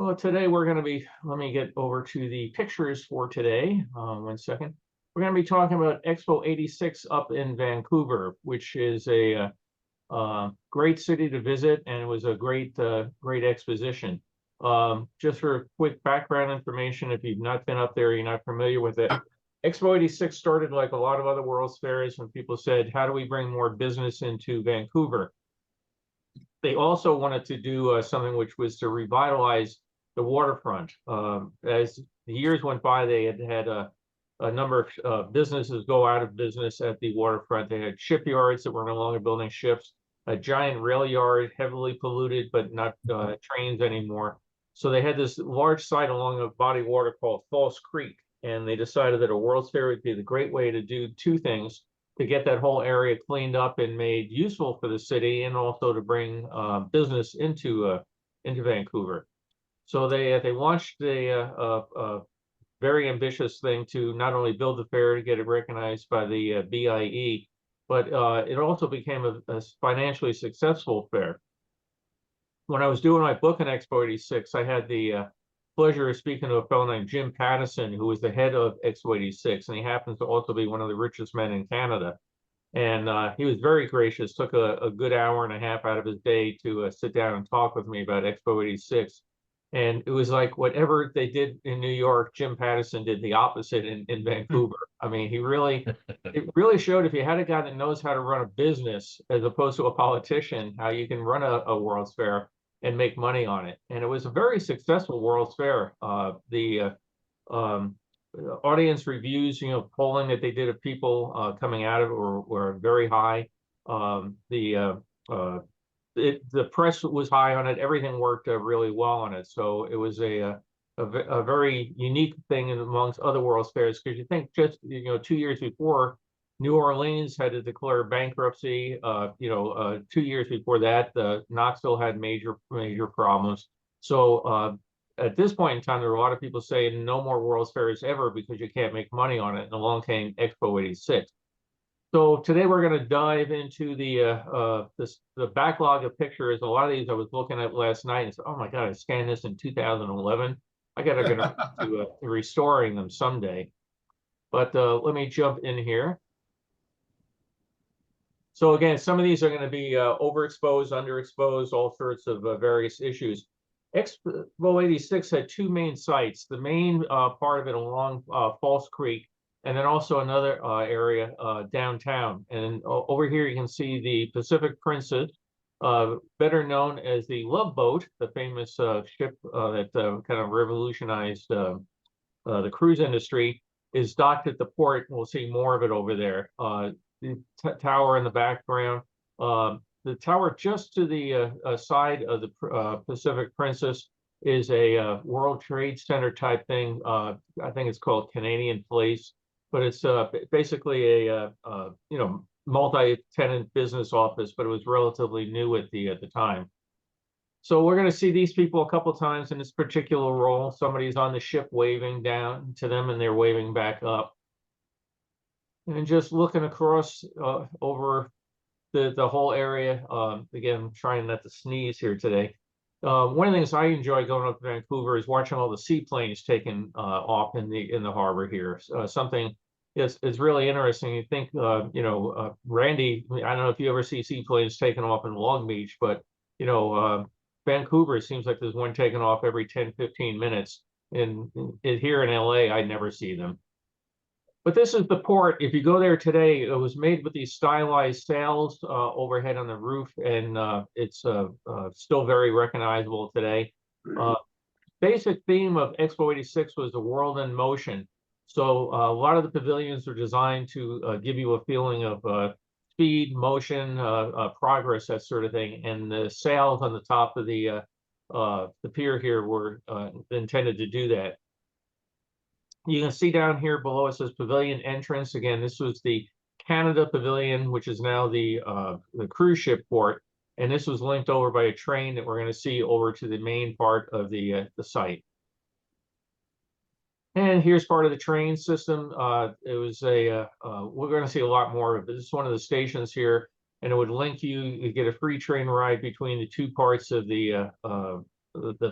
Well, today we're going to be, let me get over to the pictures for today. 1 second. We're going to be talking about Expo 86 up in Vancouver, which is a great city to visit, and it was a great exposition. Just for quick background information, if you've not been up there, you're not familiar with it. Expo 86 started like a lot of other World's Fairs when people said, how do we bring more business into Vancouver? They also wanted to do something which was to revitalize the waterfront. As the years went by, they had a number of businesses go out of business at the waterfront. They had shipyards that were no longer building ships, a giant rail yard, heavily polluted, but not trains anymore. So they had this large site along a body of water called False Creek, and they decided that a World's Fair would be the great way to do two things: to get that whole area cleaned up and made useful for the city, and also to bring business into Vancouver. So they launched a very ambitious thing to not only build the fair to get it recognized by the BIE, but it also became a financially successful fair. When I was doing my book in Expo 86, I had the pleasure of speaking to a fellow named Jim Pattison, who was the head of Expo 86, and he happens to also be one of the richest men in Canada. And he was very gracious, took a good hour and a half out of his day to sit down and talk with me about Expo 86. And it was like whatever they did in New York, Jim Pattison did the opposite in Vancouver. I mean, it really showed if you had a guy that knows how to run a business as opposed to a politician, how you can run a World's Fair and make money on it. And it was a very successful World's Fair. The audience reviews, polling that they did of people coming out of it were very high. The press was high on it. Everything worked really well on it. So it was a very unique thing amongst other World's Fairs, because you think just 2 years before, New Orleans had to declare bankruptcy. 2 years before that, Knoxville had major problems. So at this point in time, there were a lot of people saying no more World's Fairs ever because you can't make money on it. And along came Expo 86. So today we're going to dive into the backlog of pictures. A lot of these I was looking at last night and said, "Oh my God, I scanned this in 2011. I got to get to restoring them someday." But let me jump in here. So again, some of these are going to be overexposed, underexposed, all sorts of various issues. Expo 86 had two main sites. The main part of it along False Creek, and then also another area downtown. And over here you can see the Pacific Princess, better known as the Love Boat, the famous ship that kind of revolutionized the cruise industry, is docked at the port. We'll see more of it over there. The tower in the background. The tower just to the side of the Pacific Princess is a World Trade Center type thing. I think it's called Canadian Place, but it's basically a multi-tenant business office, but it was relatively new at the time. So we're going to see these people a couple times in this particular role. Somebody's on the ship waving down to them, and they're waving back up. And just looking across over the whole area. Again, I'm trying not to sneeze here today. One of the things I enjoy going up to Vancouver is watching all the seaplanes taking off in the harbor here. Something is really interesting. You think, Randy, I don't know if you ever see seaplanes taking off in Long Beach, but Vancouver, it seems like there's one taking off every 10, 15 minutes. And here in LA, I never see them. But this is the port. If you go there today, it was made with these stylized sails overhead on the roof, and it's still very recognizable today. Basic theme of Expo 86 was the world in motion. So a lot of the pavilions are designed to give you a feeling of speed, motion, progress, that sort of thing. And the sails on the top of the pier here were intended to do that. You can see down here below it says Pavilion Entrance. Again, this was the Canada Pavilion, which is now the cruise ship port. And this was linked over by a train that we're going to see over to the main part of the site. And here's part of the train system. It was we're going to see a lot more of it. This is one of the stations here, and it would link you get a free train ride between the two parts of the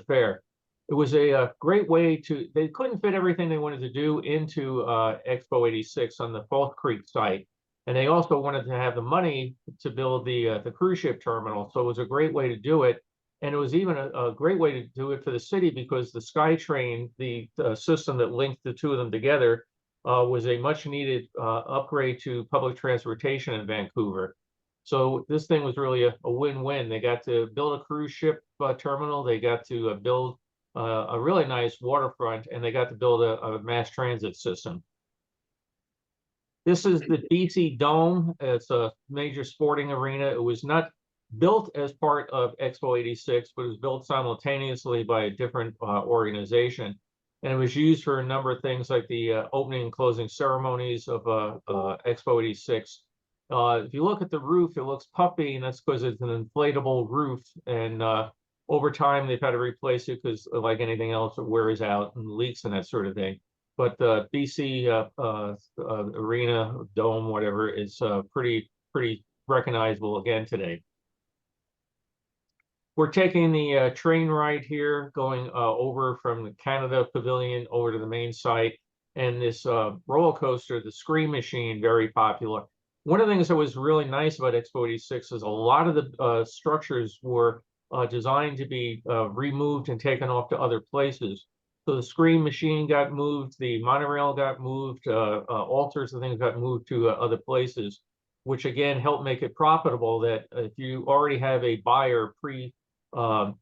fair. it was a great way to, they couldn't fit everything they wanted to do into Expo 86 on the Falls Creek site. And they also wanted to have the money to build the cruise ship terminal. So it was a great way to do it. And it was even a great way to do it for the city because the SkyTrain, the system that linked the two of them together, was a much needed upgrade to public transportation in Vancouver. So this thing was really a win-win. They got to build a cruise ship terminal. They got to build a really nice waterfront, and they got to build a mass transit system. This is the BC Dome. It's a major sporting arena. It was not built as part of Expo 86, but it was built simultaneously by a different organization. And it was used for a number of things like the opening and closing ceremonies of Expo 86. If you look at the roof, it looks puffy, and that's because it's an inflatable roof. And over time, they've had to replace it because, like anything else, it wears out and leaks and that sort of thing. But the BC arena, dome, whatever, is pretty recognizable again today. We're taking the train ride here, going over from the Canada Pavilion over to the main site. And this roller coaster, the Scream Machine, very popular. One of the things that was really nice about Expo 86 is a lot of the structures were designed to be removed and taken off to other places. So the Scream Machine got moved, the monorail got moved, all sorts of things got moved to other places, which again helped make it profitable. That if you already have a buyer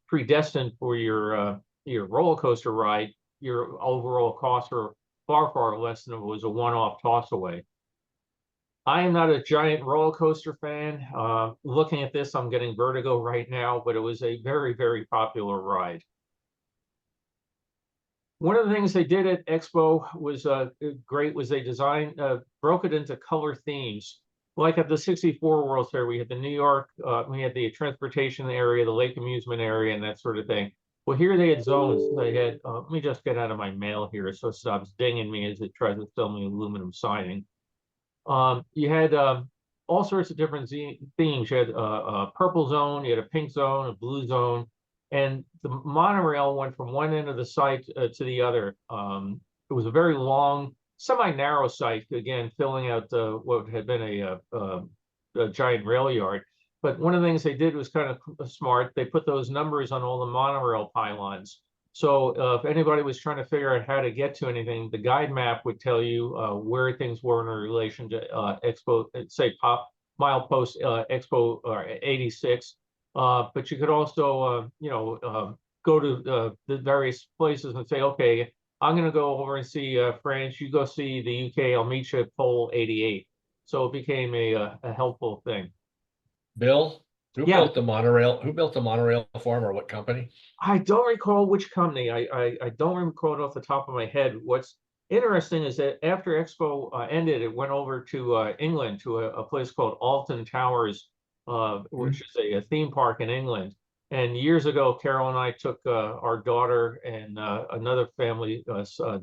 predestined for your roller coaster ride, your overall costs are far less than if it was a one-off toss away. I am not a giant roller coaster fan. Looking at this, I'm getting vertigo right now, but it was a very popular ride. One of the things they did at Expo was great was they designed, broke it into color themes. Like at the 64 World's Fair, we had the New York, we had the transportation area, the lake amusement area, and that sort of thing. Well, here they had zones. They had, let me just get out of my mail here so it stops dinging me as it tries to sell me aluminum siding. You had all sorts of different themes. You had a purple zone, you had a pink zone, a blue zone, and the monorail went from one end of the site to the other. It was a very long, semi-narrow site, again, filling out what had been a giant rail yard. But one of the things they did was kind of smart. They put those numbers on all the monorail pylons. So if anybody was trying to figure out how to get to anything, the guide map would tell you where things were in relation to Expo, say milepost Expo 86. But you could also, go to the various places and say, okay, I'm going to go over and see France. You go see the UK. I'll meet you at pole 88. So it became a helpful thing. Bill, who built the monorail? Who built the monorail for him, or what company? I don't recall which company. I don't recall it off the top of my head. What's interesting is that after Expo ended, it went over to England to a place called Alton Towers, which is a theme park in England. And years ago, Carol and I took our daughter and another family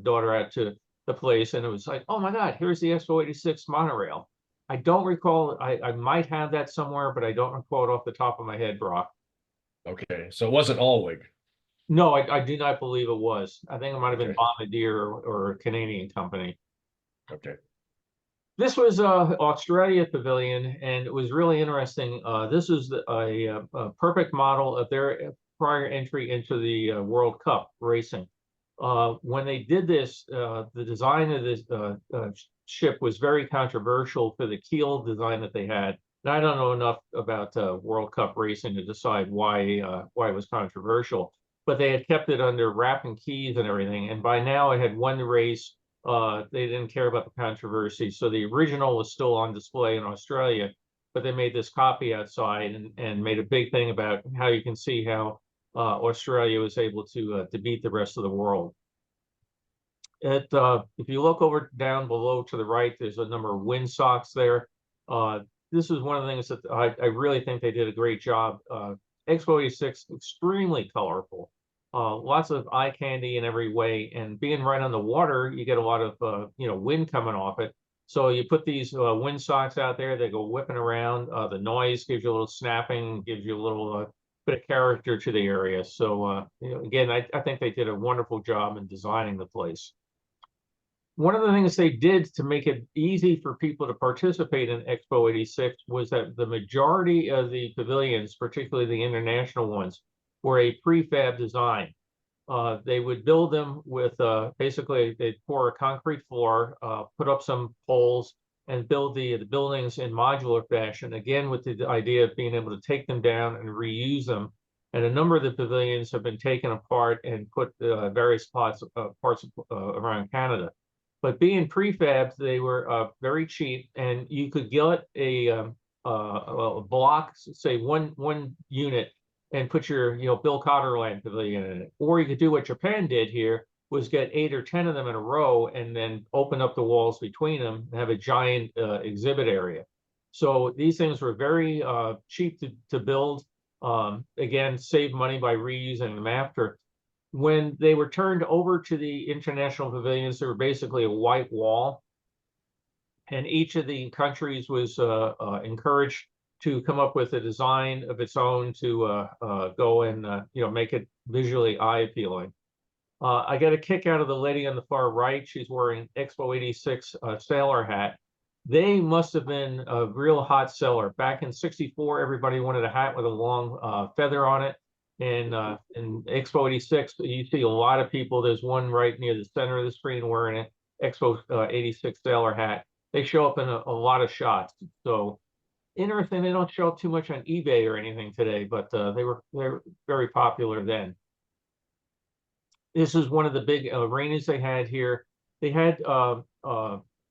daughter out to the place, and it was like, oh my God, here's the Expo 86 monorail. I don't recall. I might have that somewhere, but I don't recall it off the top of my head, Brock. Okay, so it wasn't Allwig. No, I do not believe it was. I think it might have been Bombardier or a Canadian company. Okay. This was Australia Pavilion, and it was really interesting. This is a perfect model of their prior entry into the World Cup racing. When they did this, the design of this ship was very controversial for the keel design that they had. And I don't know enough about World Cup racing to decide why it was controversial, but they had kept it under wrap and keys and everything. And by now it had won the race. They didn't care about the controversy. So the original was still on display in Australia, but they made this copy outside and made a big thing about how you can see how Australia was able to beat the rest of the world. If you look over down below to the right, there's a number of windsocks there. This is one of the things that I really think they did a great job. Expo 86, extremely colorful. Lots of eye candy in every way, and being right on the water, you get a lot of wind coming off it. So you put these windsocks out there, they go whipping around. The noise gives you a little snapping, gives you a little bit of character to the area. So, again, I think they did a wonderful job in designing the place. One of the things they did to make it easy for people to participate in Expo 86 was that the majority of the pavilions, particularly the international ones, were a prefab design. They would build them with basically they'd pour a concrete floor, put up some poles, and build the buildings in modular fashion. Again, with the idea of being able to take them down and reuse them. And a number of the pavilions have been taken apart and put various parts around Canada. But being prefabs, they were very cheap, and you could get a block, say one unit, and put your Bill Cotterland pavilion in it. Or you could do what Japan did here, was get 8 or 10 of them in a row and then open up the walls between them and have a giant exhibit area. So these things were very cheap to build. Again, save money by reusing them after. When they were turned over to the international pavilions, they were basically a white wall. And each of the countries was encouraged to come up with a design of its own to go and make it visually eye appealing. I got a kick out of the lady on the far right. She's wearing Expo 86 sailor hat. They must have been a real hot seller. Back in '64, everybody wanted a hat with a long feather on it. And in Expo 86, you see a lot of people. There's one right near the center of the screen wearing an Expo 86 sailor hat. They show up in a lot of shots. So interesting, they don't show up too much on eBay or anything today, but they're very popular then. This is one of the big arenas they had here. They had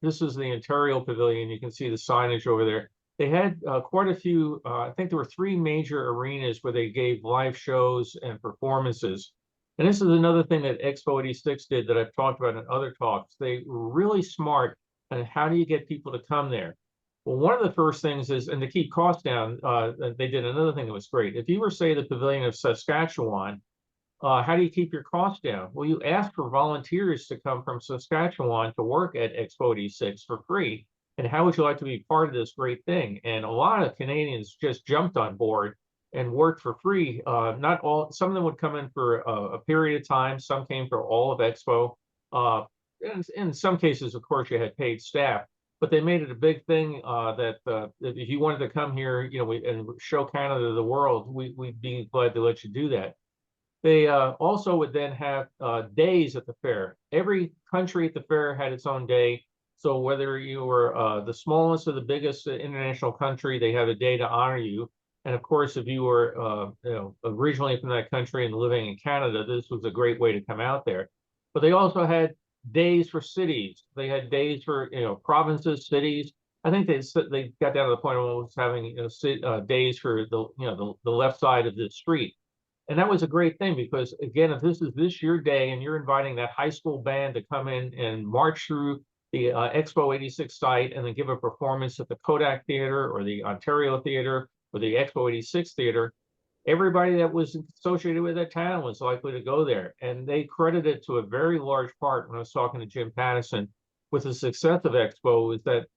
this is the Ontario Pavilion. You can see the signage over there. They had quite a few. I think there were 3 major arenas where they gave live shows and performances. And this is another thing that Expo 86 did that I've talked about in other talks. They were really smart on how do you get people to come there. Well, one of the first things is, and to keep costs down, they did another thing that was great. If you were, say, the Pavilion of Saskatchewan, how do you keep your costs down? Well, you ask for volunteers to come from Saskatchewan to work at Expo 86 for free. And how would you like to be part of this great thing? And a lot of Canadians just jumped on board and worked for free. Not all, some of them would come in for a period of time. Some came for all of Expo. In some cases, of course, you had paid staff, but they made it a big thing that if you wanted to come here, and show Canada to the world, we'd be glad to let you do that. They also would then have days at the fair. Every country at the fair had its own day. So whether you were the smallest or the biggest international country, they had a day to honor you. And of course, if you were originally from that country and living in Canada, this was a great way to come out there. But they also had days for cities. They had days for provinces, cities. I think they got down to the point of almost having days for the left side of the street. And that was a great thing because, again, if this is your day and you're inviting that high school band to come in and march through the Expo 86 site and then give a performance at the Kodak Theater or the Ontario Theater or the Expo 86 Theater, everybody that was associated with that town was likely to go there. And they credit it to a very large part, when I was talking to Jim Pattison, with the success of Expo, is that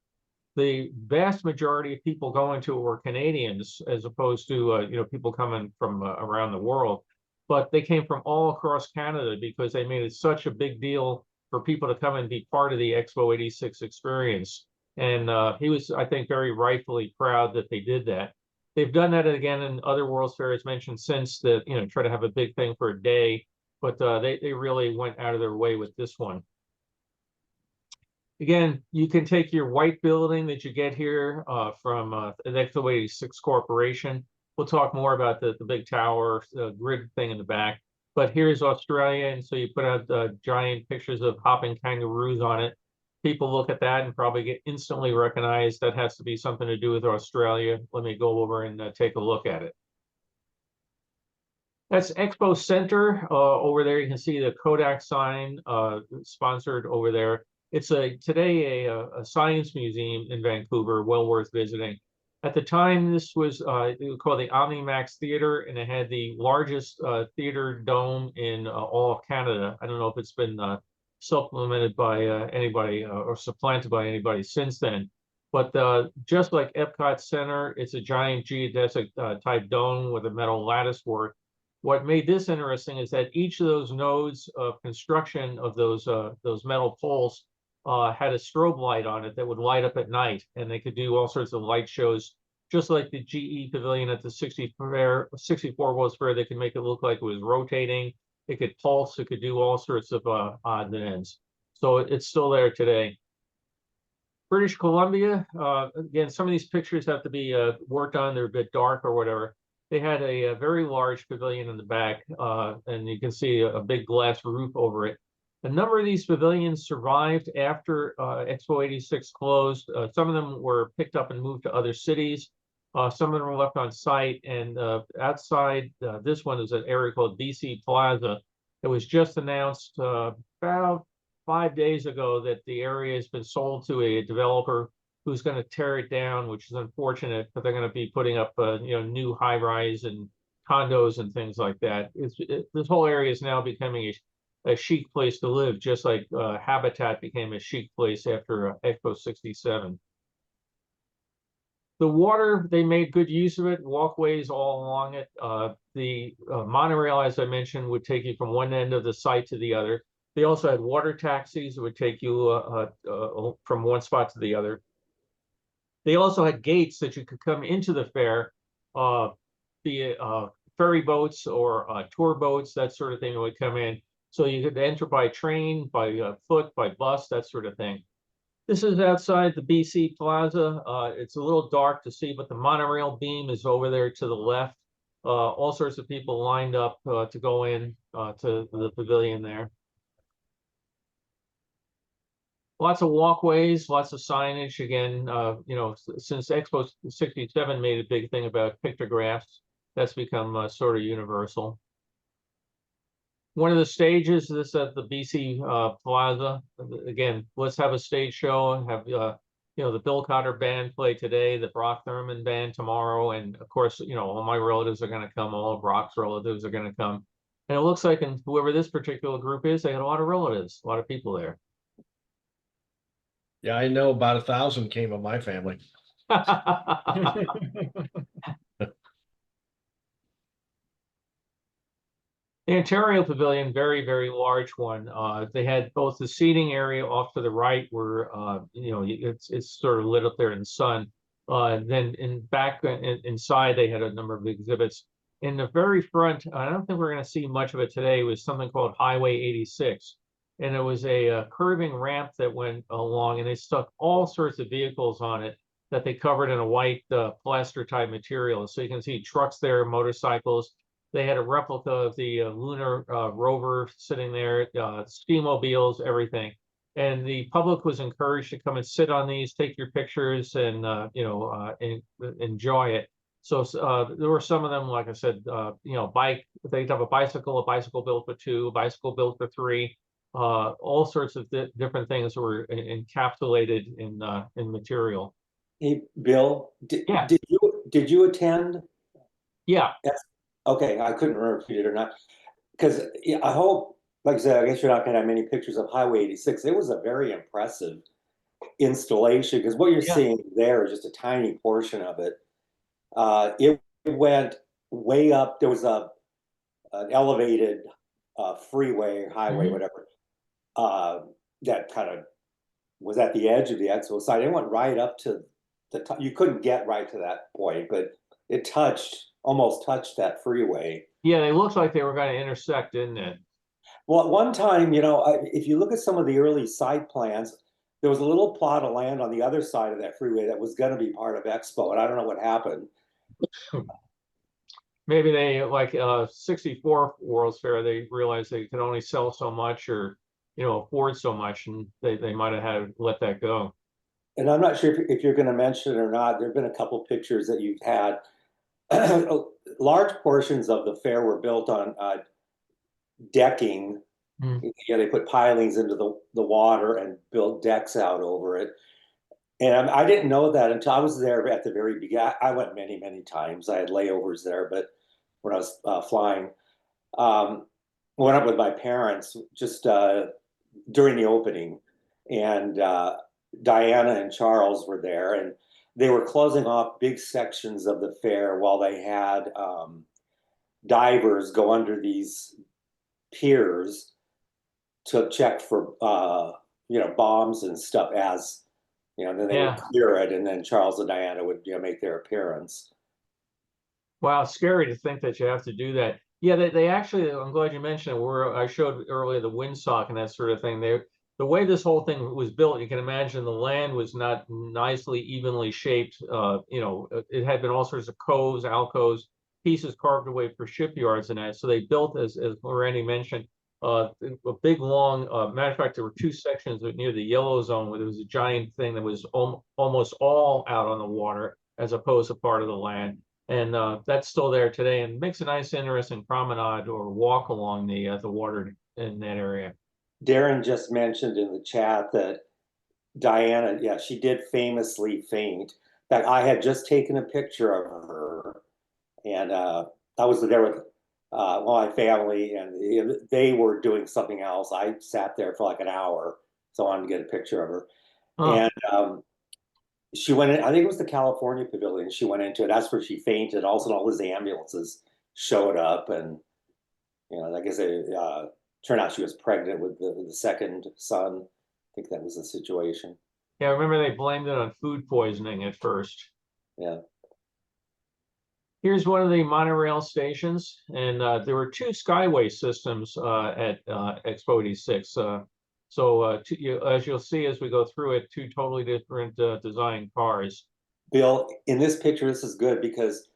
the vast majority of people going to it were Canadians, as opposed to people coming from around the world. But they came from all across Canada because they made it such a big deal for people to come and be part of the Expo 86 experience. And he was, I think, very rightfully proud that they did that. They've done that again in other World's Fairs mentioned since, that try to have a big thing for a day, but they really went out of their way with this one. Again, you can take your white building that you get here from the Expo 86 Corporation. We'll talk more about the big tower, grid thing in the back. But here's Australia, and so you put out giant pictures of hopping kangaroos on it. People look at that and probably get instantly recognized that has to be something to do with Australia. Let me go over and take a look at it. That's Expo Center. Over there, you can see the Kodak sign sponsored over there. It's today a science museum in Vancouver, well worth visiting. At the time, this was called the OmniMax Theater, and it had the largest theater dome in all of Canada. I don't know if it's been supplemented by anybody or supplanted by anybody since then. But just like Epcot Center, it's a giant geodesic type dome with a metal lattice work. What made this interesting is that each of those nodes of construction of those metal poles had a strobe light on it that would light up at night, and they could do all sorts of light shows, just like the GE Pavilion at the 64 World's Fair. They could make it look like it was rotating. It could pulse. It could do all sorts of odds and ends. So it's still there today. British Columbia, again, some of these pictures have to be worked on. They're a bit dark or whatever. They had a very large pavilion in the back, and you can see a big glass roof over it. A number of these pavilions survived after Expo 86 closed. Some of them were picked up and moved to other cities. Some of them were left on site. And outside, this one is an area called BC Plaza. It was just announced about 5 days ago that the area has been sold to a developer who's going to tear it down, which is unfortunate, but they're going to be putting up new high rise and condos and things like that. This whole area is now becoming a chic place to live, just like Habitat became a chic place after Expo 67. The water, they made good use of it, walkways all along it. The monorail, as I mentioned, would take you from one end of the site to the other. They also had water taxis that would take you from one spot to the other. They also had gates that you could come into the fair, be it ferry boats or tour boats, that sort of thing that would come in. So you could enter by train, by foot, by bus, that sort of thing. This is outside the BC Plaza. It's a little dark to see, but the monorail beam is over there to the left. All sorts of people lined up to go in to the pavilion there. Lots of walkways, lots of signage. Again, since Expo 67 made a big thing about pictographs, that's become sort of universal. One of the stages, this at the BC Plaza. Again, let's have a stage show and have the Bill Cotter band play today, the Brock Thurman band tomorrow, and of course, all my relatives are going to come, all of Brock's relatives are going to come. And it looks like, and whoever this particular group is, they had a lot of relatives, a lot of people there. Yeah, I know about 1,000 came of my family. The Ontario Pavilion, very, very large one. They had both the seating area off to the right where, it's sort of lit up there in the sun. Then inside, they had a number of exhibits. In the very front, I don't think we're going to see much of it today, was something called Highway 86. And it was a curving ramp that went along, and they stuck all sorts of vehicles on it that they covered in a white plaster type material. So you can see trucks there, motorcycles. They had a replica of the lunar rover sitting there, steammobiles, everything. And the public was encouraged to come and sit on these, take your pictures, and enjoy it. So there were some of them, like I said, bike. They'd have a bicycle built for two, a bicycle built for three. All sorts of different things were encapsulated in material. Hey, Bill, Yeah. did you attend? Yeah. Yes. Okay, I couldn't remember if you did or not. Because I hope, like I said, I guess you're not going to have many pictures of Highway 86. It was a very impressive installation because what you're seeing there is just a tiny portion of it. It went way up. There was an elevated freeway, highway, whatever, that kind of was at the edge of the Expo site. It went right up to the top. You couldn't get right to that point, but it almost touched that freeway. Yeah, they looked like they were going to intersect, didn't it? Well, at one time, if you look at some of the early site plans, there was a little plot of land on the other side of that freeway that was going to be part of Expo, and I don't know what happened. Maybe they, like 64 World's Fair, they realized they could only sell so much or, afford so much, and they might have had to let that go. And I'm not sure if you're going to mention it or not. There have been a couple pictures that you've had. Large portions of the fair were built on decking. They put pilings into the water and built decks out over it. And I didn't know that until I was there at the very beginning. I went many, many times. I had layovers there, but when I was flying, went up with my parents just during the opening, and Diana and Charles were there, and they were closing off big sections of the fair while they had divers go under these piers to check for bombs and stuff, as then they would Yeah. clear it, and then Charles and Diana would make their appearance. Wow, scary to think that you have to do that. Yeah, they actually, I'm glad you mentioned it, where I showed earlier the windsock and that sort of thing. The way this whole thing was built, you can imagine the land was not nicely, evenly shaped. It had been all sorts of coves, alcoves, pieces carved away for shipyards and that. So they built, as Randy mentioned, a big, long, matter of fact, there were two sections near the yellow zone where there was a giant thing that was almost all out on the water as opposed to part of the land. And that's still there today, and makes a nice, interesting promenade or walk along the water in that area. Darren just mentioned in the chat that Diana, yeah, she did famously faint. In fact, I had just taken a picture of her, and I was there with my family, and they were doing something else. I sat there for like an hour, so I wanted to get a picture of her. Huh. And she went in, I think it was the California Pavilion. She went into it. That's where she fainted. Also, all these ambulances showed up, and I guess it turned out she was pregnant with the second son. I think that was the situation. Yeah, I remember they blamed it on food poisoning at first. Yeah. Here's one of the monorail stations, and there were two skyway systems at Expo 86. As you'll see as we go through it, two totally different design cars. Bill, in this picture, this is good because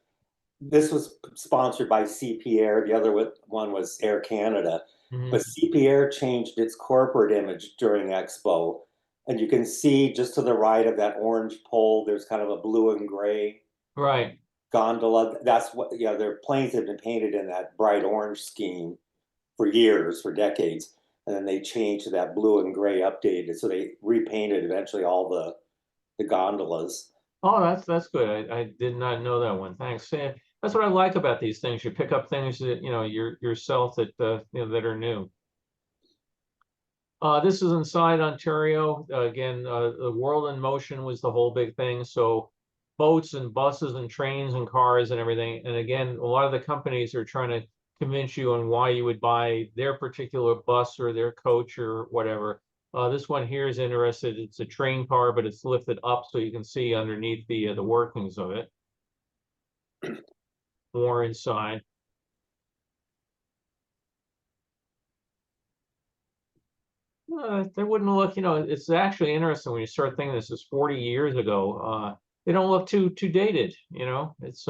this was sponsored by CP Air. The other one was Air Canada. Mhm. But CP Air changed its corporate image during Expo. And you can see just to the right of that orange pole, there's kind of a blue and gray Right. gondola. That's what, their planes have been painted in that bright orange scheme for years, for decades. And then they changed to that blue and gray, updated. So they repainted eventually all the gondolas. Oh, that's good. I did not know that one. Thanks. Yeah, that's what I like about these things. You pick up things that yourself that that are new. This is inside Ontario. Again, the World in Motion was the whole big thing. So boats and buses and trains and cars and everything. And again, a lot of the companies are trying to convince you on why you would buy their particular bus or their coach or whatever. This one here is interesting. It's a train car, but it's lifted up so you can see underneath the workings of it. More inside. They wouldn't look, it's actually interesting when you start thinking this is 40 years ago. They don't look too dated, It's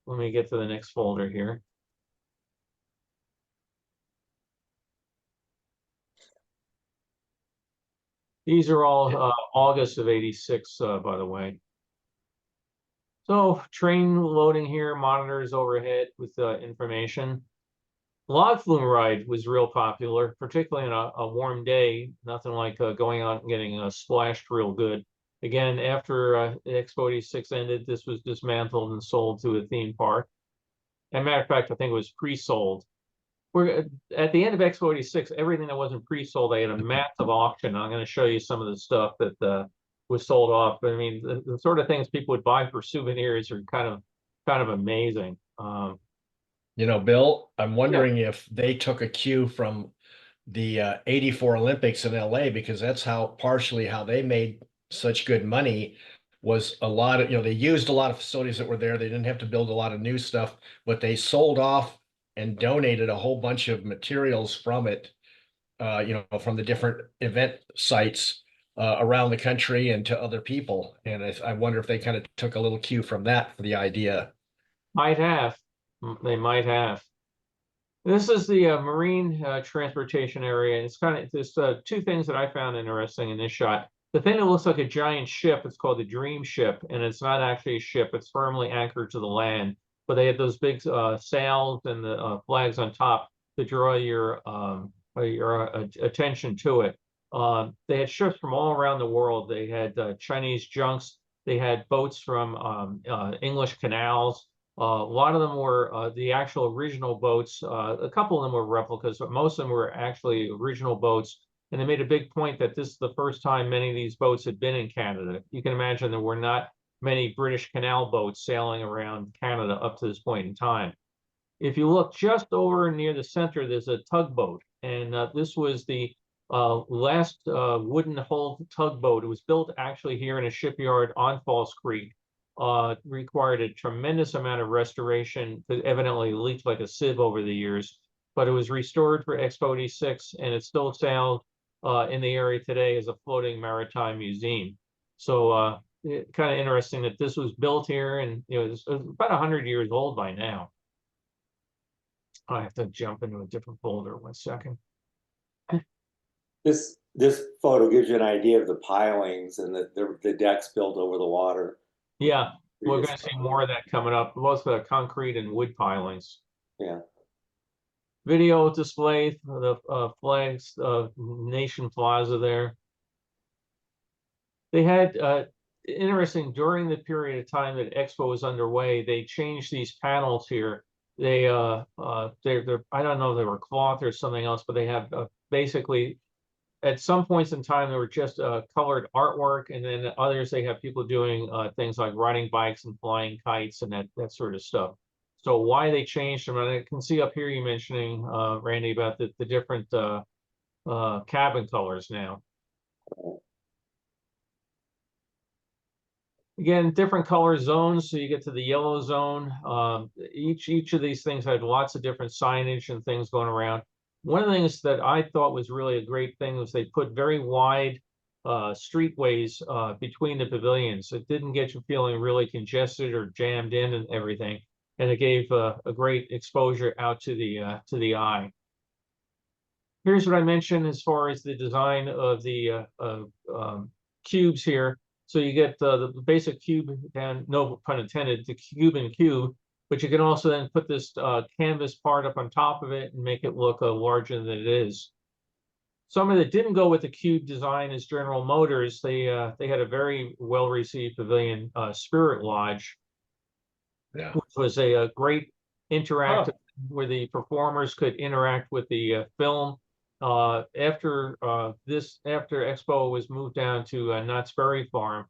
let me get to the next folder here. These are all August of 86, by the way. So train loading here, monitors overhead with information. Log flume ride was real popular, particularly on a warm day. Nothing like going out and getting splashed real good. Again, after Expo 86 ended, this was dismantled and sold to a theme park. As a matter of fact, I think it was pre-sold. We're at the end of Expo 86, everything that wasn't pre-sold, they had a massive auction. I'm going to show you some of the stuff that was sold off. I mean, the sort of things people would buy for souvenirs are kind of amazing. Bill, I'm wondering if they took a cue from the 84 Olympics in LA, because that's partially how they made such good money. Was a lot of, they used a lot of facilities that were there. They didn't have to build a lot of new stuff, but they sold off and donated a whole bunch of materials from it, from the different event sites around the country and to other people. And I wonder if they kind of took a little cue from that for the idea. Might have. They might have. This is the marine transportation area. It's there's two things that I found interesting in this shot. The thing that looks like a giant ship, it's called the Dream Ship, and it's not actually a ship. It's firmly anchored to the land. But they had those big sails and the flags on top to draw your attention to it. They had ships from all around the world. They had Chinese junks. They had boats from English canals. A lot of them were the actual original boats. A couple of them were replicas, but most of them were actually original boats And they made a big point that this is the first time many of these boats had been in Canada. You can imagine there were not many British Canal boats sailing around Canada up to this point in time. If you look just over near the center, there's a tugboat, and this was the last wooden hulled tugboat. It was built actually here in a shipyard on Falls Creek. Required a tremendous amount of restoration. It evidently leaked like a sieve over the years, but it was restored for Expo 86, and it still sails in the area today as a floating maritime museum. So kind of interesting that this was built here, and it's about 100 years old by now. I have to jump into a different folder. 1 second. This photo gives you an idea of the pilings and the decks built over the water. Yeah, we're going to see more of that coming up. Both the concrete and wood pilings. Yeah. Video display for the flags of Nation Plaza there. They had interesting during the period of time that Expo was underway. They changed these panels here. They're I don't know if they were cloth or something else, but they have basically at some points in time they were just colored artwork, and then others they have people doing things like riding bikes and flying kites and that sort of stuff. So why they changed them, and I can see up here you mentioning Randy about the different cabin colors now. Again, different color zones, so you get to the yellow zone. Each of these things had lots of different signage and things going around. One of the things that I thought was really a great thing was they put very wide streetways between the pavilions. It didn't get you feeling really congested or jammed in and everything, and it gave a great exposure out to the eye. Here's what I mentioned as far as the design of the cubes here. So you get the basic cube down, no pun intended, the Cuban cube, but you can also then put this canvas part up on top of it and make it look larger than it is. Something that didn't go with the cube design is General Motors. They had a very well-received pavilion, Spirit Lodge, which was a great interactive where the performers could interact with the film. After Expo was moved down to Knott's Berry Farm,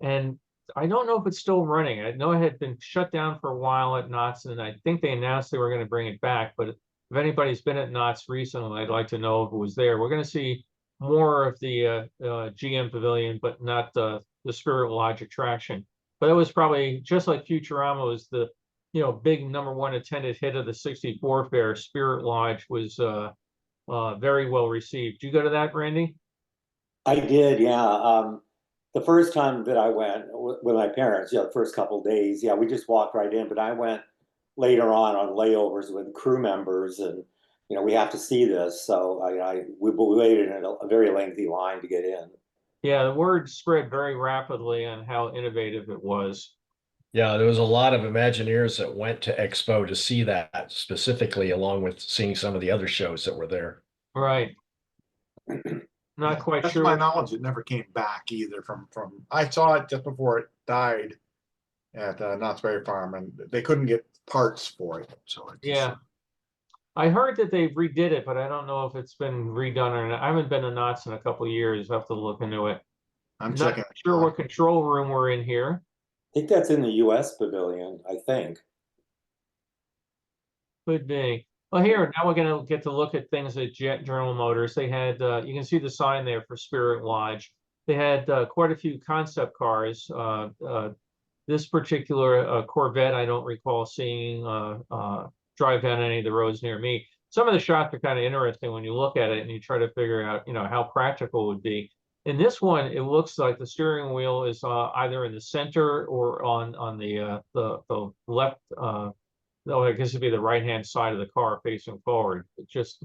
and I don't know if it's still running. I know it had been shut down for a while at Knott's, and I think they announced they were going to bring it back. But if anybody's been at Knott's recently, I'd like to know if it was there. We're going to see more of the GM Pavilion, but not the Spirit Lodge attraction. But it was probably just like Futurama was the big #1 attended hit of the '64 fair. Spirit Lodge was very well received. Did you go to that, Randy? I did, yeah. The first time that I went with my parents, the first couple of days, we just walked right in. But I went later on layovers with crew members, and we have to see this. So we waited in a very lengthy line to get in. Yeah, the word spread very rapidly on how innovative it was. Yeah, there was a lot of Imagineers that went to Expo to see that specifically, along with seeing some of the other shows that were there. Right. Not quite That's sure. my knowledge. It never came back either. From I saw it just before it died at Knott's Berry Farm, and they couldn't get parts for it. So yeah, I heard that they redid it, but I don't know if it's been redone or not. I haven't been to Knott's in a couple of years. I have to look into it. I'm not checking. Sure what control room we're in here. I think that's in the U.S. Pavilion, I think. Could be. Well, here, now we're going to get to look at things at General Motors. They had, you can see the sign there for Spirit Lodge. They had quite a few concept cars. This particular Corvette, I don't recall seeing drive down any of the roads near me. Some of the shots are kind of interesting when you look at it and you try to figure out, how practical it would be. In this one, it looks like the steering wheel is either in the center or on the left. No, I guess it'd be the right-hand side of the car facing forward. It just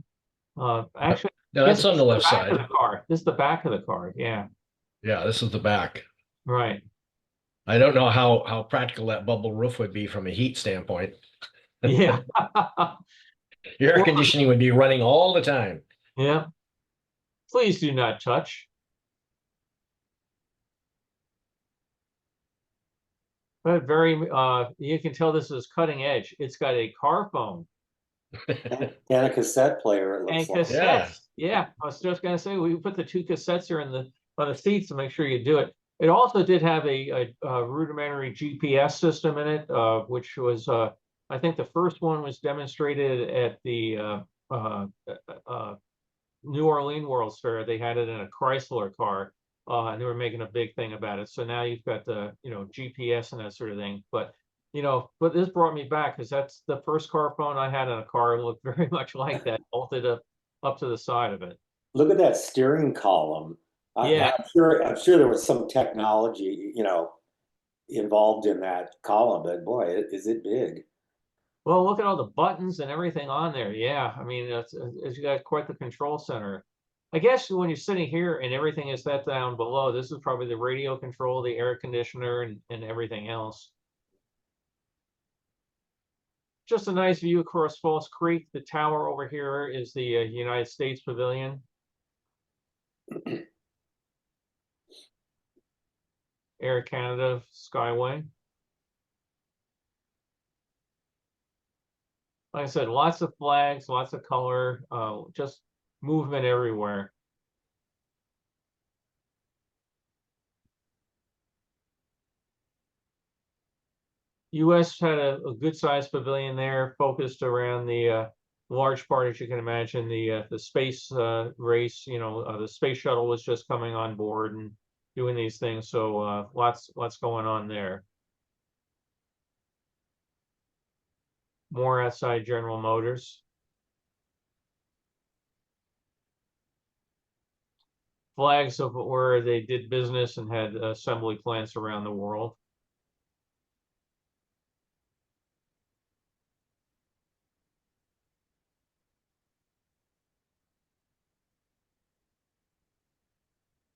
actually, no, that's on the left back side of the car. This is the back of the car. Yeah. Yeah, this is the back. Right. I don't know how practical that bubble roof would be from a heat standpoint. Yeah. Your air conditioning would be running all the time. Yeah. Please do not touch. But very, you can tell this is cutting edge. It's got a car phone. And a cassette player, it And looks like. cassettes. Yeah, I was just gonna say, we put the 2 cassettes here on the seats to make sure you do it. It also did have a rudimentary GPS system in it, which was, I think the first one was demonstrated at the uh, uh, New Orleans World's Fair. They had it in a Chrysler car, and they were making a big thing about it. So now you've got the, GPS and that sort of thing. But this brought me back because that's the first car phone I had in a car. It looked very much like that, bolted up to the side of it. Look at that steering column. Yeah. I'm sure there was some technology, involved in that column, but boy, is it big. Well, look at all the buttons and everything on there. Yeah, I mean, it's got quite the control center. I guess when you're sitting here and everything is set down below, this is probably the radio control, the air conditioner, and everything else. Just a nice view across False Creek. The tower over here is the United States Pavilion. Air Canada Skyway. Like I said, lots of flags, lots of color, just movement everywhere. US had a good sized pavilion there, focused around the large part, as you can imagine, the space race. The space shuttle was just coming on board and doing these things. So lots going on there. More outside General Motors. Flags of where they did business and had assembly plants around the world.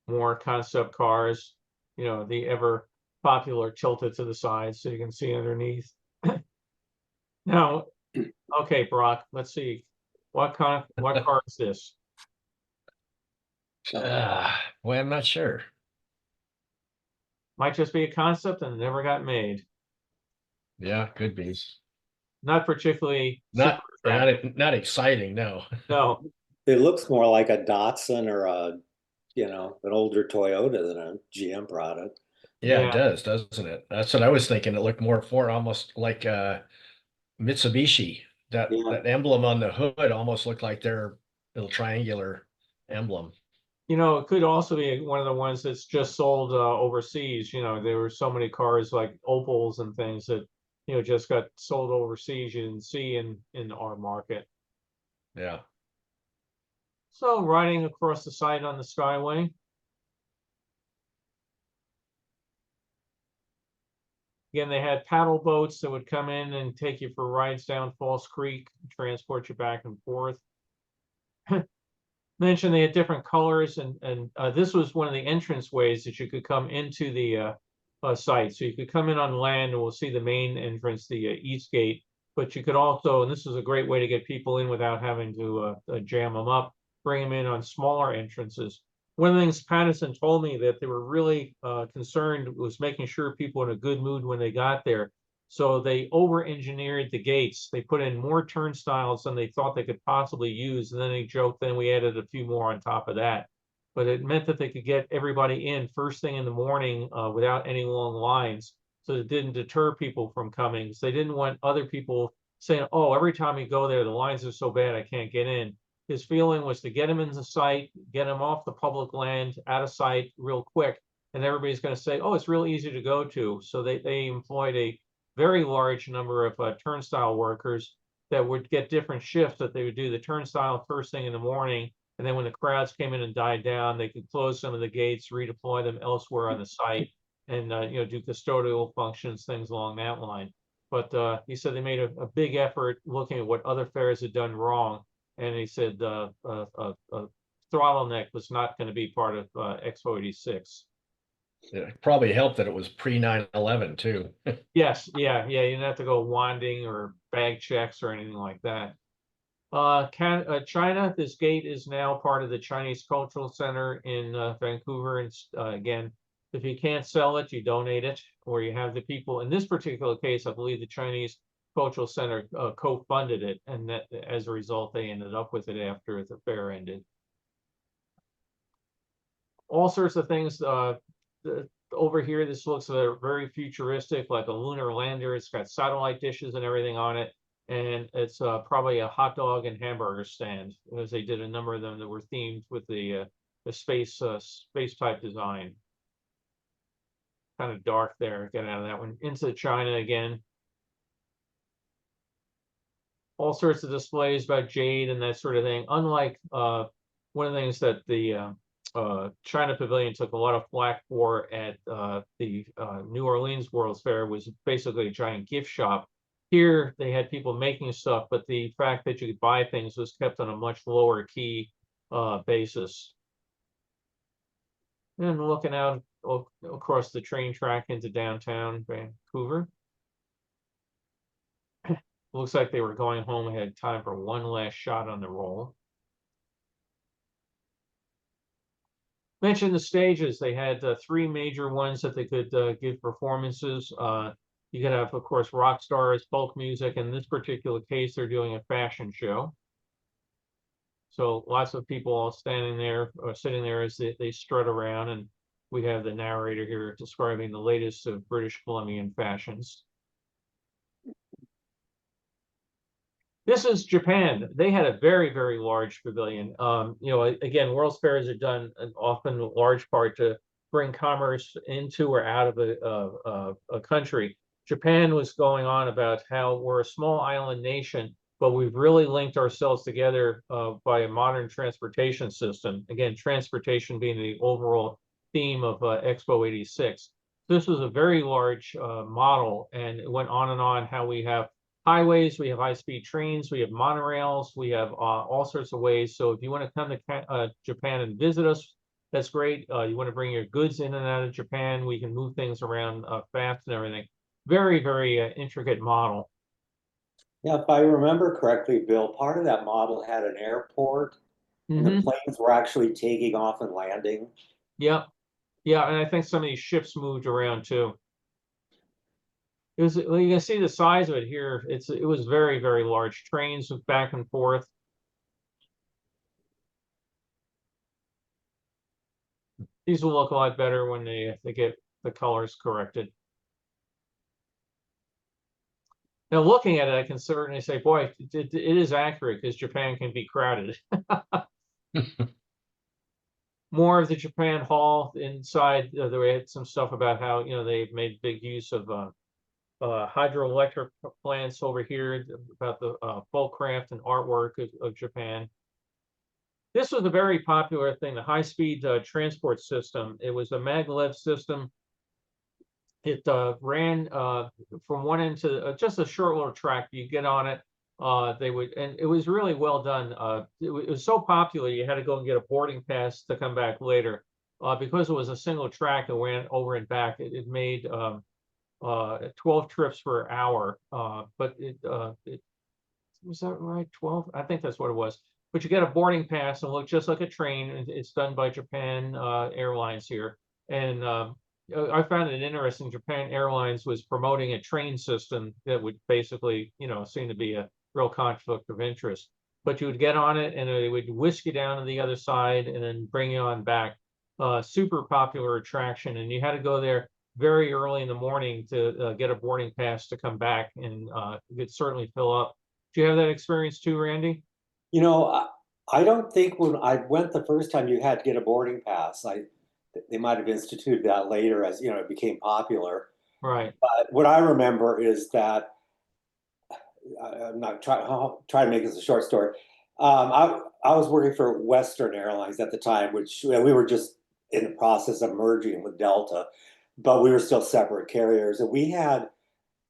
More concept cars, the ever popular tilted to the side so you can see underneath. Now, okay, Brock, let's see. What car is this? Well, I'm not sure. Might just be a concept and never got made. Yeah, could be. Not particularly Not super attractive. not exciting, no. No. It looks more like a Datsun or an older Toyota than a GM product. Yeah, it Yeah. does, doesn't it? That's what I was thinking. It looked more for almost like Mitsubishi. That Yeah. that emblem on the hood almost looked like their little triangular emblem. It could also be one of the ones that's just sold overseas. There were so many cars like Opals and things that, just got sold overseas you didn't see in our market. Yeah. So riding across the site on the Skyway. Again, they had paddle boats that would come in and take you for rides down False Creek, transport you back and forth. Mentioned they had different colors, and this was one of the entrance ways that you could come into the site. So you could come in on land, and we'll see the main entrance, the east gate. But you could also, and this is a great way to get people in without having to jam them up, bring them in on smaller entrances. One of the things Patterson told me that they were really concerned was making sure people were in a good mood when they got there. So they over-engineered the gates. They put in more turnstiles than they thought they could possibly use. And then they joked, then we added a few more on top of that. But it meant that they could get everybody in first thing in the morning without any long lines. So it didn't deter people from coming. So they didn't want other people saying, oh, every time you go there, the lines are so bad, I can't get in. His feeling was to get them into sight, get them off the public land, out of sight real quick. And everybody's going to say, oh, it's real easy to go to. So they employed a very large number of turnstile workers that would get different shifts, that they would do the turnstile first thing in the morning. And then when the crowds came in and died down, they could close some of the gates, redeploy them elsewhere on the site, and do custodial functions, things along that line. But he said they made a big effort looking at what other fairs had done wrong. And he said Throttle Neck was not going to be part of Expo 86. It probably helped that it was pre 9/11 too. Yes, yeah, you didn't have to go wanding or bag checks or anything like that. China, this gate is now part of the Chinese Cultural Center in Vancouver. And again, if you can't sell it, you donate it, or you have the people. In this particular case, I believe the Chinese Cultural Center co-funded it, and that as a result, they ended up with it after the fair ended. All sorts of things. Over here, this looks very futuristic, like a lunar lander. It's got satellite dishes and everything on it, and it's probably a hot dog and hamburger stand, as they did a number of them that were themed with the space type design. Kind of dark there. Get out of that one. Into China again. All sorts of displays about jade and that sort of thing. Unlike one of the things that the China Pavilion took a lot of flack for at the New Orleans World's Fair was basically a giant gift shop. Here they had people making stuff, but the fact that you could buy things was kept on a much lower key basis. And looking out across the train track into downtown Vancouver. Looks like they were going home and had time for one last shot on the roll. Mentioned the stages. They had 3 major ones that they could give performances. You could have, of course, rock stars, folk music. In this particular case, they're doing a fashion show. So lots of people all standing there or sitting there as they strut around. And we have the narrator here describing the latest of British Columbian fashions. This is Japan. They had a very, very large pavilion. You know, again, World's Fairs are done often in large part to bring commerce into or out of a country. Japan was going on about how we're a small island nation, but we've really linked ourselves together by a modern transportation system. Again, transportation being the overall theme of Expo 86. This was a very large model, and it went on and on how we have highways, we have high-speed trains, we have monorails, we have all sorts of ways. So if you want to come to Japan and visit us, that's great. You want to bring your goods in and out of Japan, we can move things around fast and everything. Very, very intricate model. Yeah, if I remember correctly, Bill, part of that model had an airport, and the planes were actually taking off and landing. Yep. Yeah, and I think some of these ships moved around too. It was, well, you can see the size of it here. It was very, very large. Trains back and forth. These will look a lot better when they get the colors corrected. Now, looking at it, I can certainly say, boy, it is accurate because Japan can be crowded. More of the Japan Hall inside. They had some stuff about how, you know, they've made big use of hydroelectric plants over here, about the folk craft and artwork of Japan. This was a very popular thing, the high-speed transport system. It was a maglev system. It ran from one end to just a short little track. You get on it, they would, and it was really well done. It was so popular, you had to go and get a boarding pass to come back later. Because it was a single track and went over and back, it made 12 trips per hour. But it was that right? 12? I think that's what it was. But you get a boarding pass and look just like a train. It's done by Japan Airlines here. And I found it interesting. Japan Airlines was promoting a train system that would basically, you know, seem to be a real conflict of interest. But you would get on it and it would whisk you down to the other side and then bring you on back. Super popular attraction. And you had to go there very early in the morning to get a boarding pass to come back, and you could certainly fill up. Do you have that experience too, Randy? You know, I don't think when I went the first time you had to get a boarding pass. They might have instituted that later as, you know, it became popular. Right. But what I remember is that I'm not trying to make this a short story. I was working for Western Airlines at the time, which we were just in the process of merging with Delta, but we were still separate carriers, and we had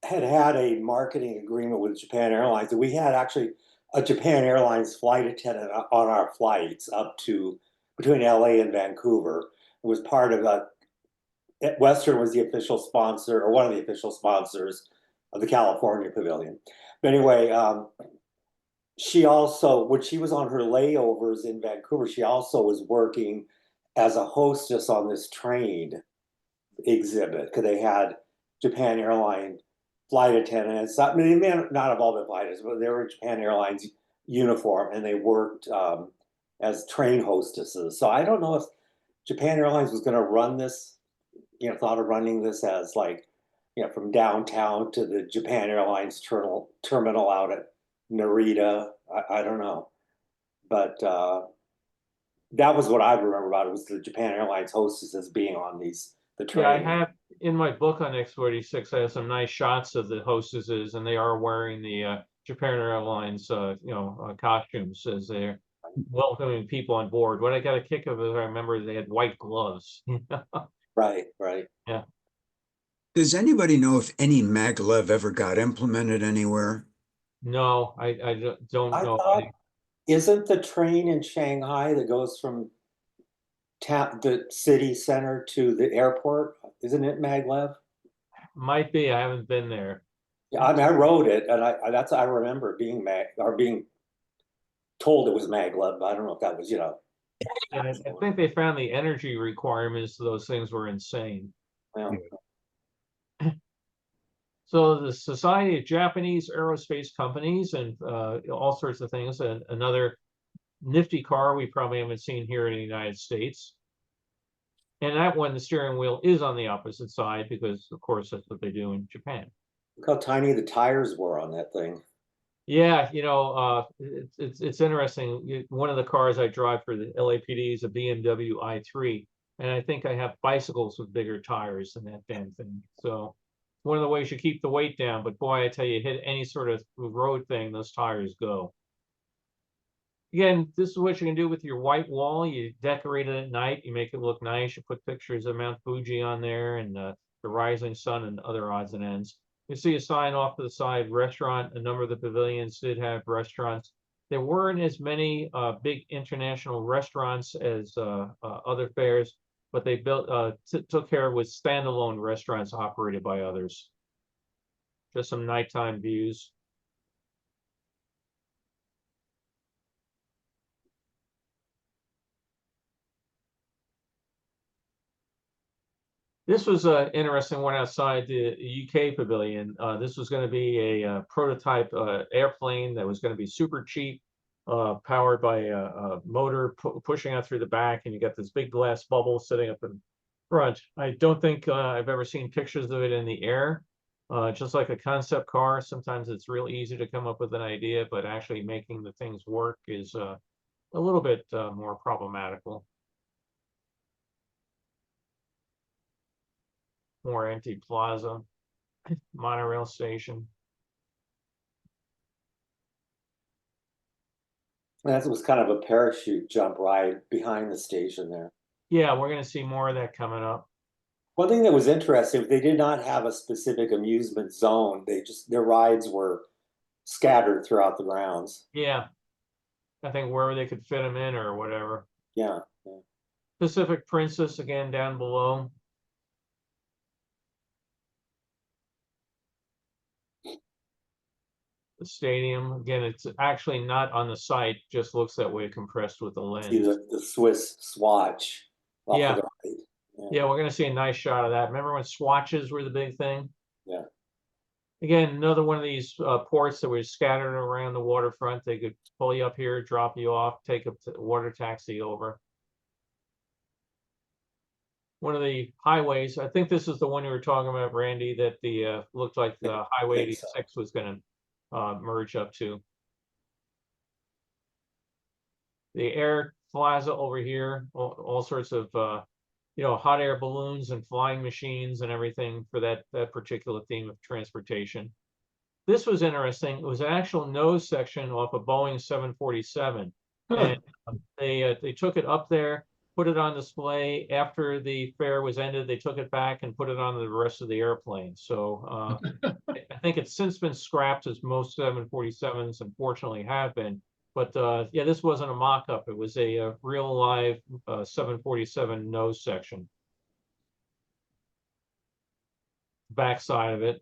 a marketing agreement with Japan Airlines, and we had actually a Japan Airlines flight attendant on our flights up to between LA and Vancouver. It was part of Western was the official sponsor, or one of the official sponsors of the California Pavilion. But anyway, she also, when she was on her layovers in Vancouver, she also was working as a hostess on this train exhibit because they had Japan Airline flight attendants. I mean, they may not have all been flight attendants, but they were in Japan Airlines uniform and they worked as train hostesses. So I don't know if Japan Airlines was going to run this, thought of running this as like, from downtown to the Japan Airlines terminal out at Narita. I don't know. But that was what I remember about it, was the Japan Airlines hostesses being on the Yeah, I train. have in my book on X46, I have some nice shots of the hostesses, and they are wearing the Japan Airlines, costumes as they're welcoming people on board. What I got a kick of is I remember they had white gloves. Right, right. Yeah. Does anybody know if any maglev ever got implemented anywhere? No, I don't I know. thought, isn't the train in Shanghai that goes from the city center to the airport, isn't it maglev? Might be. I haven't been there. Yeah, I mean, I wrote it, and I remember being being told it was maglev, but I don't know if that was, Yeah, I think they found the energy requirements of those things were insane. well, So the Society of Japanese Aerospace Companies and all sorts of things, and another nifty car we probably haven't seen here in the United States. And that one, the steering wheel is on the opposite side because, of course, that's what they do in Japan. look how tiny the tires were on that thing. Yeah, it's interesting. One of the cars I drive for the LAPD is a BMW i3, and I think I have bicycles with bigger tires than that damn thing. So one of the ways you keep the weight down, but boy, I tell you, hit any sort of road thing, those tires go. Again, this is what you can do with your white wall. You decorate it at night, you make it look nice. You put pictures of Mount Fuji on there and the rising sun and other odds and ends. You see a sign off to the side, restaurant. A number of the pavilions did have restaurants. There weren't as many big international restaurants as other fairs, but they took care with standalone restaurants operated by others. Just some nighttime views. This was an interesting one outside the UK pavilion. This was going to be a prototype airplane that was going to be super cheap, powered by a motor pushing out through the back, and you got this big glass bubble sitting up in front. I don't think I've ever seen pictures of it in the air. Just like a concept car, sometimes it's real easy to come up with an idea, but actually making the things work is a little bit more problematical. More empty plaza, monorail station. That was kind of a parachute jump ride behind the station there. Yeah, we're going to see more of that coming up. One thing that was interesting, they did not have a specific amusement zone. Their rides were scattered throughout the grounds. Yeah, I think wherever they could fit them in or whatever. Yeah. Pacific Princess again down below. The stadium again, it's actually not on the site, just looks that way compressed with the lens. See the Swiss swatch off Yeah. to the right. Yeah, we're going to see a nice shot of that. Remember when swatches were the big thing? Yeah. Again, another one of these ports that was scattered around the waterfront. They could pull you up here, drop you off, take a water taxi over. One of the highways, I think this is the one you were talking about, Randy, that the looked like the Highway 86 was going to merge up to. The air plaza over here, all sorts of hot air balloons and flying machines and everything for that particular theme of transportation. This was interesting. It was an actual nose section off a Boeing 747, and they took it up there, put it on display. After the fair was ended, they took it back and put it on the rest of the airplane. So I think it's since been scrapped, as most 747s unfortunately have been. But yeah, this wasn't a mock-up. It was a real live 747 nose section. Backside of it.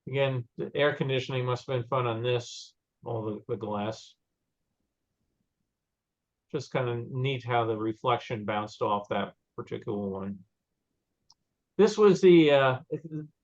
Again, the air conditioning must have been fun on this, all the glass. Just kind of neat how the reflection bounced off that particular one. This was the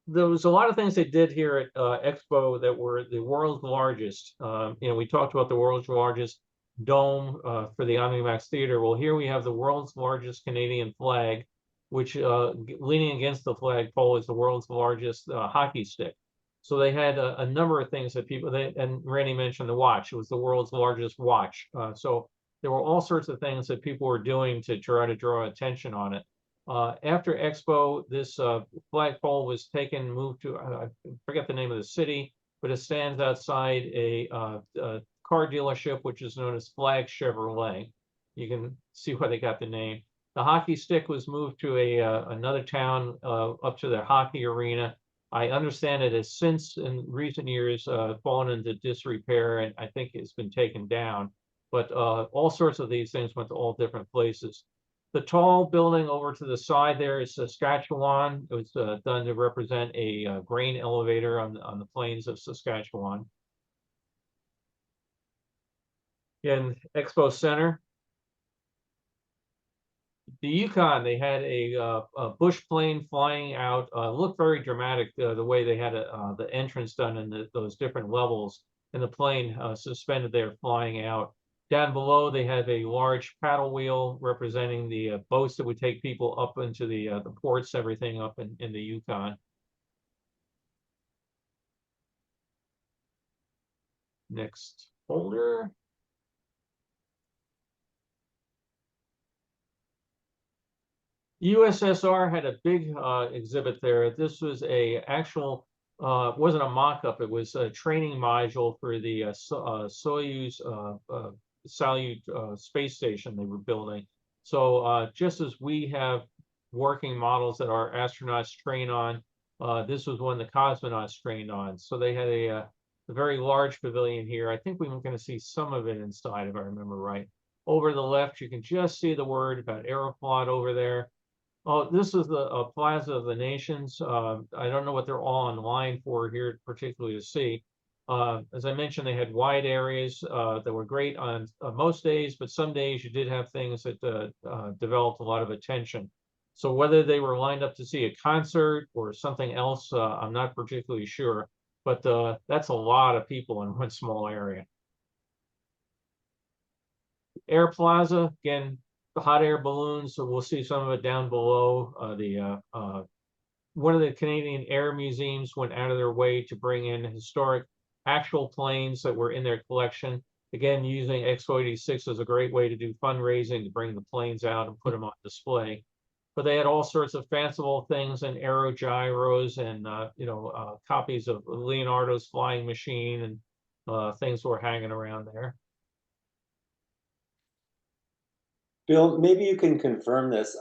there was a lot of things they did here at Expo that were the world's largest. We talked about the world's largest dome for the OmniMax Theater. Well, here we have the world's largest Canadian flag, which leaning against the flagpole is the world's largest hockey stick. So they had a number of things that and Randy mentioned the watch. It was the world's largest watch. So there were all sorts of things that people were doing to try to draw attention on it. After Expo, this flagpole was moved to, I forget the name of the city, but it stands outside a car dealership, which is known as Flag Chevrolet. You can see where they got the name. The hockey stick was moved to another town up to their hockey arena. I understand it has since, in recent years, fallen into disrepair, and I think it's been taken down. But all sorts of these things went to all different places. The tall building over to the side there is Saskatchewan. It was done to represent a grain elevator on the plains of Saskatchewan. In Expo Center, the Yukon, they had a bush plane flying out. Looked very dramatic the way they had the entrance done in those different levels, and the plane suspended there flying out. Down below, they had a large paddle wheel representing the boats that would take people up into the ports, everything up in the Yukon. Next folder. USSR had a big exhibit there. This was actual, wasn't a mock-up, it was a training module for the Soyuz Salyut space station they were building. So just as we have working models that our astronauts train on, this was one the cosmonauts trained on. So they had a very large pavilion here. I think we were going to see some of it inside, if I remember right. Over to the left, you can just see the word about Aeroflot over there. Oh, this is the Plaza of the Nations. I don't know what they're all online for here, particularly to see. As I mentioned, they had wide areas that were great on most days, but some days you did have things that developed a lot of attention. So whether they were lined up to see a concert or something else, I'm not particularly sure, but that's a lot of people in one small area. Air Plaza, again, the hot air balloons, so we'll see some of it down below. One of the Canadian Air Museums went out of their way to bring in historic actual planes that were in their collection. Again, using Expo 86 as a great way to do fundraising, to bring the planes out and put them on display. But they had all sorts of fanciful things and aerogyros and copies of Leonardo's flying machine and things were hanging around there. Bill, maybe you can confirm this.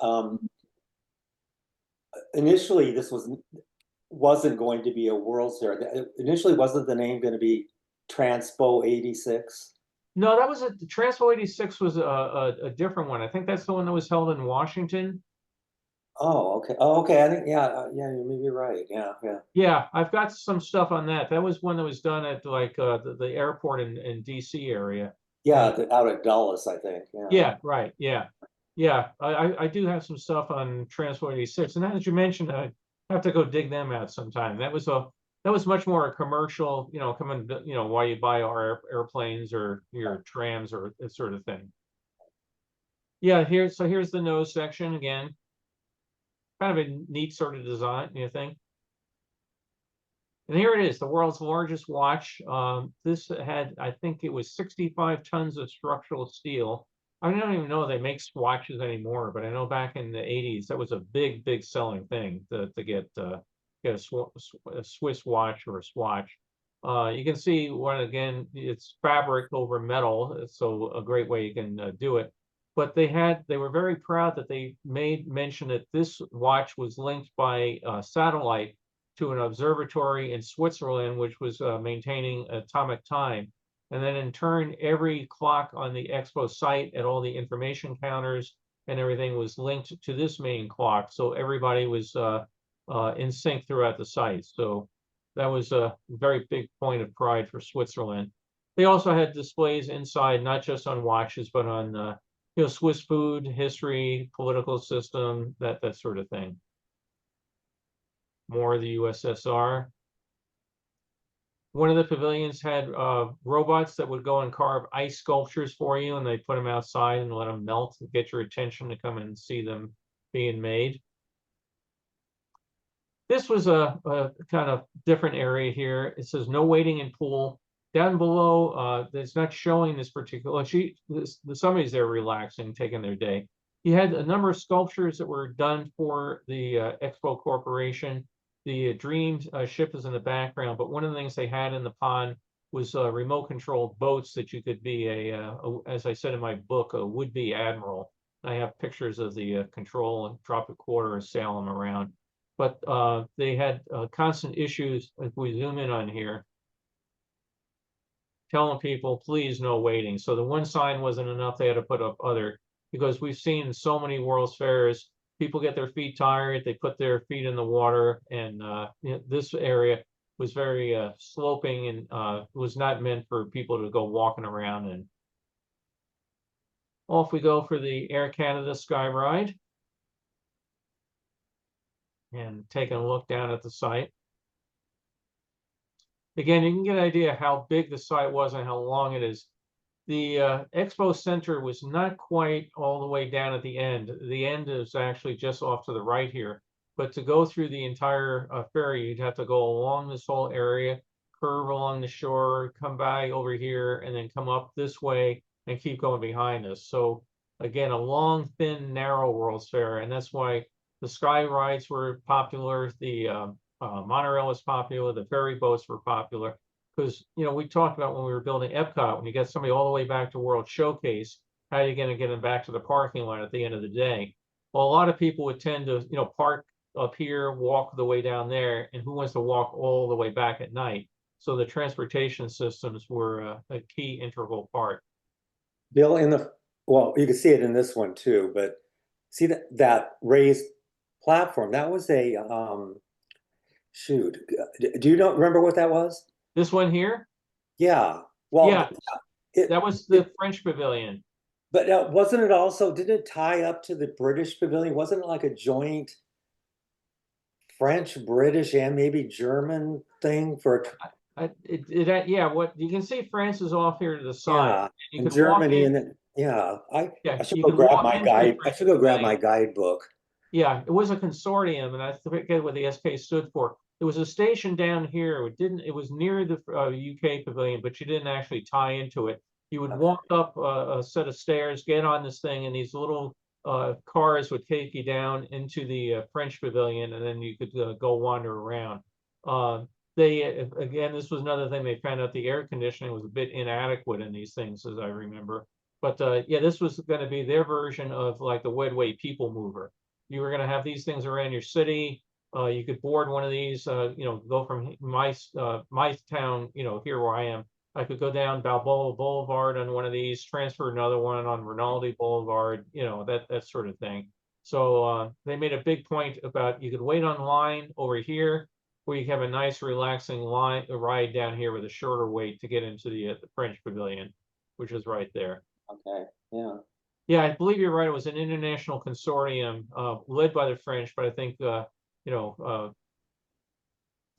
Initially, this wasn't going to be a World's Fair. Initially, wasn't the name going to be Transpo 86? No, that was the Transpo 86 was a different one. I think that's the one that was held in Washington. Oh, okay. Oh, okay. I think maybe you're right. Yeah. Yeah, I've got some stuff on that. That was one that was done at like the airport in DC area. Yeah, out at Dulles, I think. Yeah, right. Yeah. I do have some stuff on Transpo 86, and as you mentioned, I have to go dig them out sometime. That was much more a commercial, coming, while you buy our airplanes or your trams or that sort of thing. Yeah, here's the nose section again. Kind of a neat sort of design, you think. And here it is, the world's largest watch. This had, I think it was 65 tons of structural steel. I don't even know if they make watches anymore, but I know back in the 80s, that was a big selling thing to get a Swiss watch or a swatch. You can see again, it's fabric over metal, so a great way you can do it. But they were very proud that they made mention that this watch was linked by satellite to an observatory in Switzerland, which was maintaining atomic time. And then in turn, every clock on the Expo site at all the information counters and everything was linked to this main clock. So everybody was in sync throughout the site. So that was a very big point of pride for Switzerland. They also had displays inside, not just on watches, but on Swiss food, history, political system, that sort of thing. more of the USSR. One of the pavilions had robots that would go and carve ice sculptures for you, and they put them outside and let them melt and get your attention to come and see them being made. This was a kind of different area here. It says no waiting in pool. Down below, it's not showing this particular sheet. Somebody's there relaxing, taking their day. You had a number of sculptures that were done for the Expo Corporation. The Dream ship is in the background, but one of the things they had in the pond was remote controlled boats that you could be as I said in my book, a would-be admiral. I have pictures of the control and drop a quarter and sail them around. But they had constant issues. If we zoom in on here, telling people, please, no waiting. So the one sign wasn't enough. They had to put up other, because we've seen so many World's Fairs, people get their feet tired, they put their feet in the water, and you know, this area was very sloping and was not meant for people to go walking around. And off we go for the Air Canada Sky Ride. And taking a look down at the site. Again, you can get an idea how big the site was and how long it is. The Expo Center was not quite all the way down at the end. The end is actually just off to the right here. But to go through the entire ferry, you'd have to go along this whole area, curve along the shore, come by over here, and then come up this way and keep going behind us. So again, a long, thin, narrow World's Fair, and that's why the sky rides were popular, the monorail was popular, the ferry boats were popular, because, you know, we talked about when we were building Epcot, when you get somebody all the way back to World Showcase, how are you going to get them back to the parking lot at the end of the day? Well, a lot of people would tend to, you know, park up here, walk the way down there, and who wants to walk all the way back at night? So the transportation systems were a key integral part. Bill, well, you can see it in this one too, but see that raised platform, that was a shoot. Do you remember what that was? This one here? Yeah. Well, yeah, that was the French pavilion. But wasn't it also, didn't it tie up to the British pavilion? Wasn't it like a joint French, British, and maybe German thing for? Yeah, what you can see, France is off here to the side. Yeah, You and could walk Germany, in. and then I should you go could grab walk my into the guide. I French should go grab my pavilion. guidebook. Yeah, it was a consortium, and I forget what the SK stood for. It was a station down here. It was near the UK pavilion, but you didn't actually tie into it. You would walk up a set of stairs, get on this thing, and these little cars would take you down into the French pavilion, and then you could go wander around. Again, this was another thing they found out, the air conditioning was a bit inadequate in these things, as I remember. But yeah, this was going to be their version of like the Wedway People Mover. You were going to have these things around your city. You could board one of these, you know, go from my town, you know, here where I am. I could go down Balboa Boulevard on one of these, transfer another one on Rinaldi Boulevard, you know, that sort of thing. So they made a big point about you could wait online over here, where you have a nice relaxing ride down here with a shorter wait to get into the French pavilion, which is right there. Okay, yeah. Yeah, I believe you're right. It was an international consortium led by the French, but I think, you know,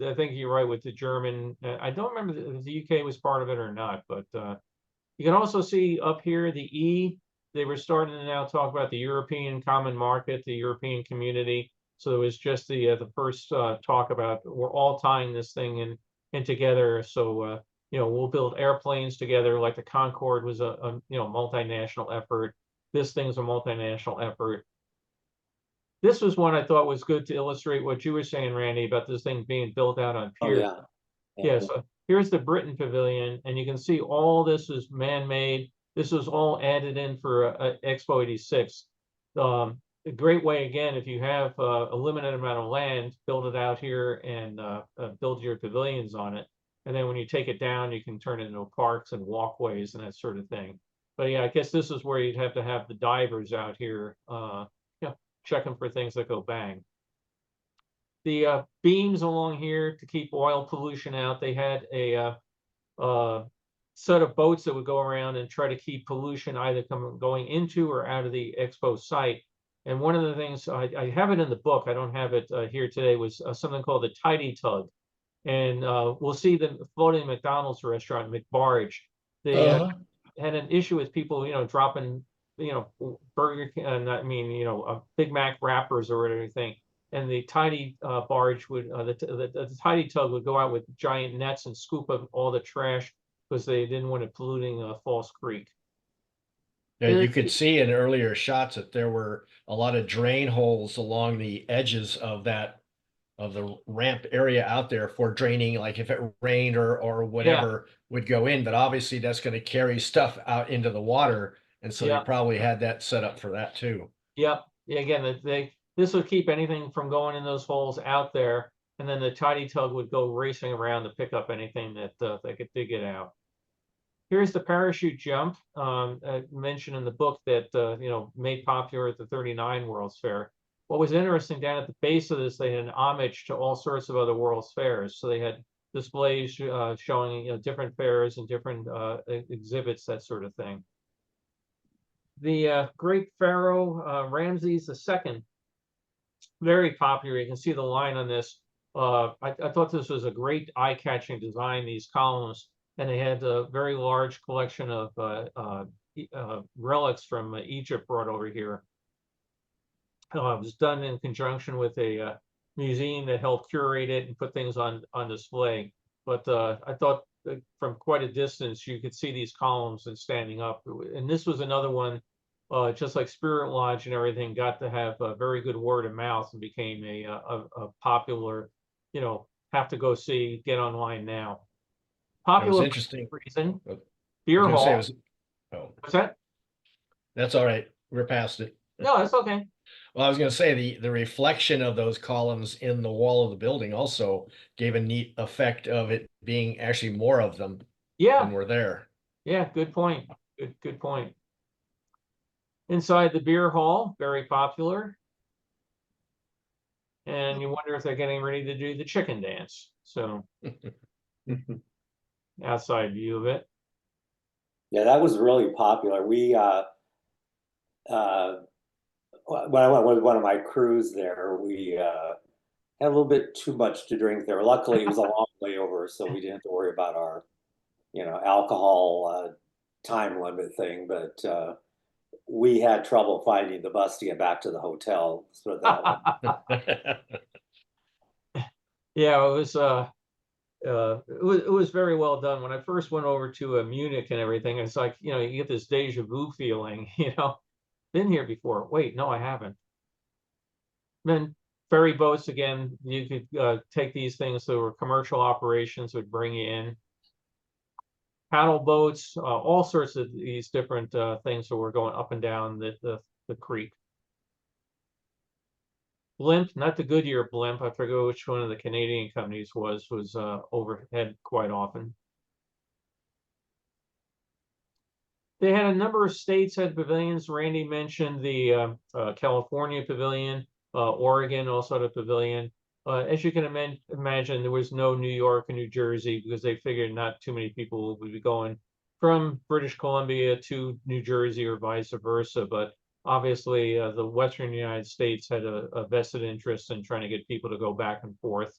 I think you're right with the German. I don't remember if the UK was part of it or not, but you can also see up here the E. They were starting to now talk about the European Common Market, the European Community. So it was just the first talk about we're all tying this thing in together. So you know, we'll build airplanes together, like the Concorde was a you know, multinational effort. This thing's a multinational effort. This was one I thought was good to illustrate what you were saying, Randy, about this thing being built out on Oh piers. yeah. So here's the Britain Pavilion, and you can see all this is man-made. This was all added in for Expo 86. A great way, again, if you have a limited amount of land, build it out here and build your pavilions on it. And then when you take it down, you can turn it into parks and walkways and that sort of thing. But yeah, I guess this is where you'd have to have the divers out here, you know, checking for things that go bang. The beams along here to keep oil pollution out. They had a set of boats that would go around and try to keep pollution either going into or out of the Expo site. And one of the things I have it in the book, I don't have it here today, was something called the Tidy Tug. And we'll see the floating McDonald's restaurant, McBarge. They had an issue with people, dropping, Burger King, I mean, Big Mac wrappers or everything. And the tidy barge would, the tidy tug would go out with giant nets and scoop up all the trash because they didn't want it polluting False Creek. Yeah, you could see in earlier shots that there were a lot of drain holes along the edges of the ramp area out there for draining, like if it rained or whatever would go in, but obviously that's going to carry stuff out into the water. And so they probably had that set up for that too. Yep. Yeah, again, this would keep anything from going in those holes out there. And then the tidy tug would go racing around to pick up anything that they could dig it out. Here's the parachute jump, mentioned in the book that, made popular at the 39 World's Fair. What was interesting, down at the base of this, they had an homage to all sorts of other World's Fairs. So they had displays showing, different fairs and different exhibits, that sort of thing. The Great Pharaoh, Ramses II, very popular. You can see the line on this. I thought this was a great eye-catching design, these columns. And they had a very large collection of relics from Egypt brought over here. It was done in conjunction with a museum that helped curate it and put things on display. But I thought from quite a distance you could see these columns and standing up. And this was another one, just like Spirit Lodge and everything, got to have a very good word of mouth and became a popular, have to go see, get online now. Popular interesting reason. Beer hall. What's that? That's all right. We're past it. No, that's okay. Well, I was going to say the reflection of those columns in the wall of the building also gave a neat effect of it being actually more of them than were there. Yeah, good point. Good point. Inside the beer hall, very popular. And you wonder if they're getting ready to do the chicken dance. So outside view of it. Yeah, that was really popular. We when I went with one of my crews there, we had a little bit too much to drink there. Luckily, it was a long layover, so we didn't have to worry about our, alcohol time limit thing. But we had trouble finding the bus to get back to the hotel. So that Yeah, it was very well done. When I first went over to Munich and everything, it's like, you get this deja vu feeling, been here before. Wait, no, I haven't. Then ferry boats, again, you could take these things that were commercial operations would bring you in. Paddle boats, all sorts of these different things that were going up and down the creek. Blimp, not the Goodyear blimp. I forget which one of the Canadian companies was overhead quite often. They had a number of states had pavilions. Randy mentioned the California pavilion, Oregon also had a pavilion. As you can imagine, there was no New York and New Jersey because they figured not too many people would be going from British Columbia to New Jersey or vice versa. But obviously, the Western United States had a vested interest in trying to get people to go back and forth.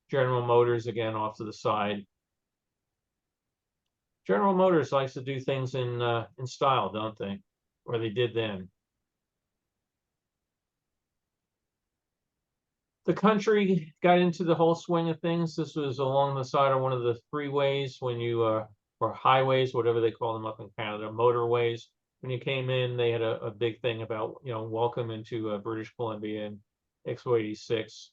General Motors, again, off to the side. General Motors likes to do things in style, don't they? Or they did then. The country got into the whole swing of things. This was along the side of one of the freeways when you, or highways, whatever they call them up in Canada, motorways. When you came in, they had a big thing about, welcome into British Columbia and Expo 86.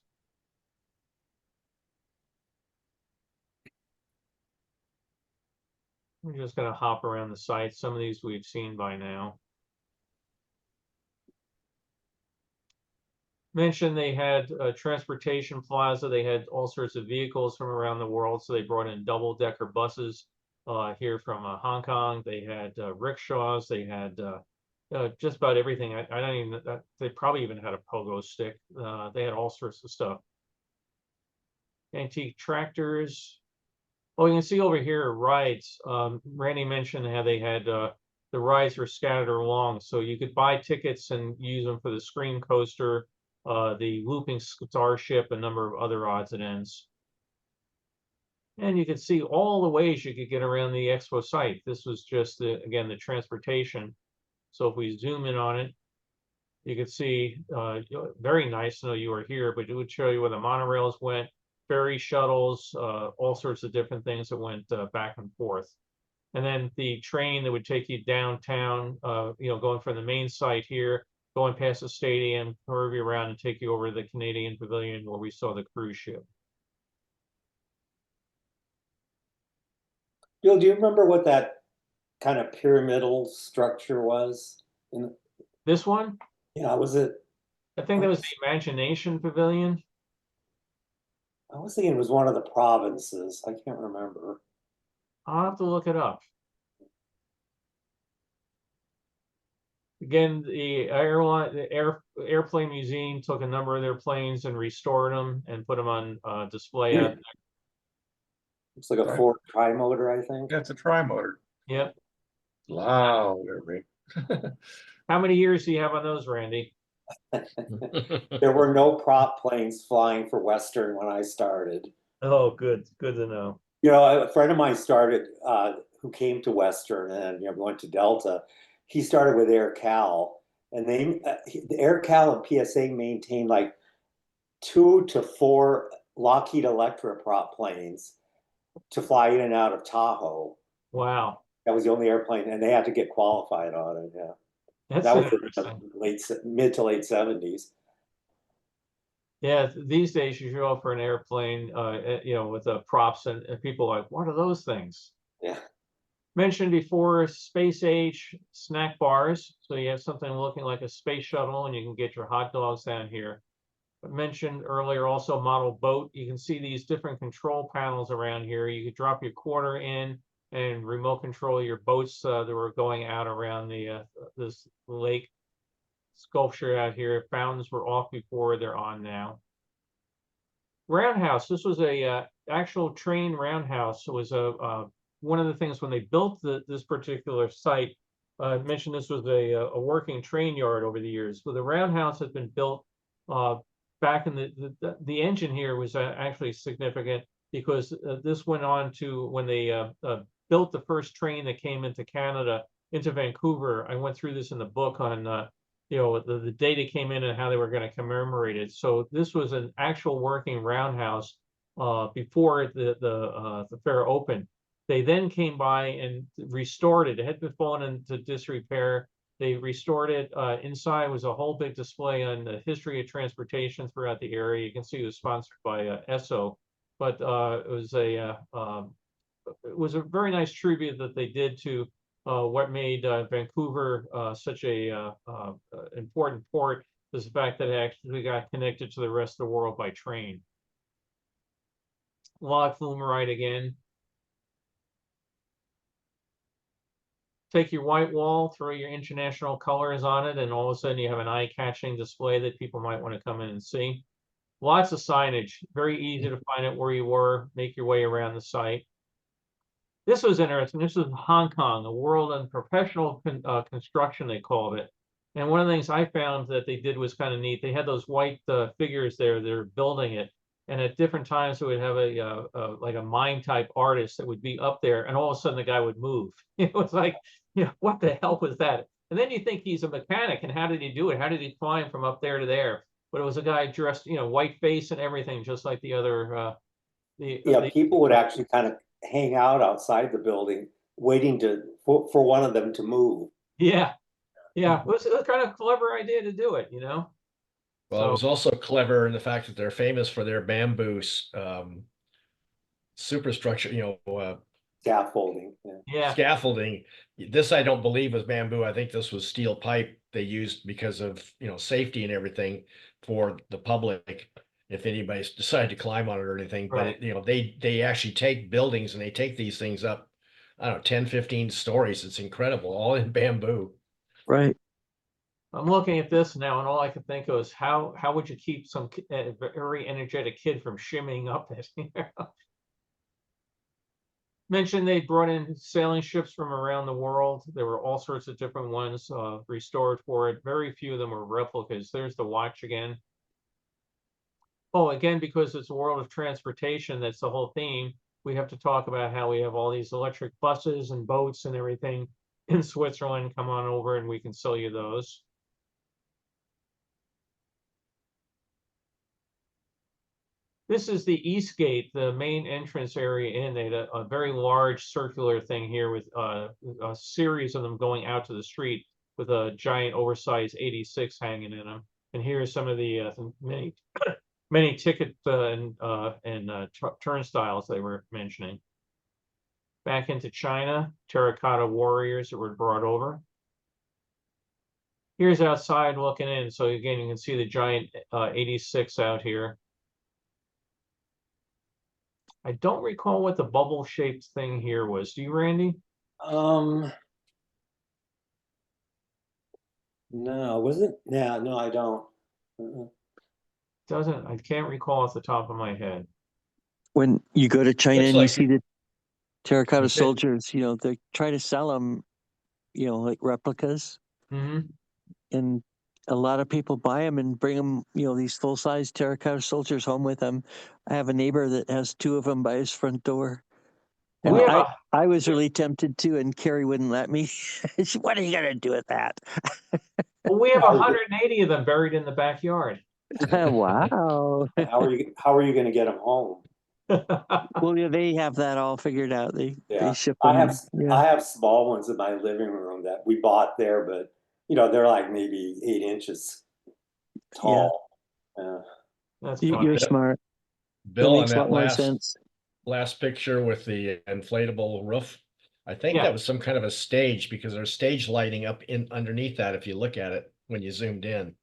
We're just going to hop around the site. Some of these we've seen by now. Mentioned they had a transportation plaza. They had all sorts of vehicles from around the world. So they brought in double-decker buses here from Hong Kong. They had rickshaws. They had just about everything. I don't even, they probably even had a pogo stick. They had all sorts of stuff. Antique tractors. Oh, you can see over here rides. Randy mentioned how they had the rides were scattered along, so you could buy tickets and use them for the Scream Coaster, the Looping Starship, a number of other odds and ends. And you could see all the ways you could get around the Expo site. This was just again the transportation. So if we zoom in on it, you could see very nice to know you were here, but it would show you where the monorails went, ferry shuttles, all sorts of different things that went back and forth. And then the train that would take you downtown, going from the main site here, going past the stadium, curve you around and take you over to the Canadian Pavilion where we saw the cruise ship. Bill, do you remember what that kind of pyramidal structure was? This one, Yeah, was it? I think that was the Imagination Pavilion. I was thinking it was one of the provinces. I can't remember. I'll have to look it up. Again, the airplane museum took a number of their planes and restored them and put them on display out there. It's like a Right. Ford tri-motor, I think. That's a tri-motor. Yep. Wow, they're big. How many years do you have on those, Randy? There were no prop planes flying for Western when I started. Oh, good. Good to know. You know, a friend of mine started, who came to Western and went to Delta. He started with Air Cal, and the Air Cal and PSA maintained like 2 to 4 Lockheed Electra prop planes to fly in and out of Tahoe. Wow. That was the only airplane, and they had to get qualified on it. Yeah, That's that was in interesting. the mid to late 70s. Yeah, these days you show up for an airplane, with the props and people are like, what are those things? Yeah. Mentioned before, space age snack bars. So you have something looking like a space shuttle and you can get your hot dogs down here. I mentioned earlier also model boat. You can see these different control panels around here. You could drop your quarter in and remote control your boats that were going out around this lake sculpture out here. Fountains were off before, they're on now. Roundhouse. This was a actual train roundhouse. It was one of the things when they built this particular site. I mentioned this was a working train yard over the years. So the roundhouse had been built back in the engine here was actually significant because this went on to when they built the first train that came into Canada, into Vancouver. I went through this in the book on the date it came in and how they were going to commemorate it. So this was an actual working roundhouse before the fair opened. They then came by and restored it. It had been fallen into disrepair. They restored it. Inside was a whole big display on the history of transportation throughout the area. You can see it was sponsored by Esso, but it was a very nice tribute that they did to what made Vancouver such a important port is the fact that it actually got connected to the rest of the world by train. Log flume ride again. Take your white wall, throw your international colors on it, and all of a sudden you have an eye-catching display that people might want to come in and see. Lots of signage, very easy to find out where you were, make your way around the site. This was interesting. This was Hong Kong, a world in professional construction, they called it. And one of the things I found that they did was kind of neat. They had those white figures there that are building it. And at different times, they would have like a mime type artist that would be up there, and all of a sudden the guy would move. It was like, what the hell was that? And then you think he's a mechanic, and how did he do it? How did he climb from up there to there? But it was a guy dressed, white face and everything, just like the other. People would actually kind of hang out outside the building, waiting for one of them to move. Yeah, it was a kind of clever idea to do it, Well, it was also clever in the fact that they're famous for their bamboo superstructure, Scaffolding. Yeah. Scaffolding. This I don't believe was bamboo. I think this was steel pipe they used because of safety and everything for the public if anybody decided to climb on it or anything. Right. But they actually take buildings and they take these things up, I don't know, 10, 15 stories. It's incredible, all in bamboo. Right. I'm looking at this now, and all I can think of is how would you keep some very energetic kid from shimmying up it? mentioned they brought in sailing ships from around the world. There were all sorts of different ones restored for it. Very few of them were replicas. There's the watch again. Oh, again, because it's a world of transportation, that's the whole theme. We have to talk about how we have all these electric buses and boats and everything in Switzerland. Come on over and we can sell you those. This is the East Gate, the main entrance area in. They had a very large circular thing here with a series of them going out to the street with a giant oversized 86 hanging in them. And here are some of the many ticket and turnstiles they were mentioning. Back into China, terracotta warriors that were brought over. Here's outside looking in. So again, you can see the giant 86 out here. I don't recall what the bubble-shaped thing here was. Do you, Randy? No, was it? Yeah, no, I don't. Doesn't, I can't recall off the top of my head. When you go to China Looks and you like see the terracotta Is it- soldiers, they try to sell them, like replicas, Mm-hmm. and a lot of people buy them and bring them, these full-size terracotta soldiers home with them. I have a neighbor that has 2 of them by his front door. And We have I was really tempted to, and Carrie wouldn't let me. What are you gonna do with that? we have 180 of them buried in the backyard. Wow. How are you going to get them home? Well, yeah, they have that all figured out. They Yeah, ship I them. have Yeah. I have small ones in my living room that we bought there, but they're like maybe 8 inches tall. Yeah. That's You're fine. smart. That Bill, on makes a lot that more sense. last picture with the inflatable roof, I think Yeah. that was some kind of a stage because there's stage lighting up in underneath that if you look at it when you zoomed in.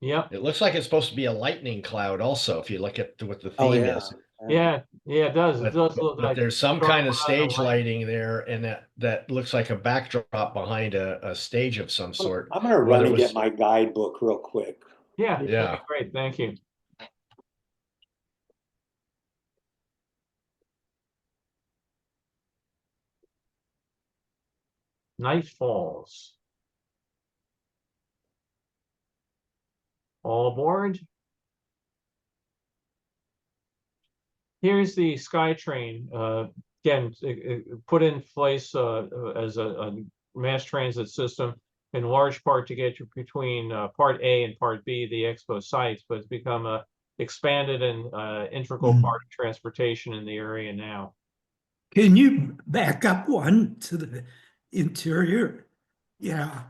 Yep. It looks like it's supposed to be a lightning cloud also, if you look at what the theme Oh yeah. is. Yeah. Yeah, it does. It But, does but- look but like there's some dark kind of cloud and stage light. lighting there, and that looks like a backdrop behind a stage of some sort. I'm gonna run Whether and it get was- my guidebook real quick. Yeah. Yeah. Okay, great. Thank you. Night falls. All aboard. Here's the SkyTrain. Again, put in place as a mass transit system in large part to get you between Part A and Part B, the Expo sites, but it's become a expanded and integral part of transportation in the area now. Can you back up one to the interior? Yeah.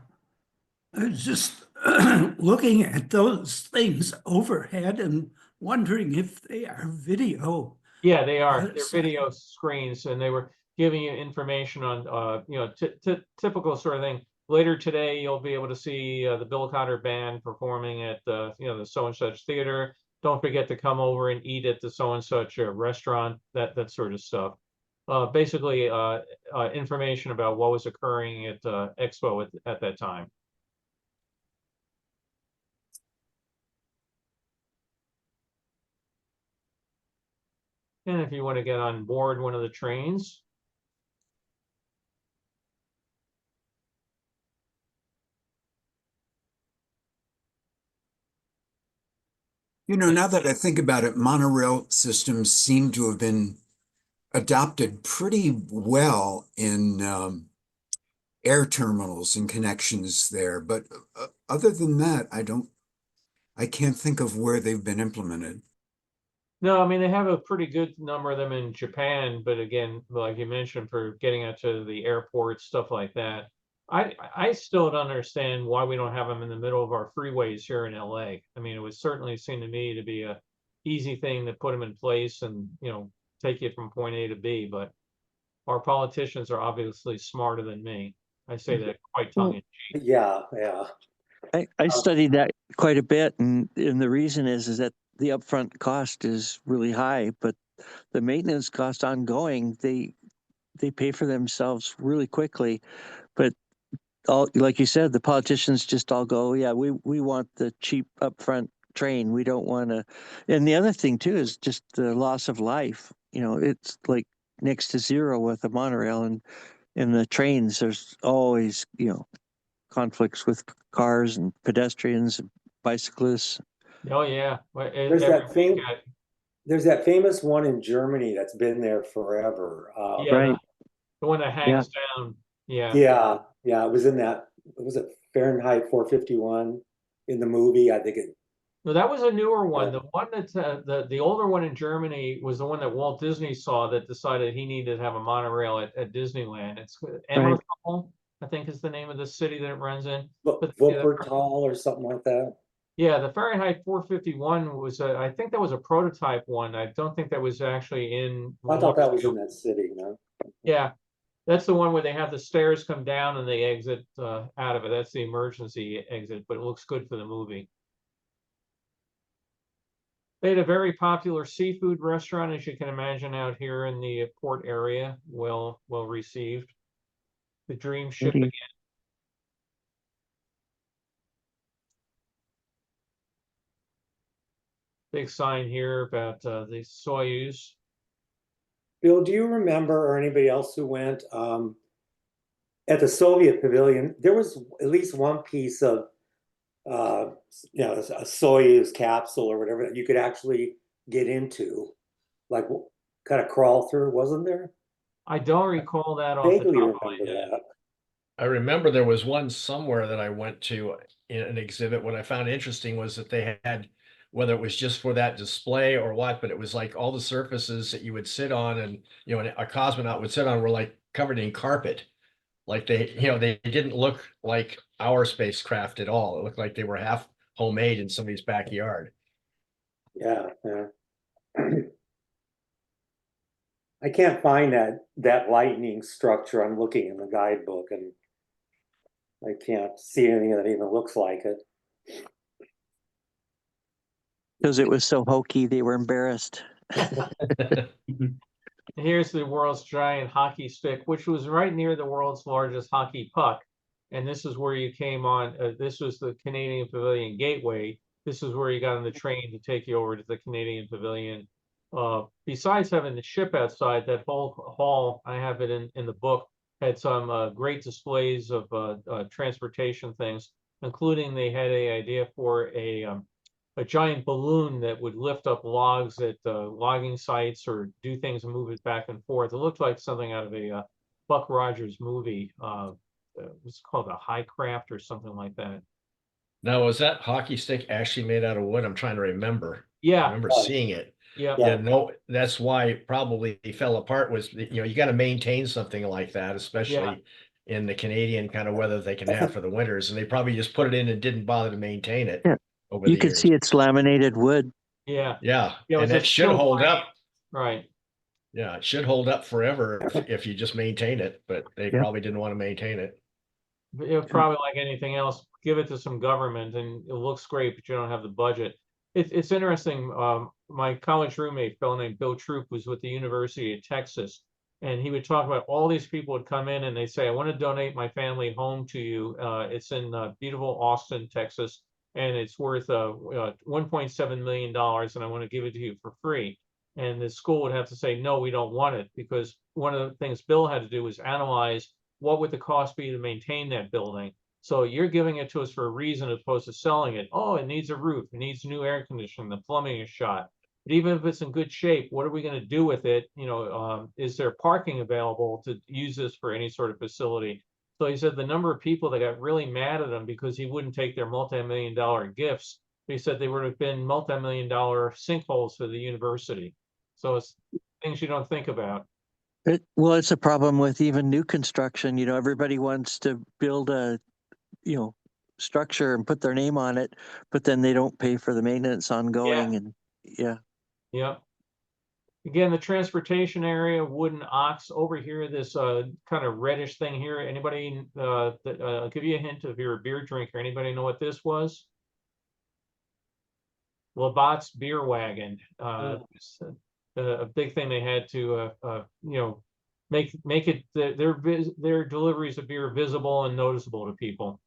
I was just looking at those things overhead and wondering if they are video. Yeah, they are. They're Yes. video screens, and they were giving you information on, typical sort of thing. Later today, you'll be able to see the Bill Cotter Band performing at the so and such theater. Don't forget to come over and eat at the so and such restaurant. That sort of stuff. Basically, information about what was occurring at Expo at that time. And if you want to get on board one of the trains. Now that I think about it, monorail systems seem to have been adopted pretty well in air terminals and connections there. But other than that, I can't think of where they've been implemented. No, I mean, they have a pretty good number of them in Japan, but again, like you mentioned, for getting out to the airport, stuff like that. I still don't understand why we don't have them in the middle of our freeways here in LA. I mean, it would certainly seem to me to be a easy thing to put them in place and, take you from point A to B, but our politicians are obviously smarter than me. I say that quite tongue in cheek. Yeah. I studied that quite a bit, and the reason is that the upfront cost is really high, but the maintenance cost ongoing, they pay for themselves really quickly. But all, like you said, the politicians just all go, yeah, we want the cheap upfront train. We don't want to. And the other thing too is just the loss of life. You know, it's like next to zero with the monorail, and in the trains, there's always, you know, conflicts with cars and pedestrians and bicyclists. Oh, yeah. There's there's that famous one in Germany that's been there forever. Yeah, Right. the one that hangs down. Yeah. Yeah, it was in that, was it Fahrenheit 451 in the movie? I think it, No, that was a newer one. Yeah. The one that's the older one in Germany was the one that Walt Disney saw that decided he needed to have a monorail at Disneyland. It's Emmerthal, I think is the name of the city that it runs in. But Wuppertal or something like that. yeah, the Fahrenheit 451 was I think that was a prototype one. I don't think that was actually in. I thought that was in that city, no? Yeah, that's the one where they have the stairs come down and they exit out of it. That's the emergency exit, but it looks good for the movie. They had a very popular seafood restaurant, as you can imagine, out here in the port area. Well received. The Dream Ship again. Big sign here about the Soyuz. Bill, do you remember, or anybody else who went, at the Soviet pavilion, there was at least one piece of, you know, a Soyuz capsule or whatever that you could actually get into, like kind of crawl through, wasn't there? I don't recall that off the Vaguely top of my remember head. that. I remember there was one somewhere that I went to in an exhibit. What I found interesting was that they had, whether it was just for that display or what, but it was like all the surfaces that you would sit on and, you know, a cosmonaut would sit on were like covered in carpet. Like they, you know, they didn't look like our spacecraft at all. It looked like they were half homemade in somebody's backyard. Yeah, yeah. I can't find that lightning structure. I'm looking in the guidebook and I can't see anything that even looks like it. Because it was so hokey, they were embarrassed. Here's the world's giant hockey stick, which was right near the world's largest hockey puck. And this is where you came on. This was the Canadian Pavilion Gateway. This is where you got on the train to take you over to the Canadian Pavilion. Besides having the ship outside, that whole hall, I have it in the book, had some great displays of transportation things, including they had an idea for a giant balloon that would lift up logs at logging sites or do things and move it back and forth. It looked like something out of a Buck Rogers movie. It's called a High Craft or something like that. Now, was that hockey stick actually made out of wood? I'm trying to remember. Yeah. I remember seeing it. Yeah. Yeah, no, that's why it probably fell apart was, you know, you got to maintain something like that, especially in the Canadian kind of weather they can have for the winters. And they probably just put it in and didn't bother to maintain it over You the could years. see it's laminated wood. Yeah. Yeah, Yeah, and it should hold up. Right. Yeah, it should hold up forever if you just maintain it, but they probably didn't want to maintain it. It's probably like anything else. Give it to some government and it looks great, but you don't have the budget. It's interesting. My college roommate, a fellow named Bill Troop, was with the University of Texas, and he would talk about all these people would come in and they say, "I want to donate my family home to you. It's in beautiful Austin, Texas, and it's worth $1.7 million, and I want to give it to you for free." And the school would have to say, "No, we don't want it," because one of the things Bill had to do was analyze what would the cost be to maintain that building. So you're giving it to us for a reason as opposed to selling it. Oh, it needs a roof, it needs new air conditioning, the plumbing is shot. But even if it's in good shape, what are we going to do with it? You know, is there parking available to use this for any sort of facility? So he said the number of people that got really mad at him because he wouldn't take their multi-million-dollar gifts, he said they would have been multi-million-dollar sinkholes for the university. So it's things you don't think about. Well, it's a problem with even new construction. You know, everybody wants to build a, you know, structure and put their name on it, but then they don't pay for the maintenance ongoing. And yeah. Again, the transportation area, wooden ox over here, this kind of reddish thing here. Anybody I'll give you a hint if you're a beer drinker. Anybody know what this was? Labatt's beer wagon. A big thing they had to you know, make it their deliveries of beer visible and noticeable to people.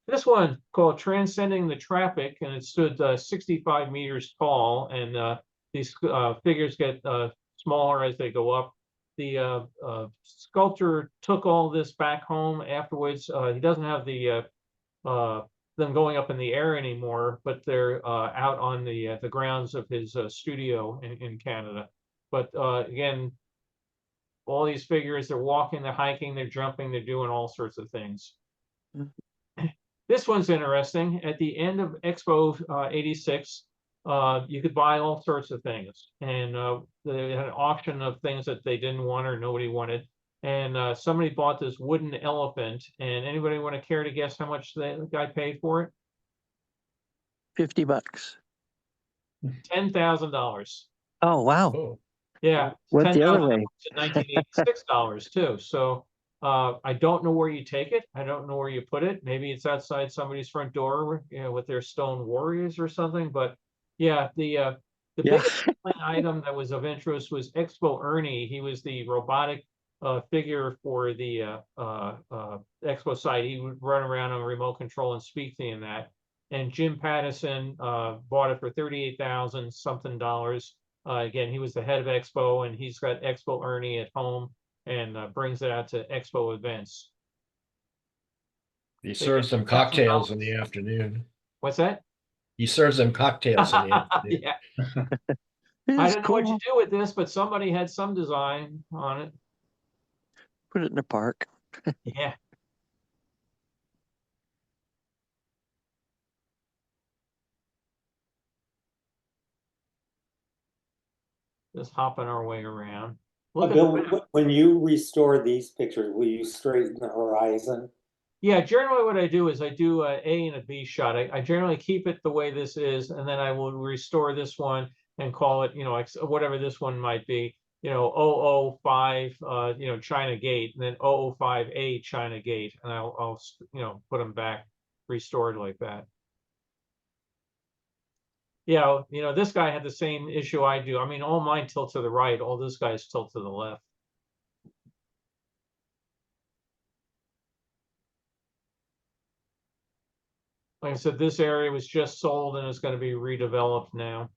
This one called Transcending the Traffic, and it stood 65 meters tall, and these figures get smaller as they go up. The sculptor took all this back home afterwards. He doesn't have them going up in the air anymore, but they're out on the grounds of his studio in Canada. But again, all these figures, they're walking, they're hiking, they're jumping, they're doing all sorts of things. This one's interesting. At the end of Expo 86, you could buy all sorts of things. And they had an auction of things that they didn't want or nobody wanted. And somebody bought this wooden elephant. And anybody want to care to guess how much the guy paid for it? $50. $10,000. Oh, wow. Oh, Yeah, Went the other $10,000 way. in $1986 too. So I don't know where you take it. I don't know where you put it. Maybe it's outside somebody's front door, you know, with their stone warriors or something. But yeah, the Yeah. biggest item that was of interest was Expo Ernie. He was the robotic figure for the Expo site. He would run around on a remote control and speak to you in that. And Jim Pattison bought it for $38,000 something dollars. Again, he was the head of Expo, and he's got Expo Ernie at home and brings it out to Expo events. he They serves get them cocktails in the afternoon. What's that? He serves them cocktails in the afternoon. Yeah, It I is don't know what you cool. do with this, but somebody had some design on it. Put it in the park. Yeah. Just hopping our way around. Look at Bill, the when you restore these pictures, will you straighten the horizon? Yeah, generally what I do is I do a and a B shot. I generally keep it the way this is, and then I will restore this one and call it, you know, whatever this one might be, you know, 005, you know, China Gate, and then 005A China Gate, and I'll you know, put them back restored like that. Yeah, you know, this guy had the same issue I do. I mean, all mine tilt to the right, all this guy's tilt to the left. Like I said, this area was just sold and is going to be redeveloped now.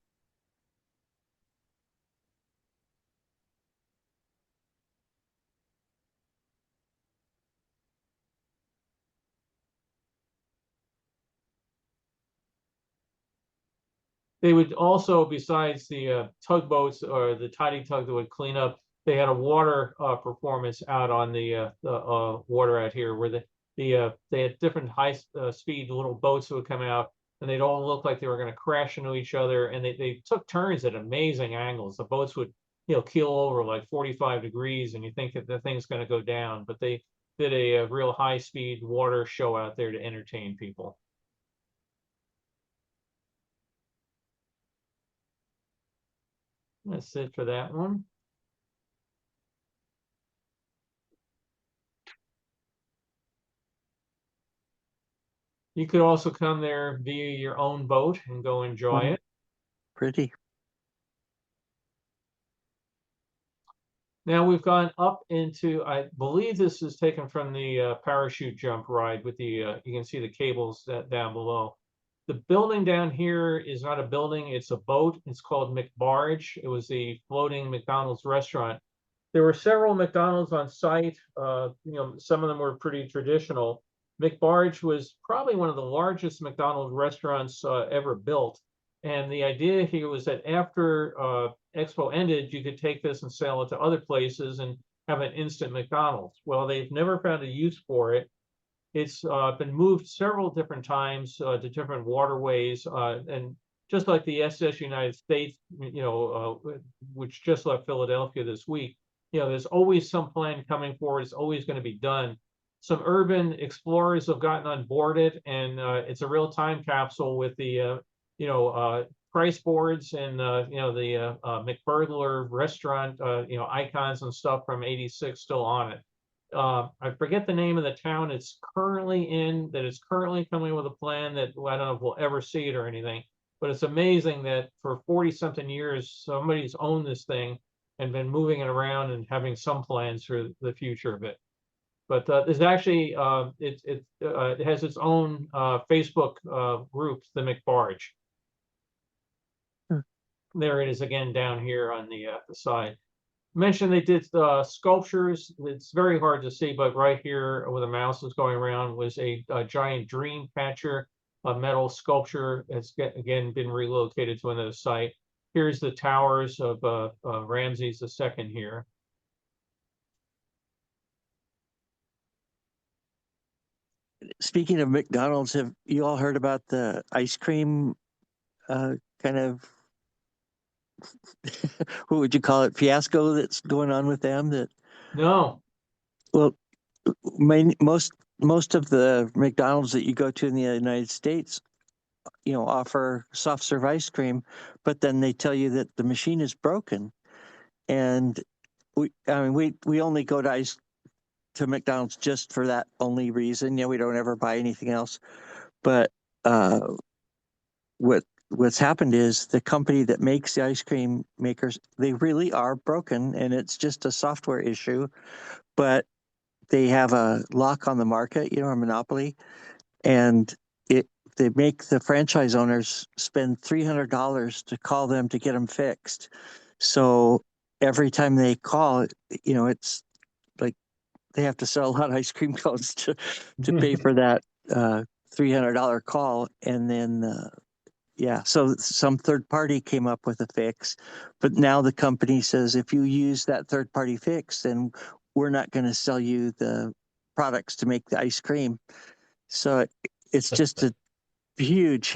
They would also, besides the tugboats or the tidy tug that would clean up, they had a water performance out on the water out here, where they had different high speed little boats that would come out, and they'd all look like they were going to crash into each other, and they took turns at amazing angles. The boats would, you know, keel over like 45 degrees, and you think that the thing's going to go down, but they did a real high speed water show out there to entertain people. That's it for that one. You could also come there via your own boat and go enjoy it. Pretty. Now we've gone up into, I believe this is taken from the parachute jump ride with the, you can see the cables down below. The building down here is not a building, it's a boat. It's called McBarge. It was the floating McDonald's restaurant. There were several McDonald's on site. You know, some of them were pretty traditional. McBarge was probably one of the largest McDonald's restaurants ever built. And the idea here was that after Expo ended, you could take this and sell it to other places and have an instant McDonald's. Well, they've never found a use for it. It's been moved several different times to different waterways, and just like the SS United States, you know, which just left Philadelphia this week, you know, there's always some plan coming forward. It's always going to be done. Some urban explorers have gotten on board it, and it's a real time capsule with the, you know, price boards and, you know, the McBurglar restaurant, you know, icons and stuff from '86 still on it. I forget the name of the town it's currently in, that is currently coming with a plan that I don't know if we'll ever see it or anything, but it's amazing that for 40 something years, somebody's owned this thing and been moving it around and having some plans for the future of it. But there's actually, it has its own Facebook group, the McBarge. There it is again down here on the side. mentioned they did sculptures. It's very hard to see, but right here where the mouse is going around was a giant dream catcher, a metal sculpture. It's again been relocated to another site. Here's the towers of Ramses II here. Speaking of McDonald's, have you all heard about the ice cream kind of what would you call it, fiasco that's going on with them? That No. well, most of the McDonald's that you go to in the United States, offer soft serve ice cream, but then they tell you that the machine is broken, and we only go to McDonald's just for that only reason. We don't ever buy anything else. But what's happened is the company that makes the ice cream makers, they really are broken, and it's just a software issue. But they have a lock on the market, a monopoly, and they make the franchise owners spend $300 to call them to get them fixed. So every time they call, it's like they have to sell a lot of ice cream cones to pay for that $300 call. And then, so some third party came up with a fix, but now the company says, if you use that third party fix, then we're not going to sell you the products to make the ice cream. So it's just a huge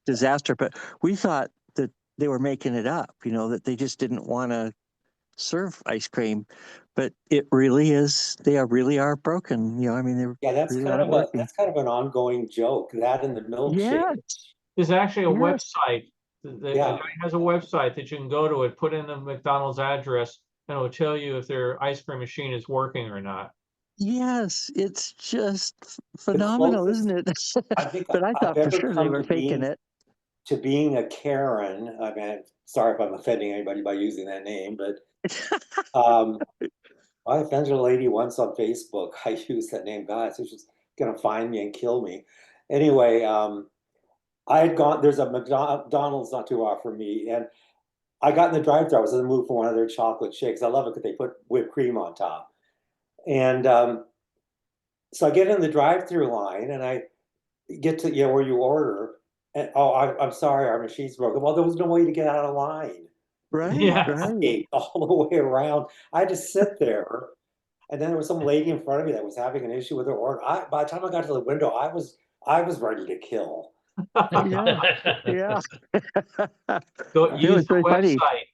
disaster. But we thought that they were making it up, that they just didn't want to serve ice cream, but it really is, really are broken. They Yeah, really aren't working. that's kind of an ongoing joke. That and the milkshake. Yeah. There's actually a Yes. website. The guy has a website that you can go to it, put in the McDonald's address, and it will tell you if their ice cream machine is working or not. Yes, it's just phenomenal, isn't it? I think But I I've thought for ever sure they come were faking it. to being a Karen. I mean, sorry if I'm offending anybody by using that name, but I offended a lady once on Facebook. I used that name, God, so she's gonna find me and kill me. Anyway, I had gone. There's a McDonald's not too far from me, and I got in the drive-thru. I was in the mood for one of their chocolate shakes. I love it because they put whipped cream on top. And so I get in the drive-thru line, and I get to where you order, and I'm sorry, our machine's broken. Well, there was no way to get out of line. Right, Yeah. right. All the way around. I had to sit there, and then there was some lady in front of me that was having an issue with her order. By the time I got to the window, I was ready to kill. Yeah, yeah. Go It use was the very funny. website.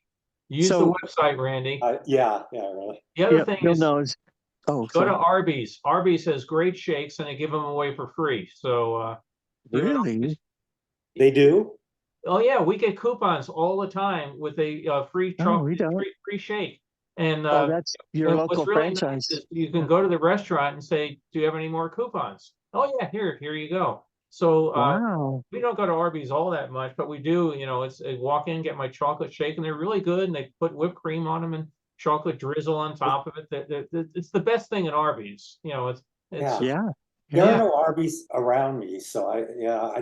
Use the So, website, Randy. Yeah, really. The other yeah, thing Bill is, knows. Oh, go to sorry. Arby's. Arby's has great shakes, and they give them away for free. So, Really? They do? oh yeah, we get coupons all the time with a free Oh, we chocolate, don't. free shake. And Oh, that's your and local what's really nice franchise. is you can go to the restaurant and say, "Do you have any more coupons?" Oh yeah, here you go. So Wow. we don't go to Arby's all that much, but we do. It's a walk in, get my chocolate shake, and they're really good. And they put whipped cream on them and chocolate drizzle on top of it. It's the best thing at Arby's. It's Yeah. Yeah. There are yeah. no Arby's around me, so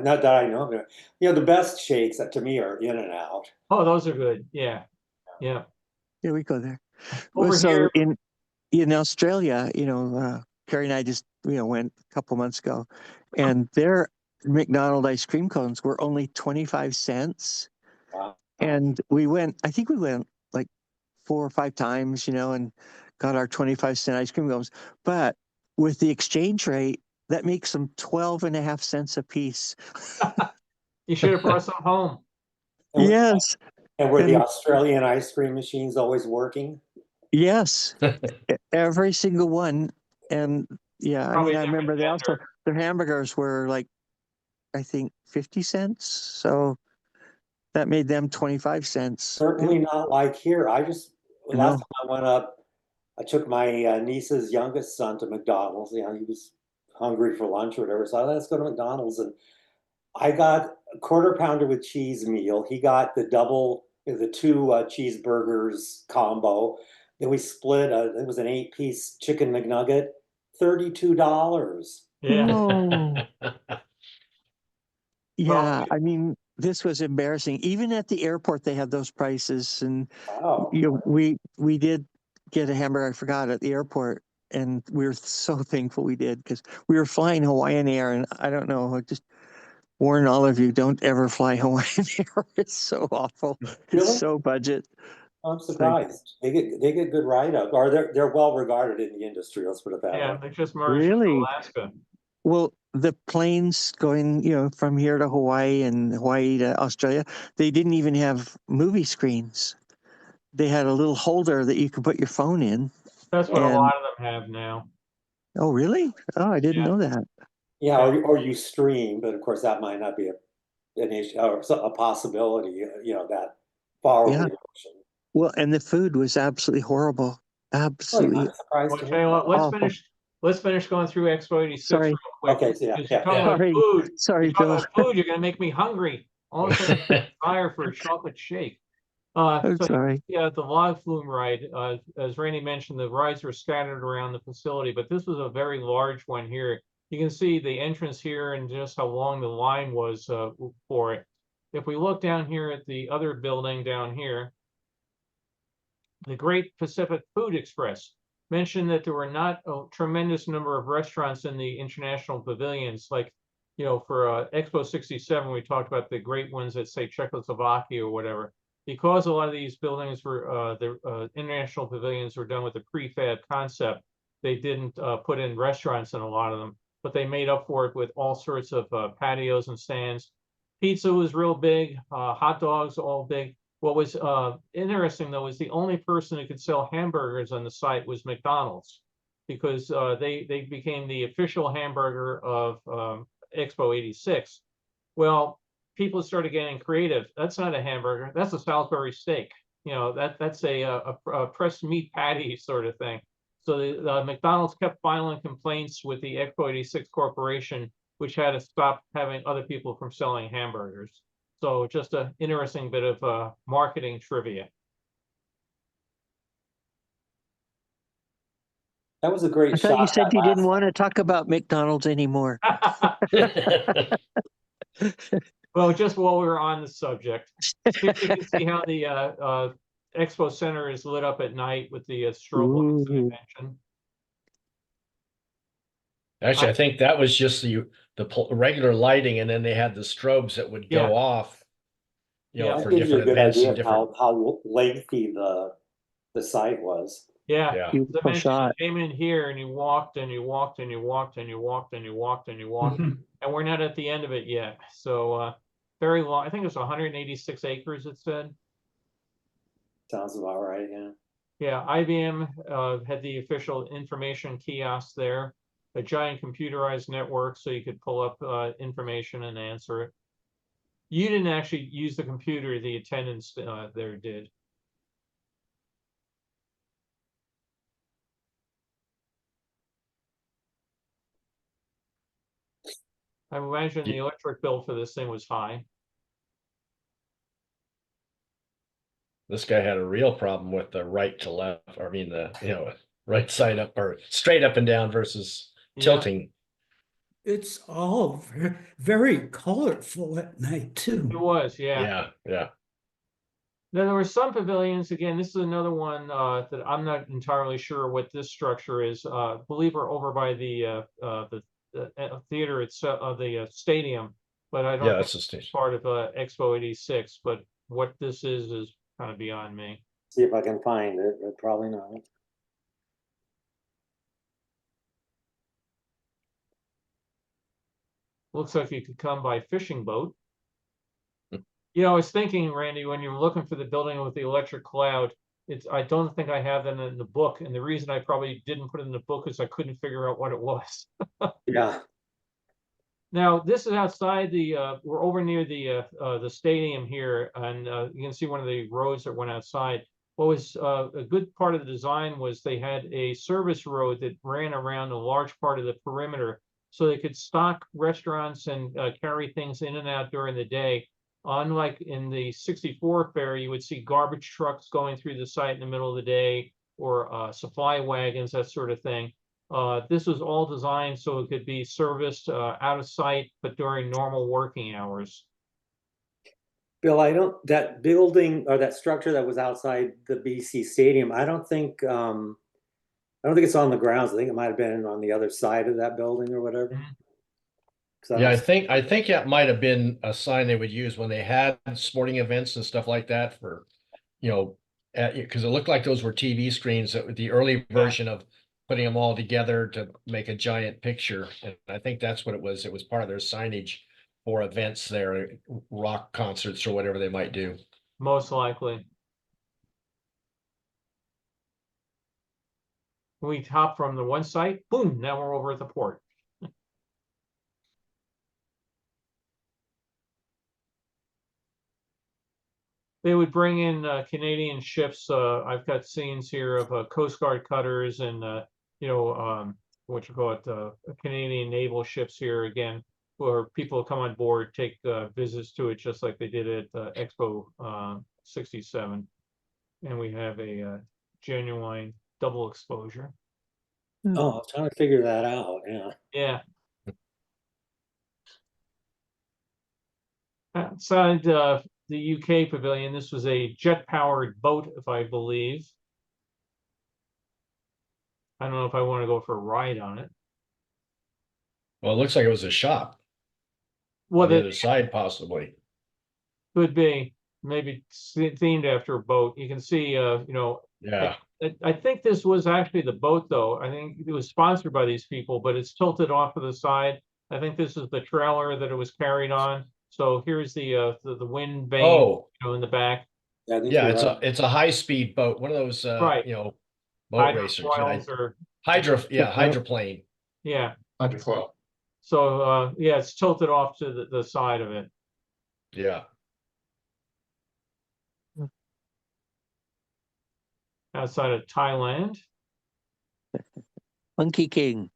not that I know of it. The best shakes to me are In and Out. Oh, those are good. Yeah. Yeah, we go there. Well, Over so here, in Australia, Carrie and I just went a couple months ago, and their McDonald ice cream cones were only 25 cents. Wow. And I think we went like 4 or 5 times, and got our 25-cent ice cream cones. But with the exchange rate, that makes them 12.5 cents a piece. you should have brought some home. And, Yes. and were the And Australian ice cream machines always working? yes, every single one. And yeah, Probably I different remember vendor. their hamburgers were like, I think 50 cents. So that made them 25 cents. Certainly not like here. Last time I went up, I took my niece's youngest son to McDonald's. He was hungry for lunch or whatever. So let's go to McDonald's. And I got a quarter pounder with cheese meal. He got the two cheeseburgers combo. Then we split, it was an 8-piece chicken McNugget, $32. Yeah. Whoa. Yeah, Well, this was embarrassing. Even at the airport, they had those prices, and Oh, we did get a hamburger. I forgot at the airport, and we were so thankful we did because we were flying Hawaiian Air, and I don't know, I just warn all of you, don't ever fly Hawaiian Air. It's so awful. Really? It's so budget. I'm surprised. They get good write-up, or they're well regarded in the industry. Let's put it that Yeah, way. they just merged with Really? Alaska. Well, the planes going, from here to Hawaii and Hawaii to Australia, they didn't even have movie screens. They had a little holder that you could put your phone in. That's what a And lot of them have now. oh, really? Oh, I didn't Yeah. know that. Yeah, or you stream, but of course that might not be an issue or a possibility. That far over Yeah. the ocean. Well, and the food was absolutely horrible. Oh, yeah, Absolutely I'm surprised Well, to tell hear you what, that. awful. let's finish going through Expo 86 Sorry. real quick. Okay, so Because yeah. you're talking about Sorry. food. Sorry, You're talking Bill. about food, you're gonna make me hungry. All of a sudden, I'm desire for a chocolate shake. I'm So sorry. yeah, the log flume ride, as Randy mentioned, the rides were scattered around the facility, but this was a very large one here. You can see the entrance here and just how long the line was for it. If we look down here at the other building down here, the Great Pacific Food Express mentioned that there were not a tremendous number of restaurants in the international pavilions. Like, for Expo 67, we talked about the great ones that say Czechoslovakia or whatever. Because a lot of these buildings were, the international pavilions were done with a prefab concept, they didn't put in restaurants in a lot of them, but they made up for it with all sorts of patios and stands. Pizza was real big, hot dogs all big. What was interesting, though, is the only person who could sell hamburgers on the site was McDonald's, because they became the official hamburger of Expo 86. Well, people started getting creative. That's not a hamburger. That's a Salisbury steak. That's a pressed meat patty sort of thing. So the McDonald's kept filing complaints with the Expo 86 Corporation, which had to stop having other people from selling hamburgers. So just an interesting bit of marketing trivia. That was a great I thought you shot. said That you didn't last want to talk about McDonald's anymore. Well, just while we were on the subject, here you can see how the Expo Center is lit up at night with the strobe lights that I Ooh. mentioned. Actually, I think that was just the regular lighting, and then they had the strobes that would go Yeah. off, Yeah. for That gives you a different good events idea and of different. how lengthy the site was. Yeah. Yeah. As I Beautiful mentioned, you shot. came in here and you walked and you walked and you walked and you walked and you walked and you walked, and we're not at the end of it yet. So very long. I think it was 186 acres, it said. Sounds about right, yeah. Yeah, IBM had the official information kiosk there, a giant computerized network so you could pull up information and answer it. You didn't actually use the computer, the attendants there did. I imagine the electric bill for this thing was high. This guy had a real problem with the right to left, I mean, right side up or straight up and down versus Yeah. tilting. It's all very colorful at night too. It was, yeah. Yeah, yeah. Then there were some pavilions. Again, this is another one that I'm not entirely sure what this structure is. I believe we're over by the theater itself, the stadium, but I don't Yeah, think that's the it's station. part of Expo 86. But what this is kind of beyond me. See if I can find it, but probably not. Looks like you could come by fishing boat. I was thinking, Randy, when you're looking for the building with the electric cloud, I don't think I have that in the book. And the reason I probably didn't put it in the book is I couldn't figure out what it was. Yeah. Now, this is outside we're over near the stadium here, and you can see one of the roads that went outside. What was a good part of the design was they had a service road that ran around a large part of the perimeter, so they could stock restaurants and carry things in and out during the day. Unlike in the 64 fair, you would see garbage trucks going through the site in the middle of the day, or supply wagons, that sort of thing. This was all designed so it could be serviced out of sight, but during normal working hours. Bill, that building or that structure that was outside the BC Stadium, I don't think it's on the grounds. I think it might have been on the other side of that building or whatever. 'Cause Yeah, don't I think that might have been a sign they would use when they had sporting events and stuff like that for, you know, because it looked like those were TV screens that were the early version of putting them all together to make a giant picture. And I think that's what it was. It was part of their signage for events there, rock concerts or whatever they might do. Most likely. We hop from the one site, boom, now we're over at the port. They would bring in Canadian ships. I've got scenes here of Coast Guard cutters and you know, what you call it, Canadian naval ships here again, where people come on board, take visits to it, just like they did at Expo 67. And we have a genuine double exposure. I was trying to figure that out. Yeah. Yeah. Outside the UK pavilion, this was a jet-powered boat, if I believe. I don't know if I want to go for a ride on it. Well, it looks like it was a shop Well, on the that other side, possibly. could be maybe themed after a boat. You can see, you know, Yeah. I think this was actually the boat, though. I think it was sponsored by these people, but it's tilted off to the side. I think this is the trailer that it was carried on. So here's the wind vane, Oh, you know, in the back. Yeah, I think yeah, you're right. it's a high-speed boat, one of those Right. you know, boat racers. Hydrofoils or Hydroplane. yeah. Hydrofoil. So yeah, it's tilted off to the side of it. Yeah. Outside of Thailand. Monkey King.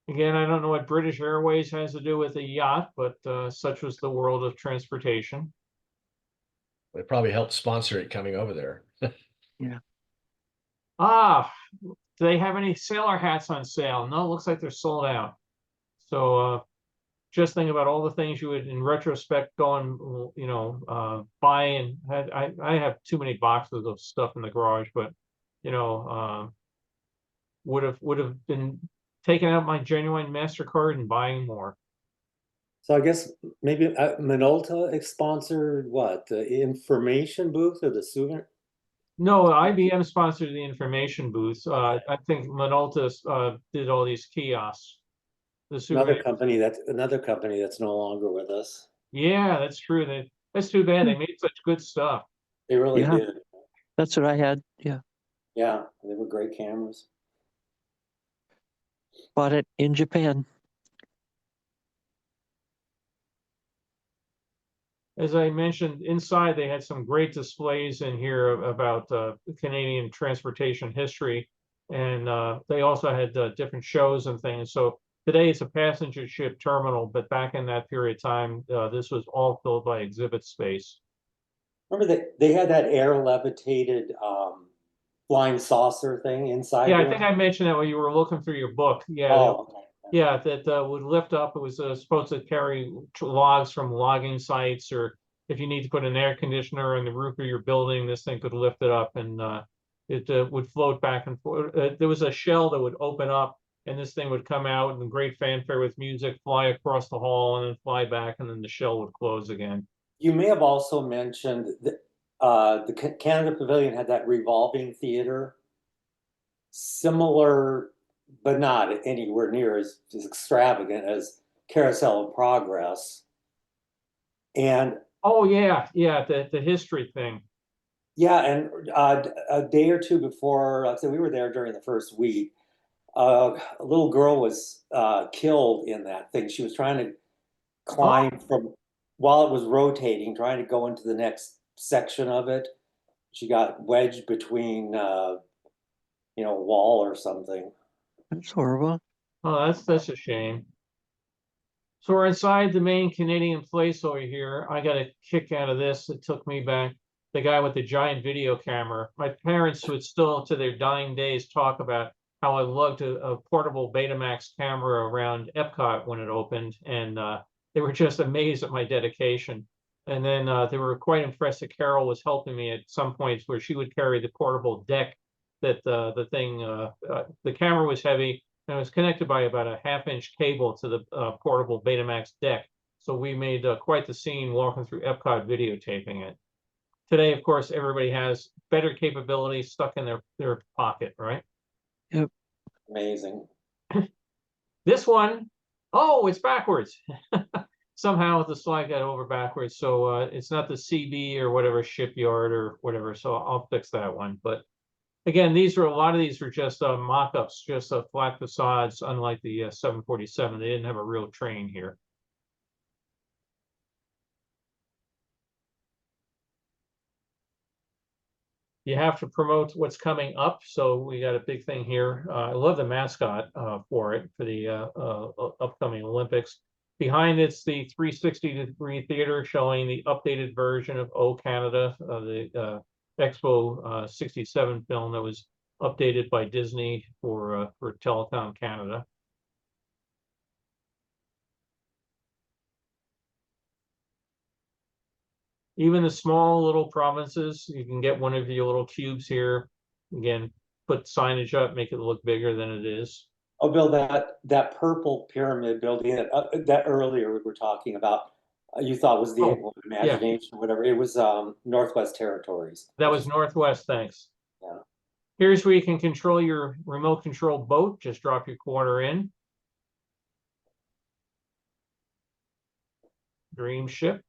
Again, I don't know what British Airways has to do with a yacht, but such was the world of transportation. They probably helped sponsor it coming over there. Ah, do they have any sailor hats on sale? No, it looks like they're sold out. So just think about all the things you would, in retrospect, go and you know buy. And I have too many boxes of stuff in the garage, but you know would have been taking out my genuine MasterCard and buying more. So I guess maybe Minolta sponsored what, the information booth or the souvenir? No, IBM sponsored the information booths. I think Minolta did all these kiosks. The Another souvenir. another company that's no longer with us. Yeah, that's true. That's too bad. They made such good stuff. They really Yeah. did. That's what I had. Yeah. Yeah, they were great cameras. Bought it in Japan. As I mentioned, inside they had some great displays in here about Canadian transportation history, and they also had different shows and things. So today it's a passenger ship terminal, but back in that period of time, this was all filled by exhibit space. Remember that they had that air levitated flying saucer thing inside? Yeah, I think I mentioned that when you were looking through your book. Yeah, Oh, okay. yeah, that would lift up. It was supposed to carry logs from logging sites, or if you need to put an air conditioner on the roof of your building, this thing could lift it up and it would float back and forth. There was a shell that would open up and this thing would come out and great fanfare with music, fly across the hall and then fly back, and then the shell would close again. You may have also mentioned that the Canada Pavilion had that revolving theater, similar, but not anywhere near as extravagant as Carousel of Progress. And Oh yeah, yeah, the history thing. yeah, and a day or two before, like I said, we were there during the first week. A little girl was killed in that thing. She was trying to climb from while it was rotating, trying to go into the next section of it. She got wedged between, a wall or something. That's horrible. Oh, that's a shame. So we're inside the main Canadian place over here. I got a kick out of this. It took me back. The guy with the giant video camera. My parents would still, to their dying days, talk about how I lugged a portable Betamax camera around Epcot when it opened, and they were just amazed at my dedication. And then they were quite impressed that Carol was helping me at some points where she would carry the portable deck that the camera was heavy and it was connected by about a 1/2-inch cable to the portable Betamax deck. So we made quite the scene walking through Epcot videotaping it. Today, of course, everybody has better capabilities stuck in their pocket, right? Yep. Amazing. This one, oh, it's backwards. Somehow the slide got over backwards. So it's not the CB or whatever shipyard or whatever. So I'll fix that one. But again, a lot of these are just mock-ups, just flat facades, unlike the 747. They didn't have a real train here. You have to promote what's coming up. So we got a big thing here. I love the mascot for it, for the upcoming Olympics. Behind it's the 360-degree theater showing the updated version of O Canada, the Expo 67 film that was updated by Disney for Telecom Canada. Even the small little provinces, you can get one of your little cubes here. Again, put signage up, make it look bigger than it is. Oh, Bill, that purple pyramid building that earlier we were talking about, you thought was the imagination or whatever. It was Northwest Territories. That was Northwest, thanks. Yeah. Here's where you can control your remote control boat. Just drop your quarter in. Dream ship.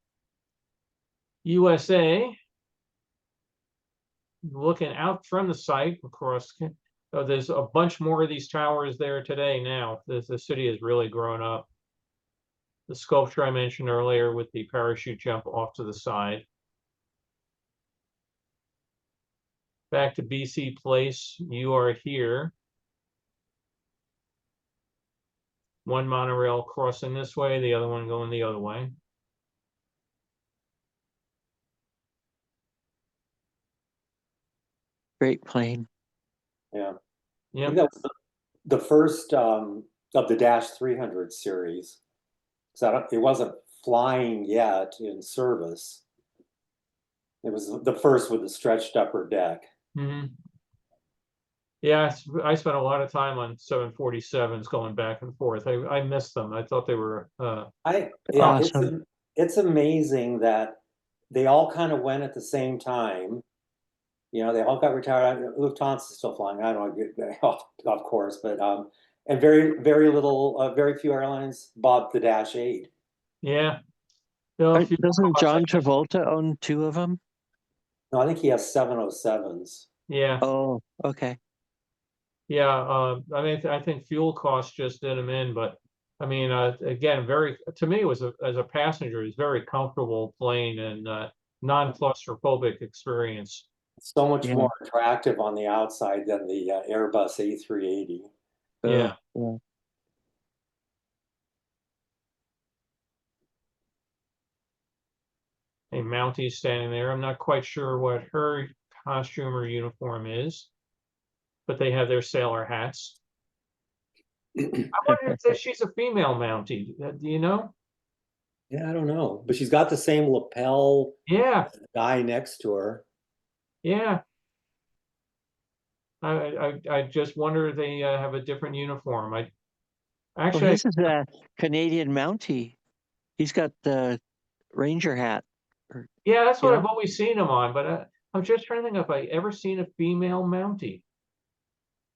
USA. Looking out from the site across. There's a bunch more of these towers there today now. The city has really grown up. The sculpture I mentioned earlier with the parachute jump off to the side. Back to BC Place. You are here. One monorail crossing this way, the other one going the other way. Great plane. Yeah. I Yeah. think that was the first of the Dash 300 series. So it wasn't flying yet in service. It was the first with the stretched upper deck. Mm-hmm. Yeah, I spent a lot of time on 747s going back and forth. I missed them. I thought they were Awesome. It's amazing that they all kind of went at the same time. You know, they all got retired. Lufthansa is still flying. I don't know, of course, but and very little, very few airlines bought the Dash 8. yeah. If you Doesn't John Travolta own 2 of them? No, I think he has 707s. Yeah. Oh, okay. Yeah, I mean, I think fuel costs just did them in, but I mean, again, to me, it was as a passenger, it was very comfortable plane and non-claustrophobic experience. So much more attractive on the outside than the Airbus A380. Yeah. A Mountie standing there. I'm not quite sure what her costume or uniform is, but they have their sailor hats. I wonder if she's a female Mountie. Do you know? Yeah, I don't know, but she's got the same lapel. Yeah. As the guy next to her. Yeah. I just wonder if they have a different uniform. This is a Canadian Mountie. He's got the Ranger hat. Yeah, that's what I've always seen him on, but I'm just trying to think if I ever seen a female Mountie.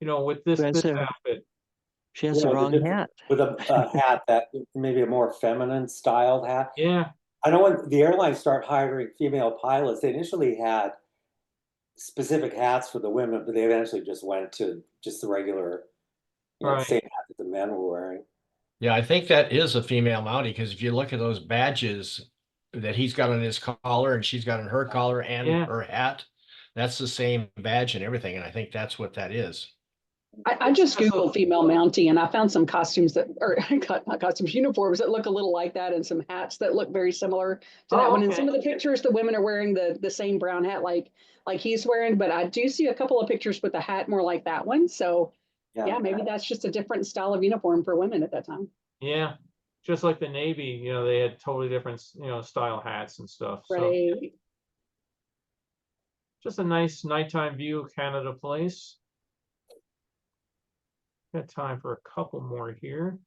You know, with this outfit. She has the wrong hat. With a hat that maybe a more feminine styled hat. Yeah. I know when the airlines start hiring female pilots, they initially had specific hats for the women, but they eventually just went to just the regular, same hat that the men were wearing. Yeah, I think that is a female Mountie because if you look at those badges that he's got on his collar and she's got on her collar and her hat, that's the same badge and everything. And I think that's what that is. I just Googled female Mountie and I found some costumes not costumes, uniforms that look a little like that and some hats that look very similar to that one. In some of the pictures, the women are wearing the same brown hat like he's wearing, but I do see a couple of pictures with the hat more like that one. So yeah, maybe that's just a different style of uniform for women at that time. Yeah. just like the Navy, you know, they had totally different, you know, style hats and stuff. So Right. just a nice nighttime view of Canada Place. Got time for a couple more here.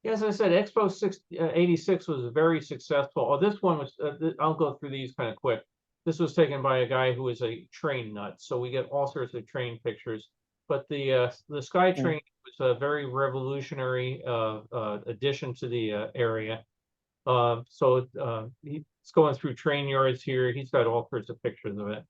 Yeah, as I said, Expo 86 was very successful. Oh, this one was, I'll go through these kind of quick. This was taken by a guy who was a train nut, so we get all sorts of train pictures. But the SkyTrain was a very revolutionary addition to the area. He's going through train yards here. He's got all sorts of pictures of it.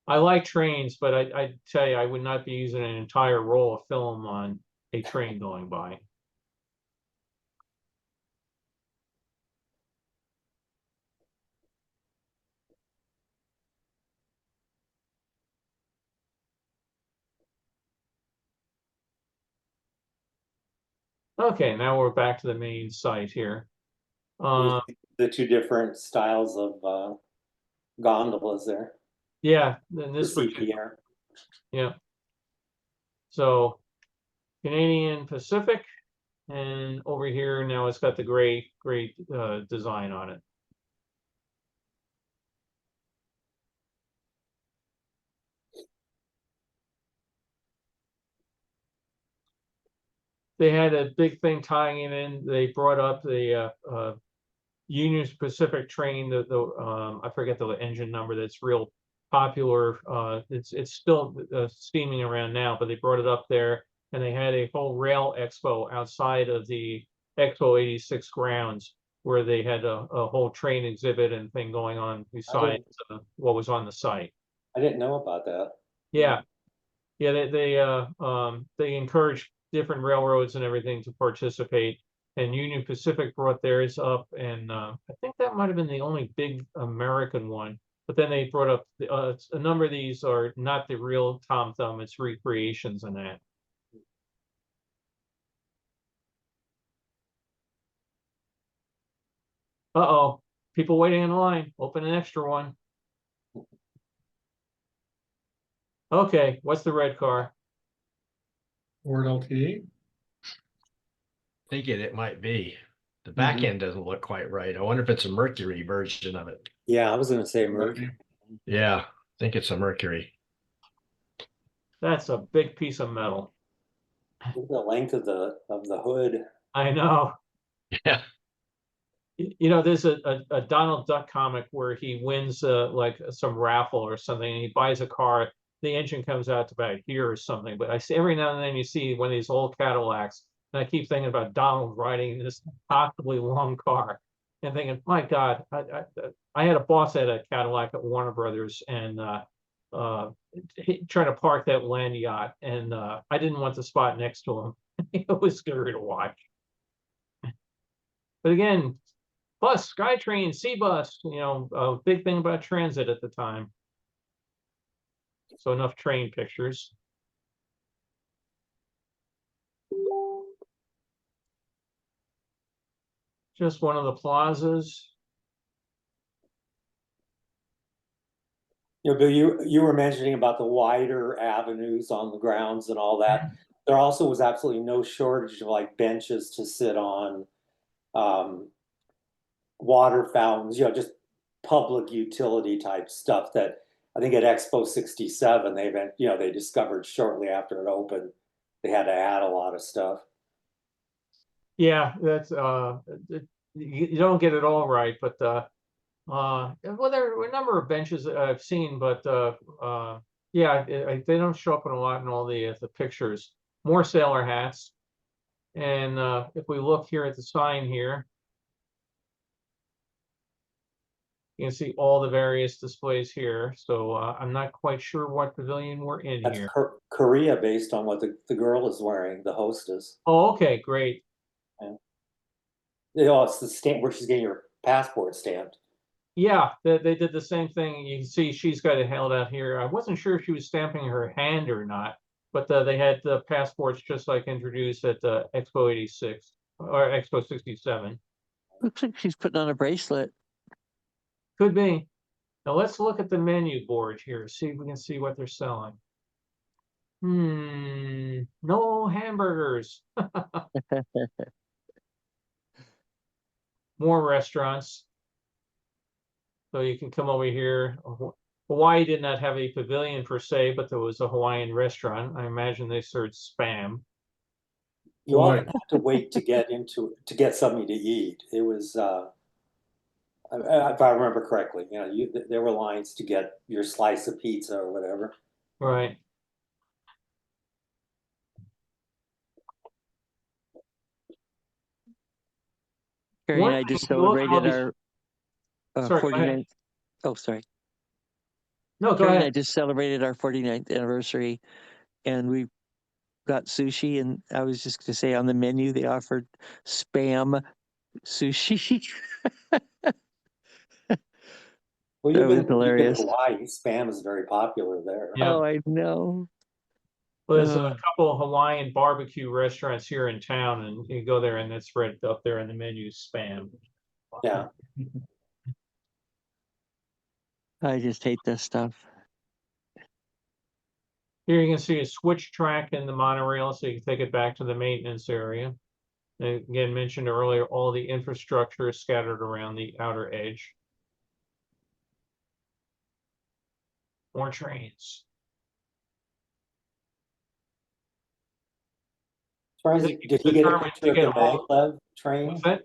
I like trains, but I tell you, I would not be using an entire roll of film on a train going by. Okay, now we're back to the main site here. The two different styles of gondolas there. Yeah, then The this was, CPR. yeah. So Canadian Pacific, and over here now it's got the gray design on it. They had a big thing tying it in. They brought up the Union Pacific train, I forget the engine number that's real popular. It's still steaming around now, but they brought it up there, and they had a whole rail expo outside of the Expo 86 grounds, where they had a whole train exhibit and thing going on besides what was on the site. I didn't know about that. Yeah, yeah, they encourage different railroads and everything to participate. And Union Pacific brought theirs up, and I think that might have been the only big American one. But then they brought up a number of these are not the real Tom Thumb; it's recreations and that. Uh-oh, people waiting in line. Open an extra one. Okay, what's the red car? Ford LTD. Think it might be. The back end doesn't look quite right. I wonder if it's a Mercury version of it. Yeah, I was going to say Mercury. Yeah, I think it's a Mercury. That's a big piece of metal. The length of the hood. I know. Yeah. You know, there's a Donald Duck comic where he wins like some raffle or something, and he buys a car. The engine comes out to about here or something. But I see every now and then you see one of these old Cadillacs, and I keep thinking about Donald riding this possibly long car, and thinking, my God, I had a boss at a Cadillac at Warner Brothers, and trying to park that land yacht, and I didn't want the spot next to him. It was scary to watch. But again, bus, SkyTrain, C-Bus, you know, a big thing about transit at the time. So enough train pictures. Just one of the plazas. You know, Bill, you were mentioning about the wider avenues on the grounds and all that. There also was absolutely no shortage of like benches to sit on, water fountains, you know, just public utility type stuff that I think at Expo 67 they discovered shortly after it opened. They had to add a lot of stuff. Yeah, that's you don't get it all right, but well, there were a number of benches that I've seen, but yeah, they don't show up in a lot in all the pictures. More sailor hats, and if we look here at the sign here, you can see all the various displays here. So I'm not quite sure what pavilion we're in That's here. Korea based on what the girl is wearing, the hostess. Oh, okay, great. You know, it's the stamp where she's getting her passport stamped. Yeah, they did the same thing. You can see she's got it held out here. I wasn't sure if she was stamping her hand or not, but they had the passports just like introduced at Expo 86 or Expo 67. Looks like she's putting on a bracelet. Could be. Now let's look at the menu board here, see if we can see what they're selling. No hamburgers. More restaurants. So you can come over here. Hawaii did not have a pavilion per se, but there was a Hawaiian restaurant. I imagine they served spam. You often have to wait to get something to eat. It was, if I remember correctly, you know, there were lines to get your slice of pizza or whatever. Right. Carrie and I just celebrated our Sorry, go ahead. 49th. Oh, sorry. No, go Carrie and I ahead. just celebrated our 49th anniversary, and we got sushi. And I was just going to say, on the menu they offered spam sushi. Well, That was you've been to hilarious. Hawaii. Spam is very popular there. Yeah. Oh, I know. Well, there's a couple of Hawaiian barbecue restaurants here in town, and you go there and it's right up there in the menu, spam. Yeah. I just hate this stuff. Here you can see a switch track in the monorail, so you can take it back to the maintenance area. And again, mentioned earlier, all the infrastructure is scattered around the outer edge. More trains. Did he get a picture of the maglev train? What's that?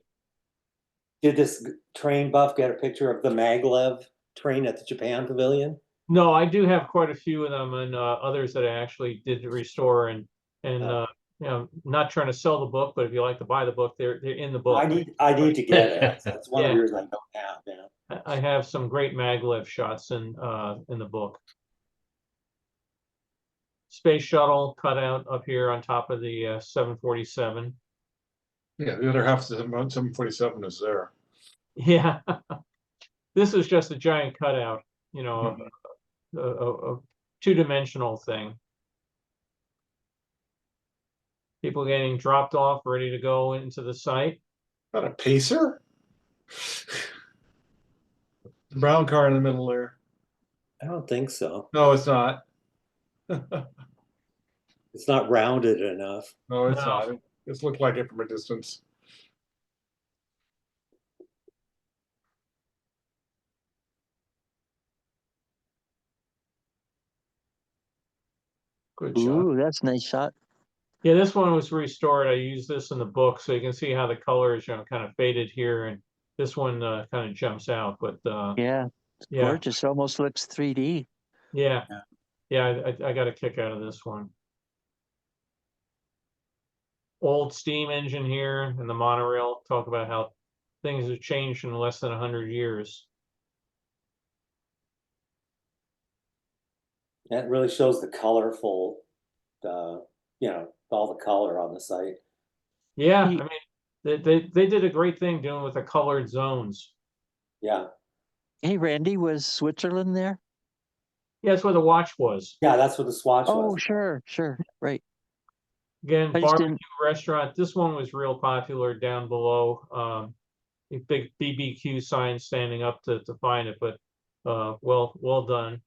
Did this train buff get a picture of the maglev train at the Japan Pavilion? No, I do have quite a few of them, and others that I actually did restore, and you know, not trying to sell the book, but if you like to buy the book, they're in the book. I need to get it. That's one of Yeah. the reasons I don't have. Yeah. I have some great maglev shots in the book. Space shuttle cut out up here on top of the 747. Yeah, the other half of the 747 is there. Yeah, this is just a giant cutout, you know, a two-dimensional thing. People getting dropped off, ready to go into the site. Not a pacer? Brown car in the middle there. I don't think so. No, it's not. It's not rounded enough. No, it's No. not. It just looked like it from a distance. Good shot. Ooh, that's a nice shot. Yeah, this one was restored. I used this in the book, so you can see how the colors, you know, kind of faded here, and this one kind of jumps out. But Yeah, it's yeah, gorgeous. It almost looks 3D. yeah, I got a kick out of this one. Old steam engine here and the monorail. Talk about how things have changed in less than 100 years. That really shows the colorful, you know, all the color on the site. Yeah, I mean, they did a great thing doing with the colored zones. Yeah. Hey, Randy, was Switzerland there? Yeah, that's where the watch was. Yeah, that's what the swatch Oh, was. sure, right. Again, I just barbecue didn't. restaurant. This one was real popular down below. A big BBQ sign standing up to find it, but well done.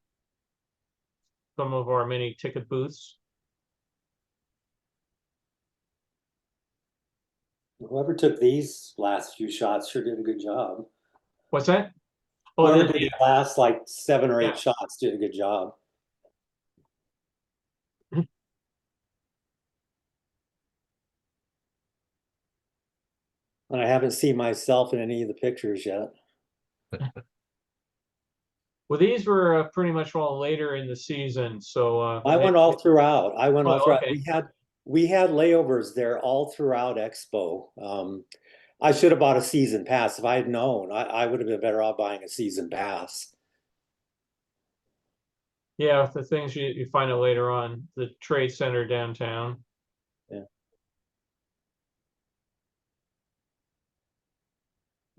Some of our many ticket booths. Whoever took these last few shots sure did a good job. What's that? Oh, Whoever did the last like 7 or 8 Yeah. shots did a good job. And I haven't seen myself in any of the pictures yet. Well, these were pretty much all later in the season, so I went all throughout. I went all throughout. Okay. We had layovers there all throughout Expo. I should have bought a season pass. If I had known, I would have been better off buying a season pass. Yeah, the things you find out later on, the trade center downtown. Yeah.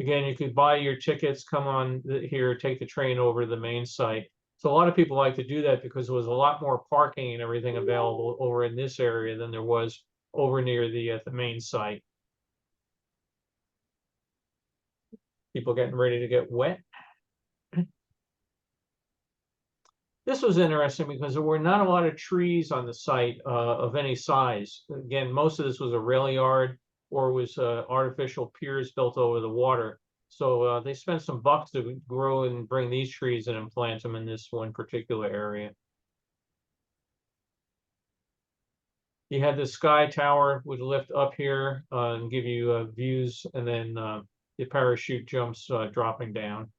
Again, you could buy your tickets, come on here, take the train over to the main site. So a lot of people like to do that because there was a lot more parking and everything available over in this area than there was over near the main site. People getting ready to get wet. This was interesting because there were not a lot of trees on the site of any size. Again, most of this was a rail yard or was artificial piers built over the water. So they spent some bucks to grow and bring these trees in and plant them in this one particular area. You had the sky tower would lift up here and give you views, and then the parachute jumps dropping down.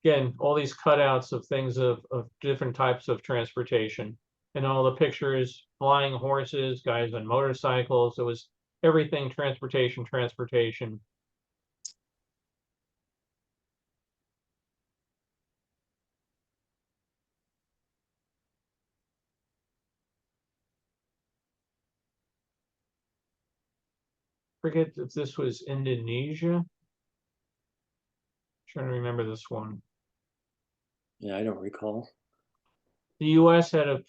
Again, all these cutouts of things of different types of transportation, and all the pictures, flying horses, guys on motorcycles. It was everything transportation, transportation. Forget if this was Indonesia. Trying to remember this one. Yeah, I don't recall. The U.S. had a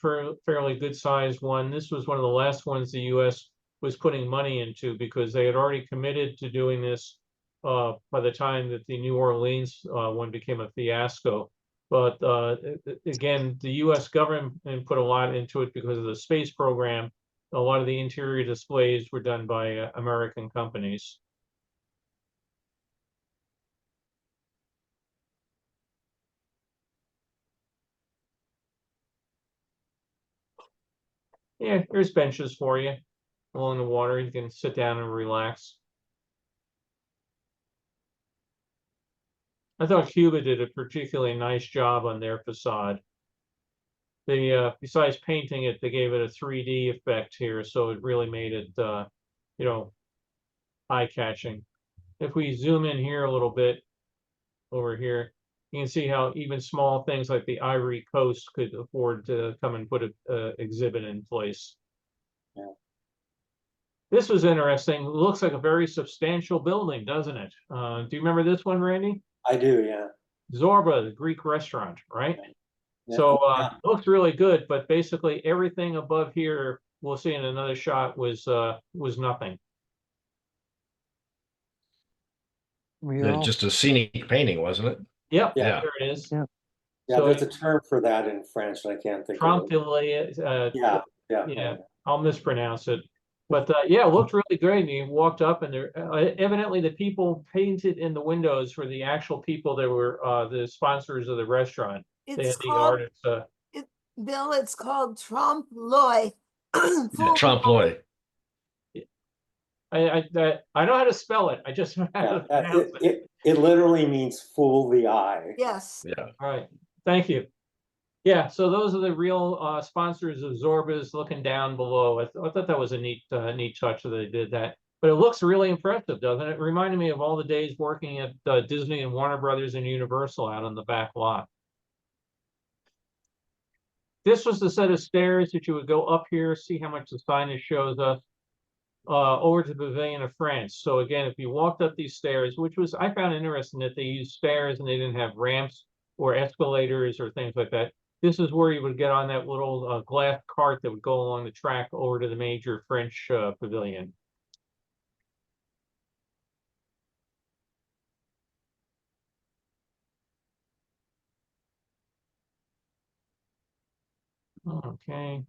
fairly good sized one. This was one of the last ones the U.S. was putting money into because they had already committed to doing this by the time that the New Orleans one became a fiasco. But again, the U.S. government put a lot into it because of the space program. A lot of the interior displays were done by American companies. Yeah, there's benches for you along the water. You can sit down and relax. I thought Cuba did a particularly nice job on their facade. They, besides painting it, they gave it a 3D effect here, so it really made it, you know, eye-catching. If we zoom in here a little bit, over here, you can see how even small things like the Ivory Coast could afford to come and put an exhibit in place. Yeah. This was interesting. It looks like a very substantial building, doesn't it? Do you remember this one, Randy? I do, yeah. Zorba, the Greek restaurant, right? Yeah. So Yeah. it looks really good, but basically everything above here, we'll see in another shot, was nothing. Just a scenic painting, wasn't it? Yep, Yeah. there it is. Yeah. Yeah, So there's a term for that in French, and I can't think of it. Yeah, yeah, I'll mispronounce it. But yeah, it looked really great. And you walked up, and there evidently the people painted in the windows were the actual people that were the sponsors of the restaurant. They It's had the called, artists. Bill, it's called trompe l'oeil. Yeah, trompe l'oeil. I know how to spell it. I just know how to pronounce it. It literally means fool the eye. Yes. Yeah. All right, thank you. Yeah, so those are the real sponsors of Zorba's looking down below. I thought that was a neat touch that they did that. But it looks really impressive, doesn't it? It reminded me of all the days working at Disney and Warner Brothers and Universal out on the back lot. This was the set of stairs that you would go up here, see how much the signage shows us, over to the Pavilion of France. So again, if you walked up these stairs, which was, I found interesting that they used stairs and they didn't have ramps or escalators or things like that. This is where you would get on that little glass cart that would go along the track over to the major French pavilion. Okay.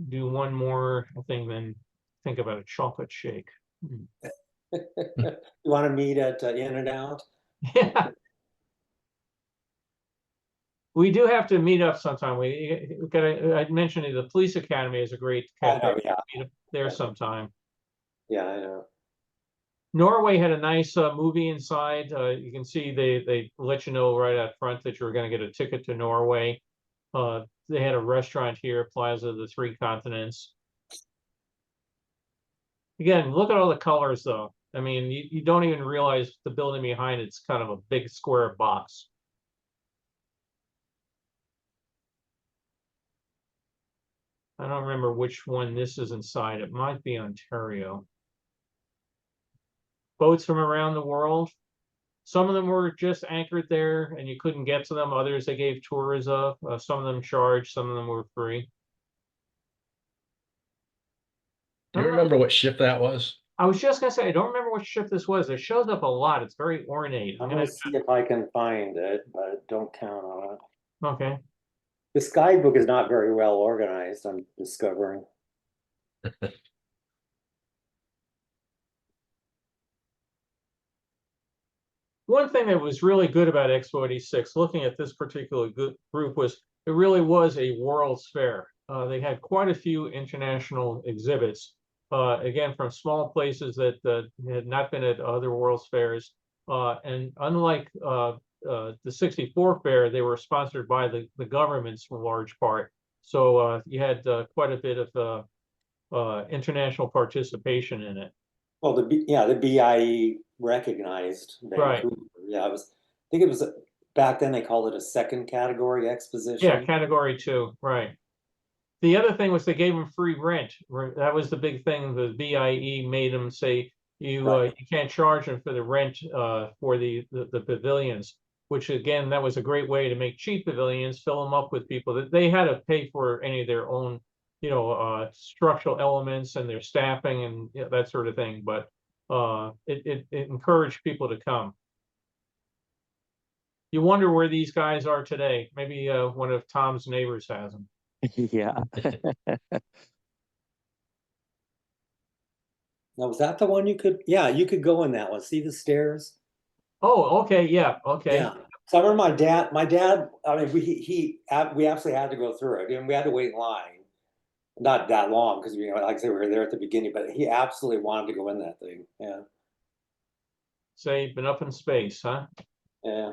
Do one more thing, then think about a chocolate shake. You want to meet at In-N-Out? Yeah. We do have to meet up sometime. We gotta, I mentioned it, the police academy is a great cafe. Yeah. Meet up there sometime. Yeah, I know. Norway had a nice movie inside. You can see they let you know right out front that you're going to get a ticket to Norway. They had a restaurant here, Plaza of the Three Continents. Again, look at all the colors, though. I mean, you don't even realize the building behind it's kind of a big square box. I don't remember which one this is inside. It might be Ontario. Boats from around the world. Some of them were just anchored there and you couldn't get to them. Others they gave tours of. Some of them charged, some of them were free. remember what ship that was? I was just gonna say, I don't remember what ship this was. It shows up a lot. It's very ornate. I'm gonna see if I can find it, but don't count on it. Okay. This guidebook is not very well organized, I'm discovering. One thing that was really good about Expo 86, looking at this particular group, was it really was a World's Fair. They had quite a few international exhibits, again, from small places that had not been at other World's Fairs. And unlike the 64 fair, they were sponsored by the governments for large part. So you had quite a bit of international participation in it. Well, the BIE recognized Right. Vancouver. Yeah, I think it was back then they called it a second category exposition. Yeah, category 2, right. The other thing was they gave them free rent. That was the big thing. The BIE made them say you can't charge them for the rent for the pavilions, which again, that was a great way to make cheap pavilions, fill them up with people that they had to pay for any of their own, structural elements and their staffing and that sort of thing. But it encouraged people to come. You wonder where these guys are today. Maybe one of Tom's neighbors has them. Yeah. Now, was that the one you could? Yeah, you could go in that one. See the stairs? Oh, okay, yeah, okay. Yeah. So I remember my dad. I mean, we absolutely had to go through it, and we had to wait in line. Not that long because like I said, we were there at the beginning, but he absolutely wanted to go in that thing. Yeah. Say, been up in space, huh? Yeah.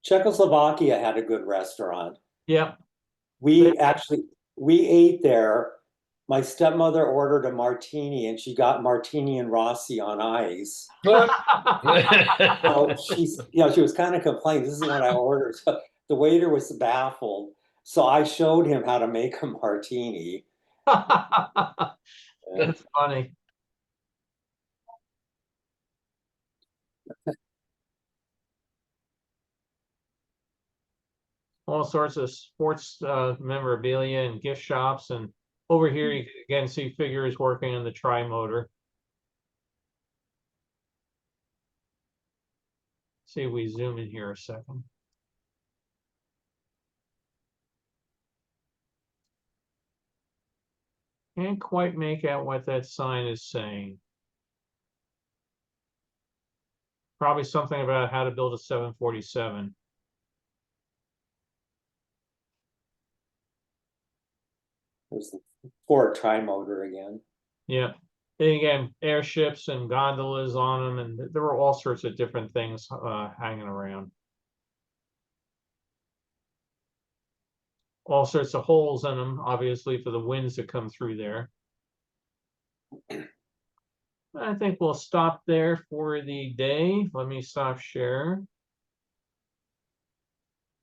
Czechoslovakia had a good restaurant. Yeah. We ate there. My stepmother ordered a martini and she got martini and Rossi on ice. So she was kind of complaining, this is what I ordered. So the waiter was baffled. So I showed him how to make a martini. That's funny. All sorts of sports memorabilia and gift shops, and over here you can again see figures working on the tri-motor. See if we zoom in here a second. Can't quite make out what that sign is saying. Probably something about how to build a 747. There's the Ford tri-motor again. Yeah. And again, airships and gondolas on them, and there were all sorts of different things hanging around. All sorts of holes in them, obviously, for the winds that come through there. I think we'll stop there for the day. Let me stop share.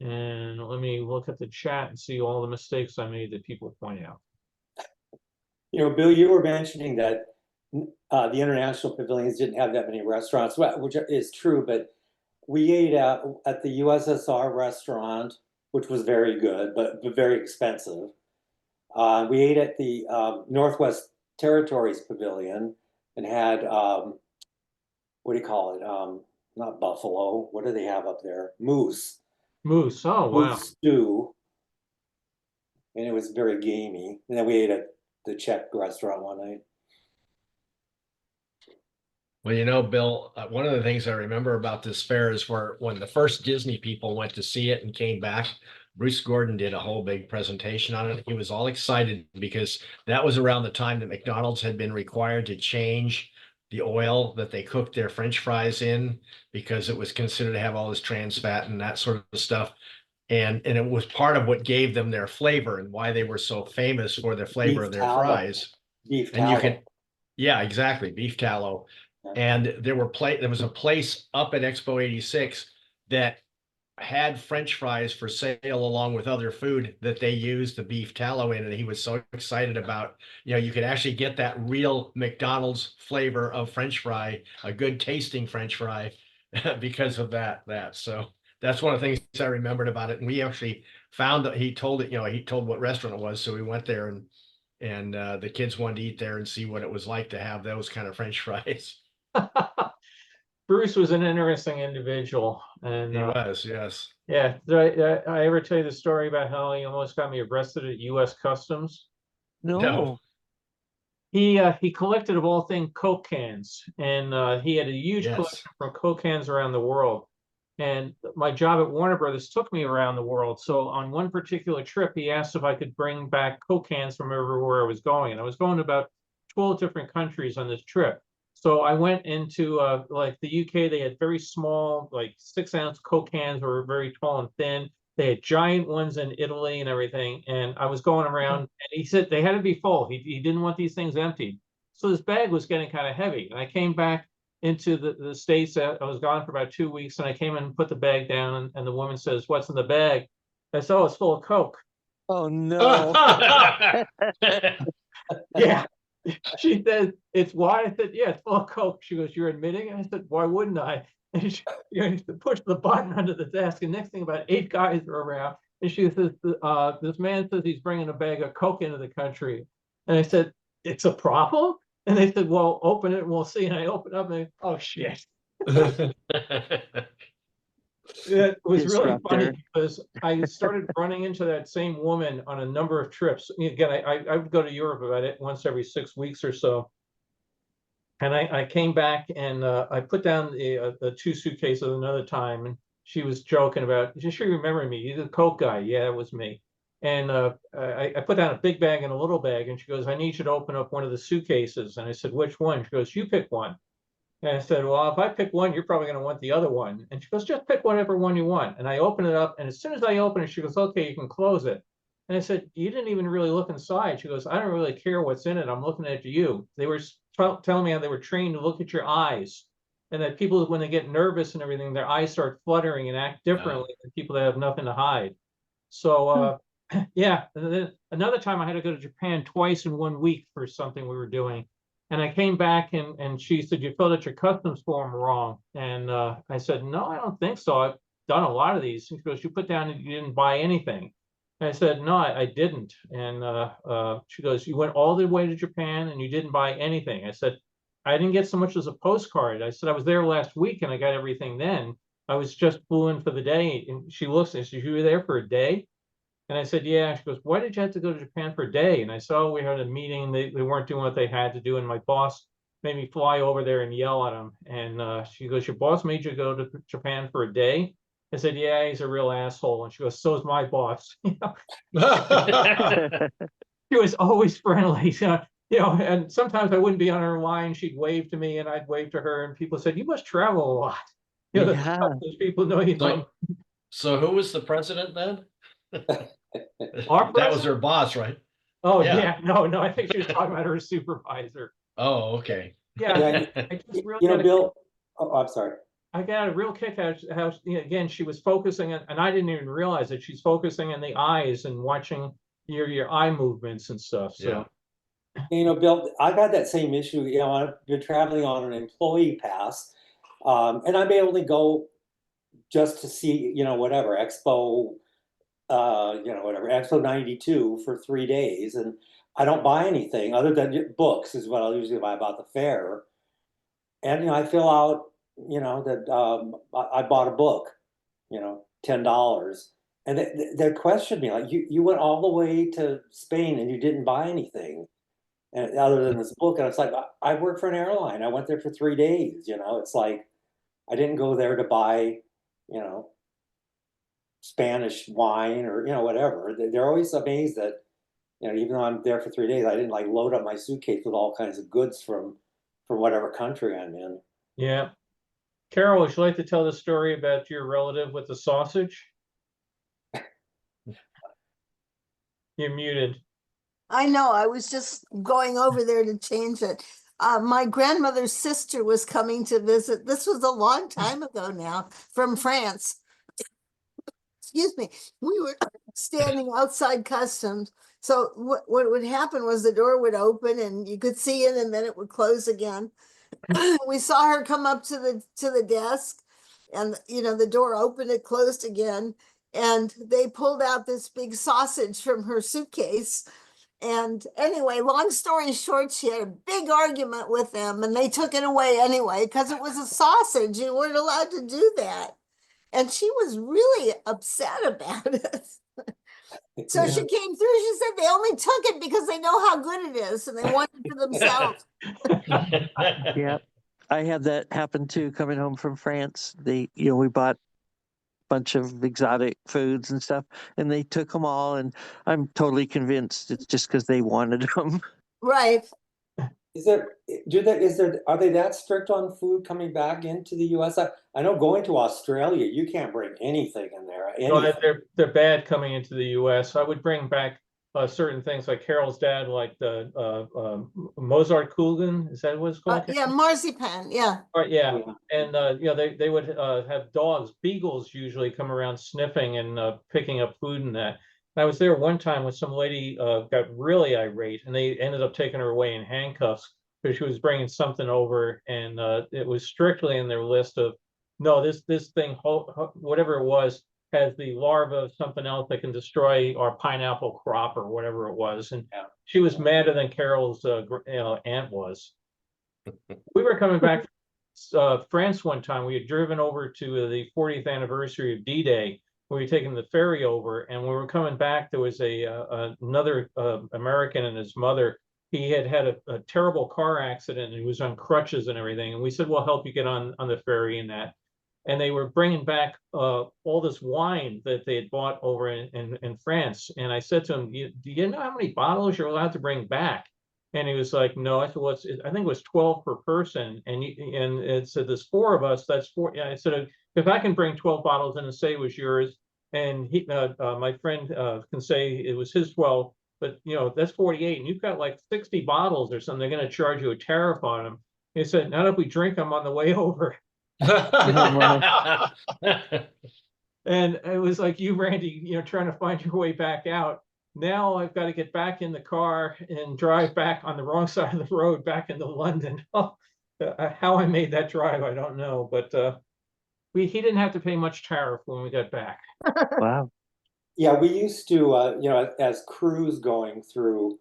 And let me look at the chat and see all the mistakes I made that people point out. Bill, you were mentioning that the international pavilions didn't have that many restaurants, which is true, but we ate at the USSR restaurant, which was very good, but very expensive. We ate at the Northwest Territories Pavilion and had, what do you call it? Not buffalo. What do they have up there? Moose. Moose, oh, wow. Moose stew. And it was very gamey. And then we ate at the Czech restaurant one night. Well, Bill, one of the things I remember about this fair is when the first Disney people went to see it and came back, Bruce Gordon did a whole big presentation on it. He was all excited because that was around the time that McDonald's had been required to change the oil that they cooked their French fries in because it was considered to have all this trans fat and that sort of stuff. And it was part of what gave them their flavor and why they were so famous for the flavor of their fries. Beef and tallow. you can, yeah, exactly, beef tallow. And there was a place up at Expo 86 that had French fries for sale along with other food that they used the beef tallow in. And he was so excited about, you could actually get that real McDonald's flavor of French fry, a good tasting French fry because of that. So that's one of the things I remembered about it. And we actually found that he told it, he told what restaurant it was. So we went there and the kids wanted to eat there and see what it was like to have those kind of French fries. Bruce was an interesting individual, and He was, yes. yeah, did I ever tell you the story about how he almost got me arrested at U.S. Customs? No. He collected, of all things, Coke cans, and he had a huge Yes. collection from Coke cans around the world. And my job at Warner Brothers took me around the world. So on one particular trip, he asked if I could bring back Coke cans from everywhere I was going, and I was going to about 12 different countries on this trip. So I went into like the UK. They had very small, like 6-ounce Coke cans, were very tall and thin. They had giant ones in Italy and everything. And I was going around, and he said they had to be full. He didn't want these things empty. So this bag was getting kind of heavy. And I came back into the States. I was gone for about 2 weeks, and I came in and put the bag down, and the woman says, "What's in the bag?" I said, "Oh, it's full of Coke." Oh no. Yeah. She said, "It's why?" I said, "Yeah, it's full of Coke." She goes, "You're admitting?" I said, "Why wouldn't I?" And she pushed the button under the desk, and next thing, about 8 guys are around. And she says, "This man says he's bringing a bag of Coke into the country." And I said, "It's a problem?" And they said, "Well, open it and we'll see." And I opened up, and oh shit. It was really funny because I started running into that same woman on a number of trips. Again, I would go to Europe about it once every 6 weeks or so. And I came back, and I put down the 2 suitcases another time, and she was joking about, she remembered me. "You're the Coke guy." "Yeah, it was me." And I put down a big bag and a little bag, and she goes, "I need you to open up one of the suitcases." And I said, "Which one?" She goes, "You pick one." And I said, "Well, if I pick one, you're probably going to want the other one." And she goes, "Just pick whatever one you want." And I open it up, and as soon as I open it, she goes, "Okay, you can close it." And I said, "You didn't even really look inside." She goes, "I don't really care what's in it. I'm looking at you." They were telling me how they were trained to look at your eyes, and that people, when they get nervous and everything, their eyes start fluttering and act differently than people that have nothing to hide. So, yeah. And then another time I had to go to Japan twice in 1 week for something we were doing. And I came back, and she said, "You filled out your customs form wrong." And I said, "No, I don't think so. I've done a lot of these." And she goes, "You put down that you didn't buy anything." And I said, "No, I didn't." And she goes, "You went all the way to Japan and you didn't buy anything." I said, "I didn't get so much as a postcard." I said, "I was there last week and I got everything then. I was just flew in for the day." And she looks and she says, "You were there for a day?" And I said, "Yeah." She goes, "Why did you have to go to Japan for a day?" And I said, "Oh, we had a meeting. They weren't doing what they had to do. And my boss made me fly over there and yell at him." And she goes, "Your boss made you go to Japan for a day?" I said, "Yeah, he's a real asshole." And she goes, "So is my boss." She was always friendly. And sometimes I wouldn't be on her line. She'd wave to me and I'd wave to her. And people said, "You must travel a lot." Yeah. Those people know you. So who was the president then? Our That was her boss, right? Oh, Yeah. yeah. No, I think she was talking about her supervisor. Oh, okay. Yeah, I just really Bill, oh, I'm sorry. I got a real kick out of how, again, she was focusing on, and I didn't even realize that she's focusing on the eyes and watching your eye movements and stuff. So Bill, I've had that same issue. I've been traveling on an employee pass, and I'm able to go just to see, whatever Expo, whatever Expo 92 for 3 days, and I don't buy anything other than books is what I'll usually buy about the fair. And I fill out, that I bought a book, $10, and they questioned me like, you went all the way to Spain and you didn't buy anything, and other than this book. And it's like, I work for an airline. I went there for 3 days. It's like I didn't go there to buy, Spanish wine or whatever. They're always amazed that even though I'm there for 3 days, I didn't like load up my suitcase with all kinds of goods from whatever country I'm in. yeah. Carol, would you like to tell the story about your relative with the sausage? You're muted. I know, I was just going over there to change it. My grandmother's sister was coming to visit. This was a long time ago now, from France. Excuse me. We were standing outside customs. So what would happen was the door would open and you could see in, and then it would close again. We saw her come up to the desk, And, the door opened, it closed again. And they pulled out this big sausage from her suitcase. And anyway, long story short, she had a big argument with them and they took it away anyway because it was a sausage. You weren't allowed to do that. And she was really upset about it. So she came through. She said they only took it because they know how good it is and they want it for themselves. Yeah, I had that happen too, coming home from France. We bought a bunch of exotic foods and stuff, and they took them all, and I'm totally convinced it's just because they wanted them. Right. Are they that strict on food coming back into the US? I know going to Australia, you can't bring anything in there. No, Anything. they're bad coming into the US. I would bring back certain things like Carol's dad, like the Mozart Kugeln. Is that what it's called? Yeah, marzipan. Yeah. Right, yeah. Yeah. And they would have dogs, beagles usually come around sniffing and picking up food and that. And I was there one time when some lady got really irate and they ended up taking her away in handcuffs because she was bringing something over and it was strictly in their list of, no, this thing, whatever it was, has the larva of something else that can destroy our pineapple crop or whatever it was. And Yeah. she was madder than Carol's aunt was. We were coming back from France one time. We had driven over to the 40th anniversary of D-Day. We were taking the ferry over, and when we were coming back, there was another American and his mother. He had had a terrible car accident, and he was on crutches and everything. And we said, "We'll help you get on the ferry and that." And they were bringing back all this wine that they had bought over in France. And I said to him, do you know how many bottles you're allowed to bring back? And he was like, no. I said, well, I think it was 12 per person. And it said, there's 4 of us. That's 4. Yeah, I said, if I can bring 12 bottles in and say it was yours, and my friend can say it was his 12, but that's 48. And you've got like 60 bottles or something. They're going to charge you a tariff on them. He said, not if we drink them on the way over. And it was like you, Randy, trying to find your way back out. Now I've got to get back in the car and drive back on the wrong side of the road back into London. How I made that drive, I don't know, but he didn't have to pay much tariff when we got back. Wow. Yeah, we used to, as crews going through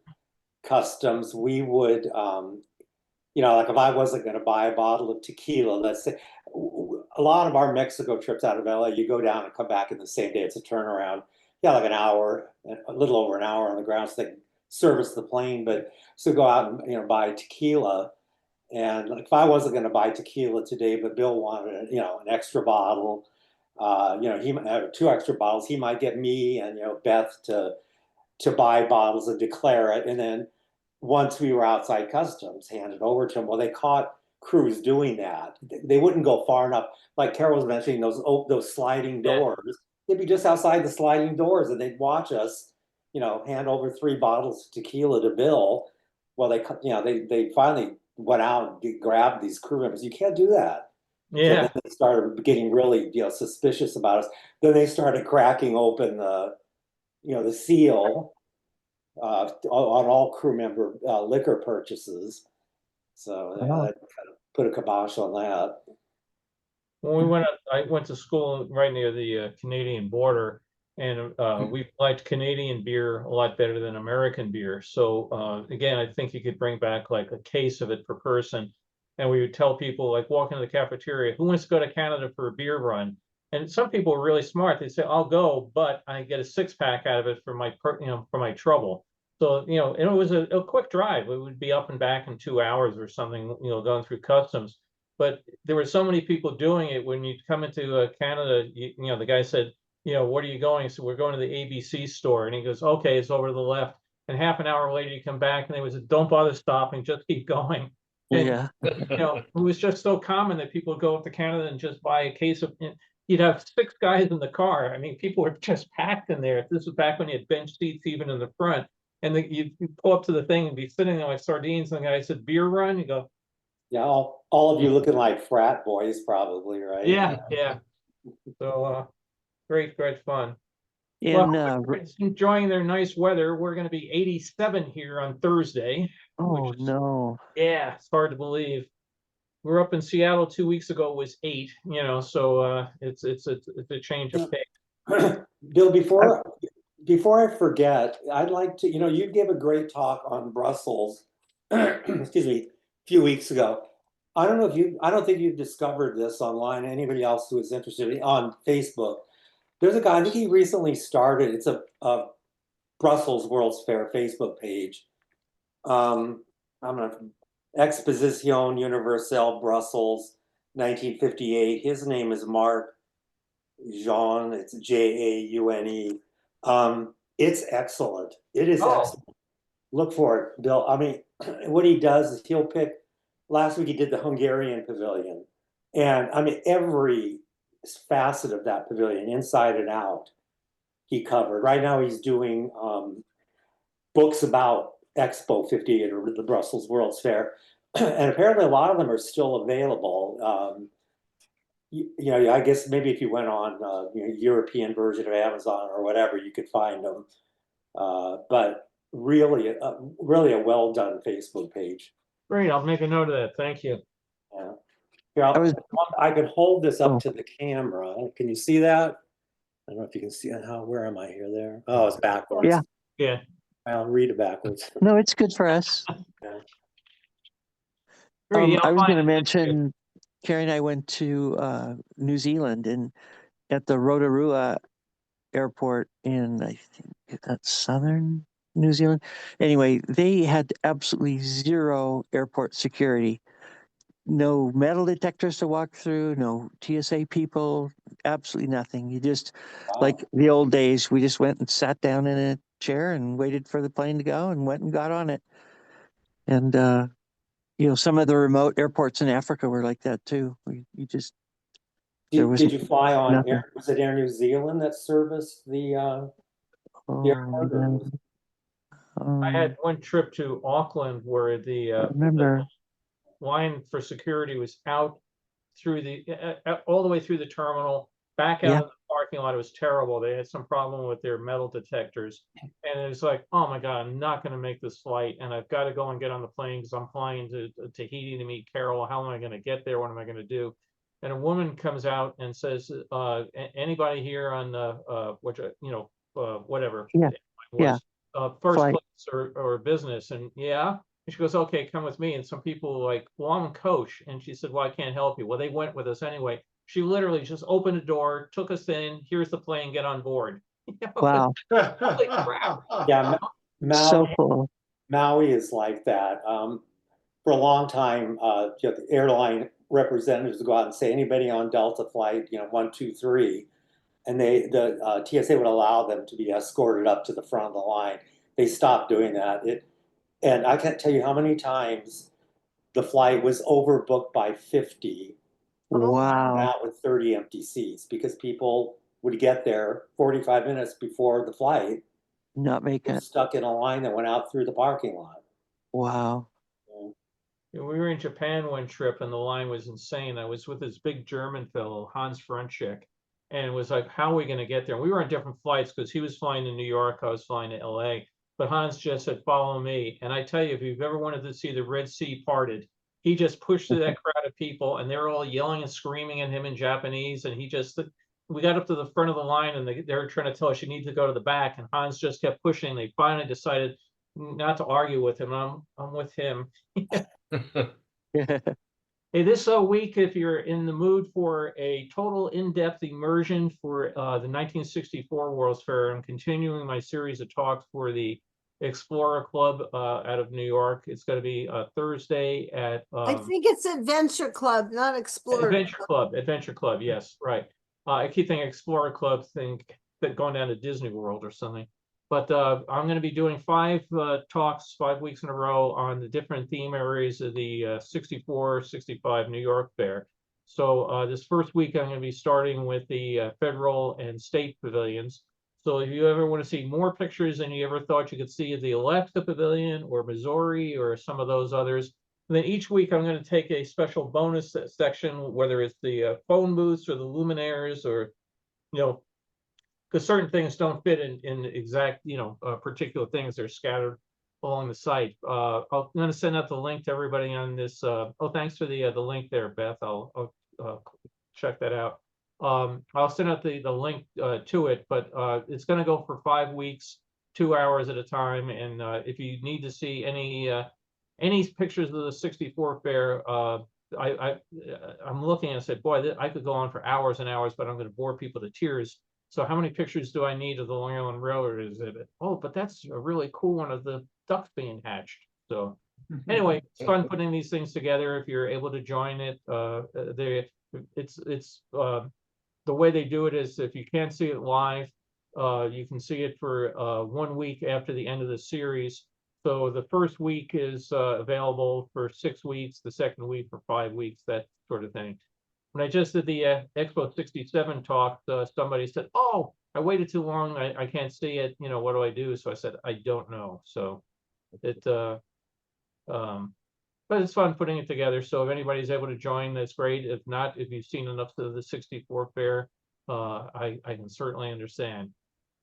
customs, we would, like if I wasn't going to buy a bottle of tequila, let's say, a lot of our Mexico trips out of LA, you go down and come back in the same day. It's a turnaround. Yeah, like an hour, a little over an hour on the ground, so they service the plane. But so go out and buy tequila. And like if I wasn't going to buy tequila today, but Bill wanted an extra bottle, he might have 2 extra bottles. He might get me and Beth to buy bottles and declare it, and then once we were outside customs, hand it over to them. Well, they caught crews doing that. They wouldn't go far enough. Like Carol was mentioning, those sliding doors. They'd be just outside the sliding doors, and they'd watch us, hand over 3 bottles of tequila to Bill. Well, they finally went out and grabbed these crew members. You can't do that. Yeah. So then they started getting really, suspicious about us. Then they started cracking open the seal on all crew member liquor purchases. So that kind of put a kibosh on that. When I went to school right near the Canadian border, and we liked Canadian beer a lot better than American beer. So again, I think you could bring back like a case of it per person. And we would tell people, like, walk into the cafeteria, who wants to go to Canada for a beer run? And some people were really smart. They say, I'll go, but I get a 6-pack out of it for my trouble. So, and it was a quick drive. It would be up and back in 2 hours or something, going through customs. But there were so many people doing it. When you come into Canada, the guy said, what are you going? So we're going to the ABC store. And he goes, okay, it's over to the left. And half an hour later, you come back and they was, don't bother stopping, just keep going. And, Yeah. it was just so common that people would go up to Canada and just buy a case of, you'd have 6 guys in the car. I mean, people were just packed in there. This was back when you had bench seats even in the front. And you pull up to the thing and be sitting there like sardines. And the guy said, beer run? You go, yeah, all of you looking like frat boys, probably, right? Yeah. So great fun. And Well, enjoying their nice weather. We're going to be 87 here on Thursday. oh no. Yeah, it's hard to believe. we're up in Seattle 2 weeks ago, it was 8, so it's a change of pace. Bill, before I forget, I'd like to, you gave a great talk on Brussels, excuse me, a few weeks ago. I don't think you've discovered this online. Anybody else who is interested on Facebook, there's a guy, I think he recently started, it's a Brussels World's Fair Facebook page. I'm gonna Exposition Universelle Brussels 1958. His name is Mark Jean. It's Jaune. It's excellent. It is excellent. Look for it, Bill. I mean, what he does is he'll pick. Last week he did the Hungarian pavilion, and I mean every facet of that pavilion, inside and out, he covered. Right now he's doing books about Expo 58 or the Brussels World's Fair, and apparently a lot of them are still available. I guess maybe if you went on European version of Amazon or whatever, you could find them. But really a well done Facebook page. Great, I'll make a note of that. Thank you. Yeah. Here, I can hold this up to the camera. Can you see that? I don't know if you can see it. Where am I here? There. Oh, it's backwards. Yeah. I'll read it backwards. No, it's good for us. Yeah. Great, I was going to mention, Carrie and I went to New Zealand, and at the Rotorua airport in, I think that's southern New Zealand. Anyway, they had absolutely zero airport security. No metal detectors to walk through, no TSA people, absolutely nothing. You just, like the old days, we just went and sat down in a chair and waited for the plane to go and went and got on it. And, some of the remote airports in Africa were like that too. Did you fly on was it Air New Zealand that serviced the airport? I had one trip to Auckland where the line for security was out through all the way through the terminal, back out of the parking lot. It was terrible. They had some problem with their metal detectors, and it was like, oh my God, I'm not going to make this flight, and I've got to go and get on the plane because I'm flying to Tahiti to meet Carol. How am I going to get there? What am I going to do? And a woman comes out and says, anybody here on whatever first flight. class or business? And and she goes, okay, come with me. And some people were like, well, I'm coach. And she said, well, I can't help you. Well, they went with us anyway. She literally just opened the door, took us in. Here's the plane, get on board. Wow. Holy crap. Yeah, So cool. Maui is like that. For a long time, the airline representatives would go out and say, anybody on Delta flight, 1, 2, 3, and the TSA would allow them to be escorted up to the front of the line. They stopped doing that. And I can't tell you how many times the flight was overbooked by 50. Wow. Out with 30 empty seats because people would get there 45 minutes before the flight. Not make it. Stuck in a line that went out through the parking lot. Wow. We were in Japan one trip and the line was insane. I was with this big German fellow, Hans Frenschek, and it was like, how are we going to get there? And we were on different flights because he was flying to New York, I was flying to LA. But Hans just said, follow me. And I tell you, if you've ever wanted to see the Red Sea parted, he just pushed through that crowd of people and they were all yelling and screaming at him in Japanese. And we got up to the front of the line and they were trying to tell us you need to go to the back. And Hans just kept pushing. They finally decided not to argue with him. I'm with him. Hey, this week, if you're in the mood for a total in-depth immersion for the 1964 World's Fair, I'm continuing my series of talks for the Explorer Club out of New York. It's going to be Thursday at I think it's Adventure Club, not Explorer. Adventure Club, yes, right. I keep thinking Explorer Club, that going down to Disney World or something. But I'm going to be doing 5 talks, 5 weeks in a row on the different theme areas of the 64, 65 New York Fair. So this first week, I'm going to be starting with the federal and state pavilions. So if you ever want to see more pictures than you ever thought you could see of the Alaska Pavilion or Missouri or some of those others, then each week I'm going to take a special bonus section, whether it's the phone booths or the luminaires or, because certain things don't fit in exact, particular things. They're scattered along the site. I'm going to send out the link to everybody on this. Oh, thanks for the link there, Beth. I'll check that out. I'll send out the link to it, but it's going to go for 5 weeks, 2 hours at a time. And if you need to see any pictures of the 64 fair, I'm looking and said, boy, I could go on for hours and hours, but I'm going to bore people to tears. So how many pictures do I need of the Long Island Railroad exhibit? Oh, but that's a really cool one of the ducks being hatched. So anyway, it's fun putting these things together. If you're able to join it, the way they do it is if you can't see it live, you can see it for 1 week after the end of the series. So the first week is available for 6 weeks, the second week for 5 weeks, that sort of thing. When I just did the Expo 67 talk, somebody said, oh, I waited too long, I can't see it, you know, what do I do? So I said, I don't know. So it, but it's fun putting it together. So if anybody's able to join, that's great. If not, if you've seen enough of the 64 fair, I can certainly understand.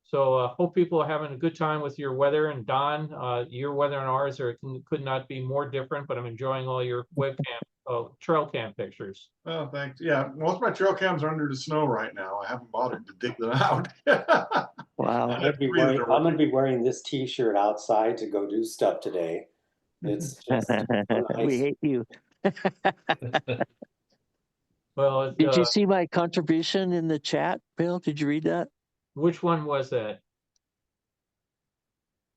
So hope people are having a good time with your weather. And Don, your weather and ours could not be more different, but I'm enjoying all your webcam, trail cam pictures. Oh, thanks. Yeah, most of my trail cams are under the snow right now. I haven't bothered to dig them out. Wow. I'm gonna be wearing this T-shirt outside to go do stuff today. It's just We nice. hate you. Well, Did you see my contribution in the chat, Bill? Did you read that? which one was that?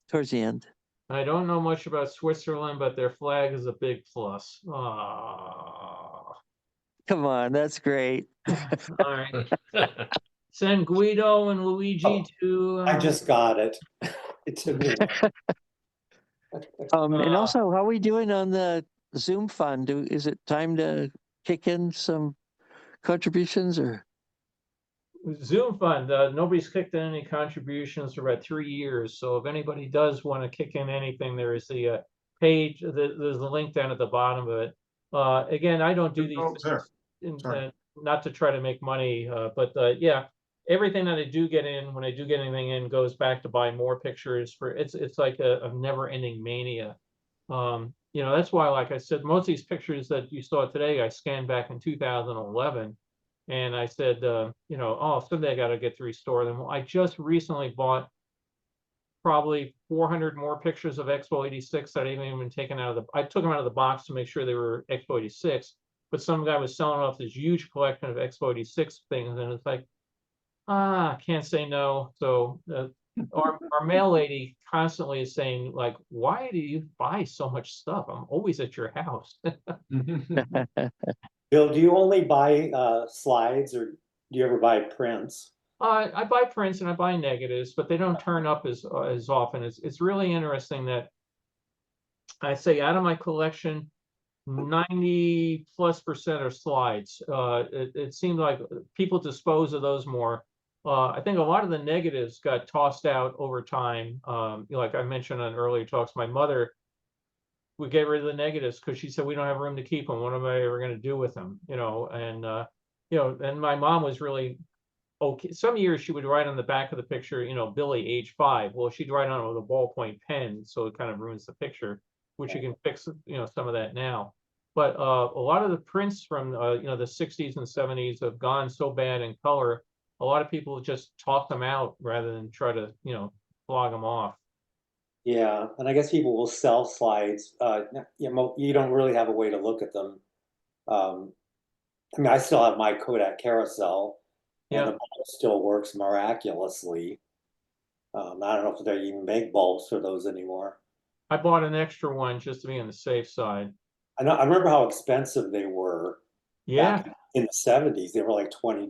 Towards the end. I don't know much about Switzerland, but their flag is a big plus. Ah. Come on, that's great. All right. Send Guido and Luigi to. I just got it. It took me. And also, how are we doing on the Zoom fund? Is it time to kick in some contributions or? Zoom fund, nobody's kicked in any contributions for about 3 years. So if anybody does want to kick in anything, there is the page, there's the link down at the bottom of it. Again, I don't do these things not to try to make money, but yeah, everything that I do get in, when I do get anything in, goes back to buy more pictures for it's like a never-ending mania. You know, that's why, like I said, most of these pictures that you saw today, I scanned back in 2011. And I said, you know, oh, someday I got to get to restore them. Well, I just recently bought probably 400 more pictures of Expo 86 that I haven't even taken out of I took them out of the box to make sure they were Expo 86. But some guy was selling off this huge collection of Expo 86 things. And it's like, can't say no. So our mail lady constantly is saying, like, why do you buy so much stuff? I'm always at your house. Bill, do you only buy slides or do you ever buy prints? I buy prints and I buy negatives, but they don't turn up as often. It's really interesting that I say out of my collection, 90+% are slides. It seemed like people dispose of those more. I think a lot of the negatives got tossed out over time. Like I mentioned on earlier talks, my mother would get rid of the negatives because she said, we don't have room to keep them. What am I ever going to do with them? You know, and, you know, and my mom was really okay. Some years she would write on the back of the picture, you know, Billy, age 5. Well, she'd write on it with a ballpoint pen. So it kind of ruins the picture, which you can fix, you know, some of that now. But a lot of the prints from, you know, the 60s and 70s have gone so bad in color. A lot of people just toss them out rather than try to, you know, flog them off. Yeah, and I guess people will sell slides. You don't really have a way to look at them. I mean, I still have my Kodak carousel, and the bulb still works miraculously. I don't know if they even make bulbs for those anymore. I bought an extra one just to be on the safe side. I remember how expensive they were. Yeah. Back in the 70s, they were like $20.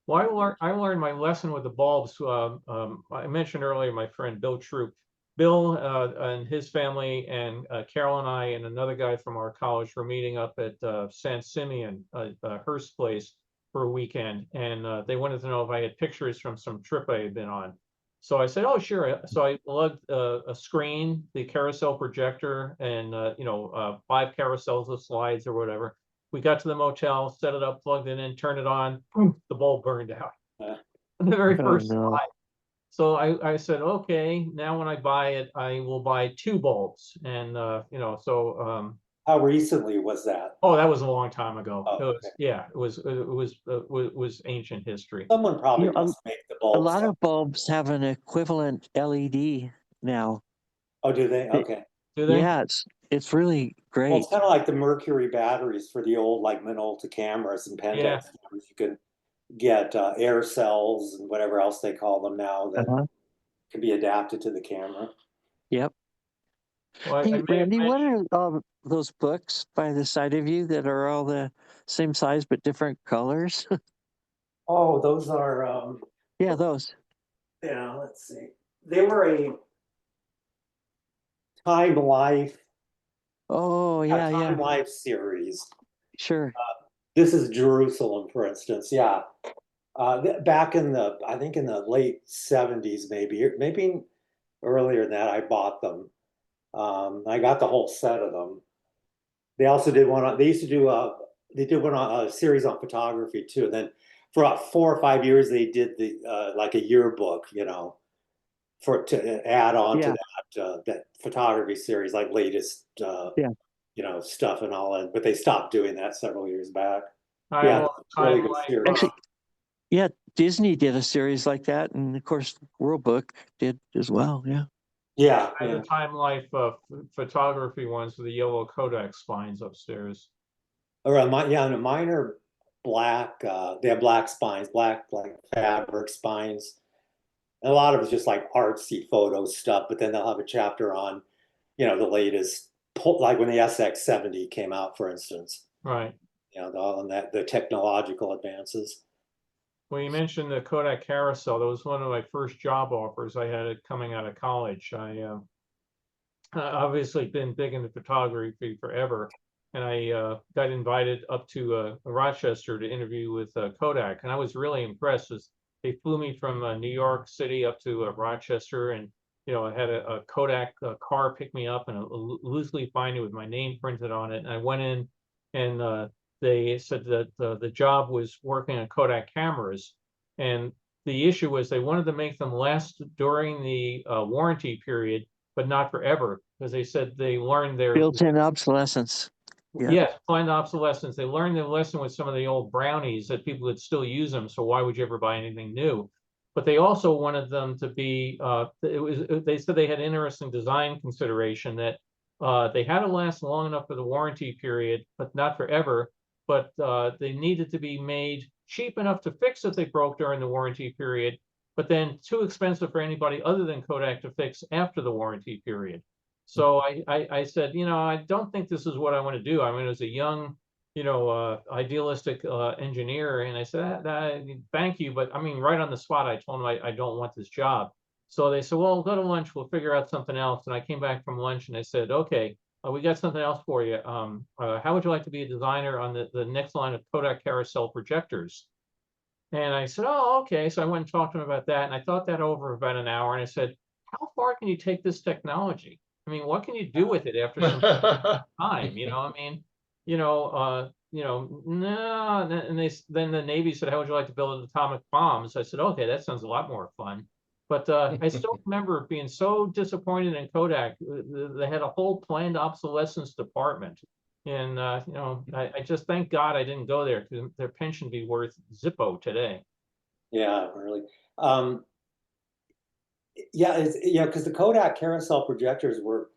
Well, I learned my lesson with the bulbs. I mentioned earlier my friend Bill Troop. Bill and his family and Carol and I and another guy from our college were meeting up at San Simeon, Hearst Place, for a weekend. And they wanted to know if I had pictures from some trip I had been on. So I said, oh, sure. So I lugged a screen, the carousel projector, and, you know, 5 carousels of slides or whatever. We got to the motel, set it up, plugged it in, turned it on, the bulb burned out. The very first slide. So I said, okay, now when I buy it, I will buy 2 bulbs. And, you know, so, How recently was that? oh, that was a long time ago. Oh, It was, okay. yeah, it was ancient history. Someone probably You know, must make the a bulbs. lot of bulbs have an equivalent LED now. Oh, do they? It- Okay. Do they? Yeah, it's really Well, great. it's kind of like the mercury batteries for the old like Minolta cameras and Pentax Yeah. cameras. You can get air cells and whatever else they call them now that Uh-huh. can be adapted to the camera. Yep. Well, I Hey, may have Randy, what mentioned, are all those books by the side of you that are all the same size but different colors? Oh, those are Yeah, those. yeah, let's see. They were a Time Life, Oh, yeah, Time yeah, Life series. sure. This is Jerusalem, for instance. Yeah. Back in the, I think in the late 70s, maybe earlier than that, I bought them. I got the whole set of them. They also did one on, they used to do they did one on a series on photography too. And then for about 4 or 5 years, they did the like a yearbook, you know, for to add on to Yeah, that photography series, like latest yeah. you know, stuff and all that. But they stopped doing that several years back. I Yeah, will really Time good Life, series. Actually, yeah, Disney did a series like that, and of course, World Book did as well. Yeah. Yeah, I have yeah. the Time Life photography ones with the yellow Kodak spines upstairs. Around my yeah, and mine are black. They have black spines, black like fabric spines. And a lot of it's just like artsy photo stuff, but then they'll have a chapter on, you know, the latest, like when the SX70 came out, for instance, Right. you know, on that the technological advances. Well, you mentioned the Kodak carousel. That was one of my first job offers I had it coming out of college. Obviously been big into photography forever, and I got invited up to Rochester to interview with Kodak, and I was really impressed. As they flew me from New York City up to Rochester, and you know I had a Kodak car pick me up and a loosely binding with my name printed on it. And I went in, and they said that the job was working on Kodak cameras, and the issue was they wanted to make them last during the warranty period but not forever, because they said they learned their Built-in obsolescence. Yeah. yes, planned obsolescence. They learned their lesson with some of the old brownies that people would still use them. So why would you ever buy anything new? But they also wanted them to be. They said they had interesting design consideration that they had to last long enough for the warranty period, but not forever. But they needed to be made cheap enough to fix if they broke during the warranty period, but then too expensive for anybody other than Kodak to fix after the warranty period. So I said, you know, I don't think this is what I want to do. I mean, as a young, you know, idealistic engineer, and I said, thank you, but I mean, right on the spot, I told them I don't want this job. So they said, well, go to lunch. We'll figure out something else. And I came back from lunch and I said, okay, we got something else for you. How would you like to be a designer on the next line of Kodak carousel projectors? And I said, oh, okay. So I went and talked to him about that. And I thought that over about an hour. And I said, how far can you take this technology? I mean, what can you do with it after some time? You know, I mean, no. And then the Navy said, how would you like to build atomic bombs? I said, okay, that sounds a lot more fun. But I still remember being so disappointed in Kodak. They had a whole planned obsolescence department. And I just thank God I didn't go there because their pension would be worth Zippo today. Yeah, really. Yeah, because the Kodak carousel projectors were,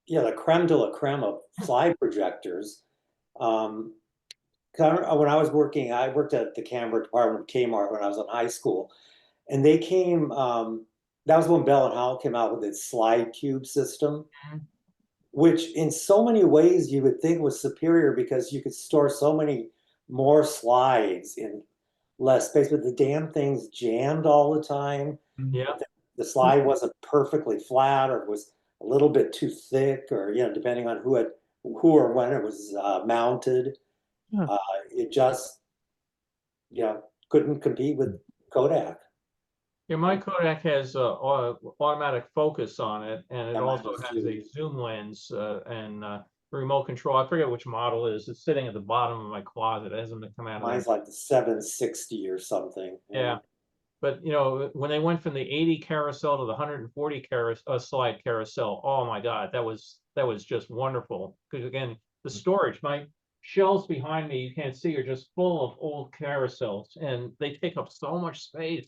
the creme de la creme of slide projectors. 'Cause when I worked at the camera department of Kmart when I was in high school, and they came. That was when Bell and Howell came out with its slide cube system, which in so many ways you would think was superior because you could store so many more slides in less space, but the damn thing's jammed all the time. Yeah. The slide wasn't perfectly flat, or it was a little bit too thick, or depending on who or when it was mounted. Yeah. It just couldn't compete with Kodak. Yeah, my Kodak has automatic focus on it, and it Yeah, mine also does has too. a zoom lens and remote control. I forget which model it is. It's sitting at the bottom of my closet. It hasn't come out of Mine's there. like the 760 or something. Yeah. But you know, when they went from the 80 carousel to the 140 slide carousel, oh my God, that was just wonderful. Because again, the storage, my shelves behind me, you can't see, are just full of old carousels, and they take up so much space.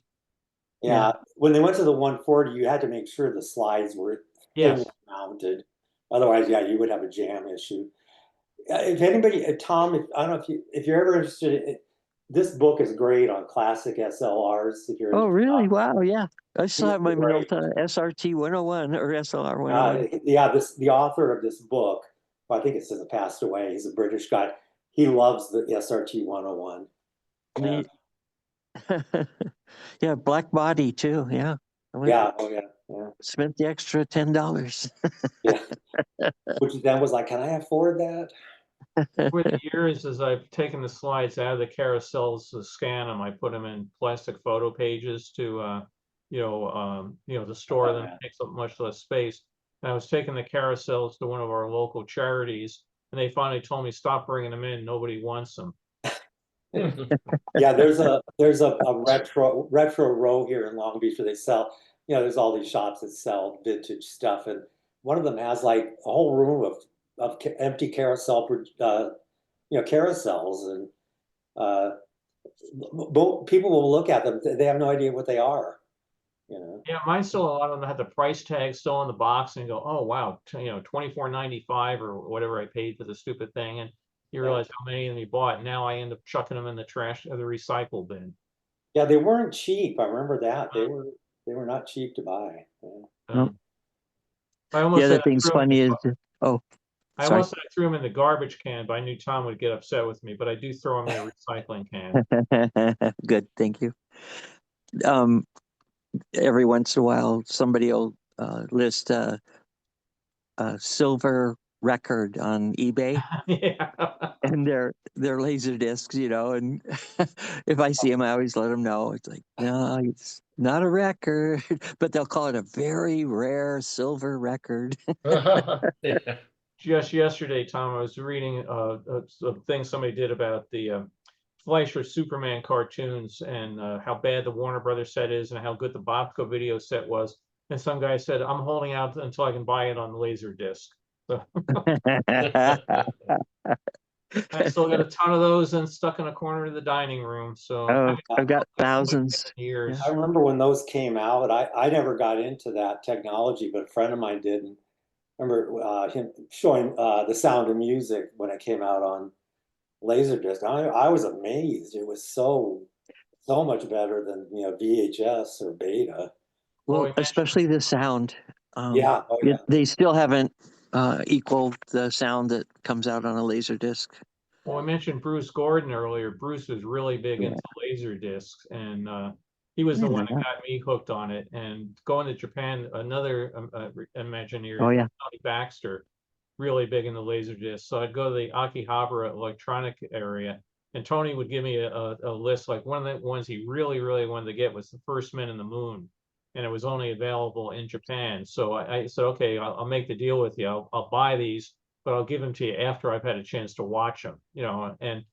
Yeah, when they went to the 140, you had to make sure the slides were Yes. thinly mounted. Otherwise, yeah, you would have a jam issue. If anybody, Tom, I don't know if you're ever interested, this book is great on classic SLRs. If you're Oh, interested, really? Wow. Yeah. I still have my great. Minolta SRT 101 or SLR 101. Yeah, the author of this book, well, I think it says it passed away. He's a British guy. He loves the SRT 101. Neat. Yeah, black body too. Yeah. I went, Yeah, oh yeah. spent the extra $10. Yeah. Which then was like, can I afford that? Over the years, as I've taken the slides out of the carousels to scan them, I put them in plastic photo pages to, to store them. It takes up much less space. And I was taking the carousels to one of our local charities, and they finally told me, stop bringing them in. Nobody wants them. Yeah, there's a retro row here in Long Beach where they sell, there's all these shops that sell vintage stuff, and one of them has like a whole room of empty carousels, and people will look at them. They have no idea what they are. Yeah, mine still, a lot of them have the price tag still on the box, and go, oh wow, $24.95 or whatever I paid for the stupid thing, and you realize how many of them you bought. Now I end up chucking them in the trash or the recycle bin. Yeah, they weren't cheap. I remember that they were not cheap to buy. Nope. I almost The said other thing's funny is, I sorry. almost said I threw them in the garbage can, but I knew Tom would get upset with me. But I do throw them in the recycling can. Good, thank you. Every once in a while, somebody will list a silver record on eBay, Yeah. and they're laser discs, and if I see them, I always let them know. It's like, no, it's not a record, but they'll call it a very rare silver record. Yeah. Just yesterday, Tom, I was reading a thing somebody did about the Fleischer Superman cartoons and how bad the Warner Brothers set is and how good the Bobco video set was. And some guy said, I'm holding out until I can buy it on laser disc. So I still got a ton of those and stuck in a corner of the dining room. So Oh, I've got thousands. years. I remember when those came out. I never got into that technology, but a friend of mine did. And I remember him showing The Sound of Music when it came out on Laserdisc. I was amazed. It was so much better than VHS or Beta. Well, especially the sound. Yeah, oh yeah. They still haven't equaled the sound that comes out on a laser disc. Well, I mentioned Bruce Gordon earlier. Bruce was really big into laser discs, and he was the one that got me hooked on it. And going to Japan, another Imagineer, Tony Baxter, really big in the laser disc. So I'd go to the Akihabara electronic area, and Tony would give me a list. Like one of the ones he really, really wanted to get was The First Men in the Moon, and it was only available in Japan. So I said, okay, I'll make the deal with you. I'll buy these, but I'll give them to you after I've had a chance to watch them. And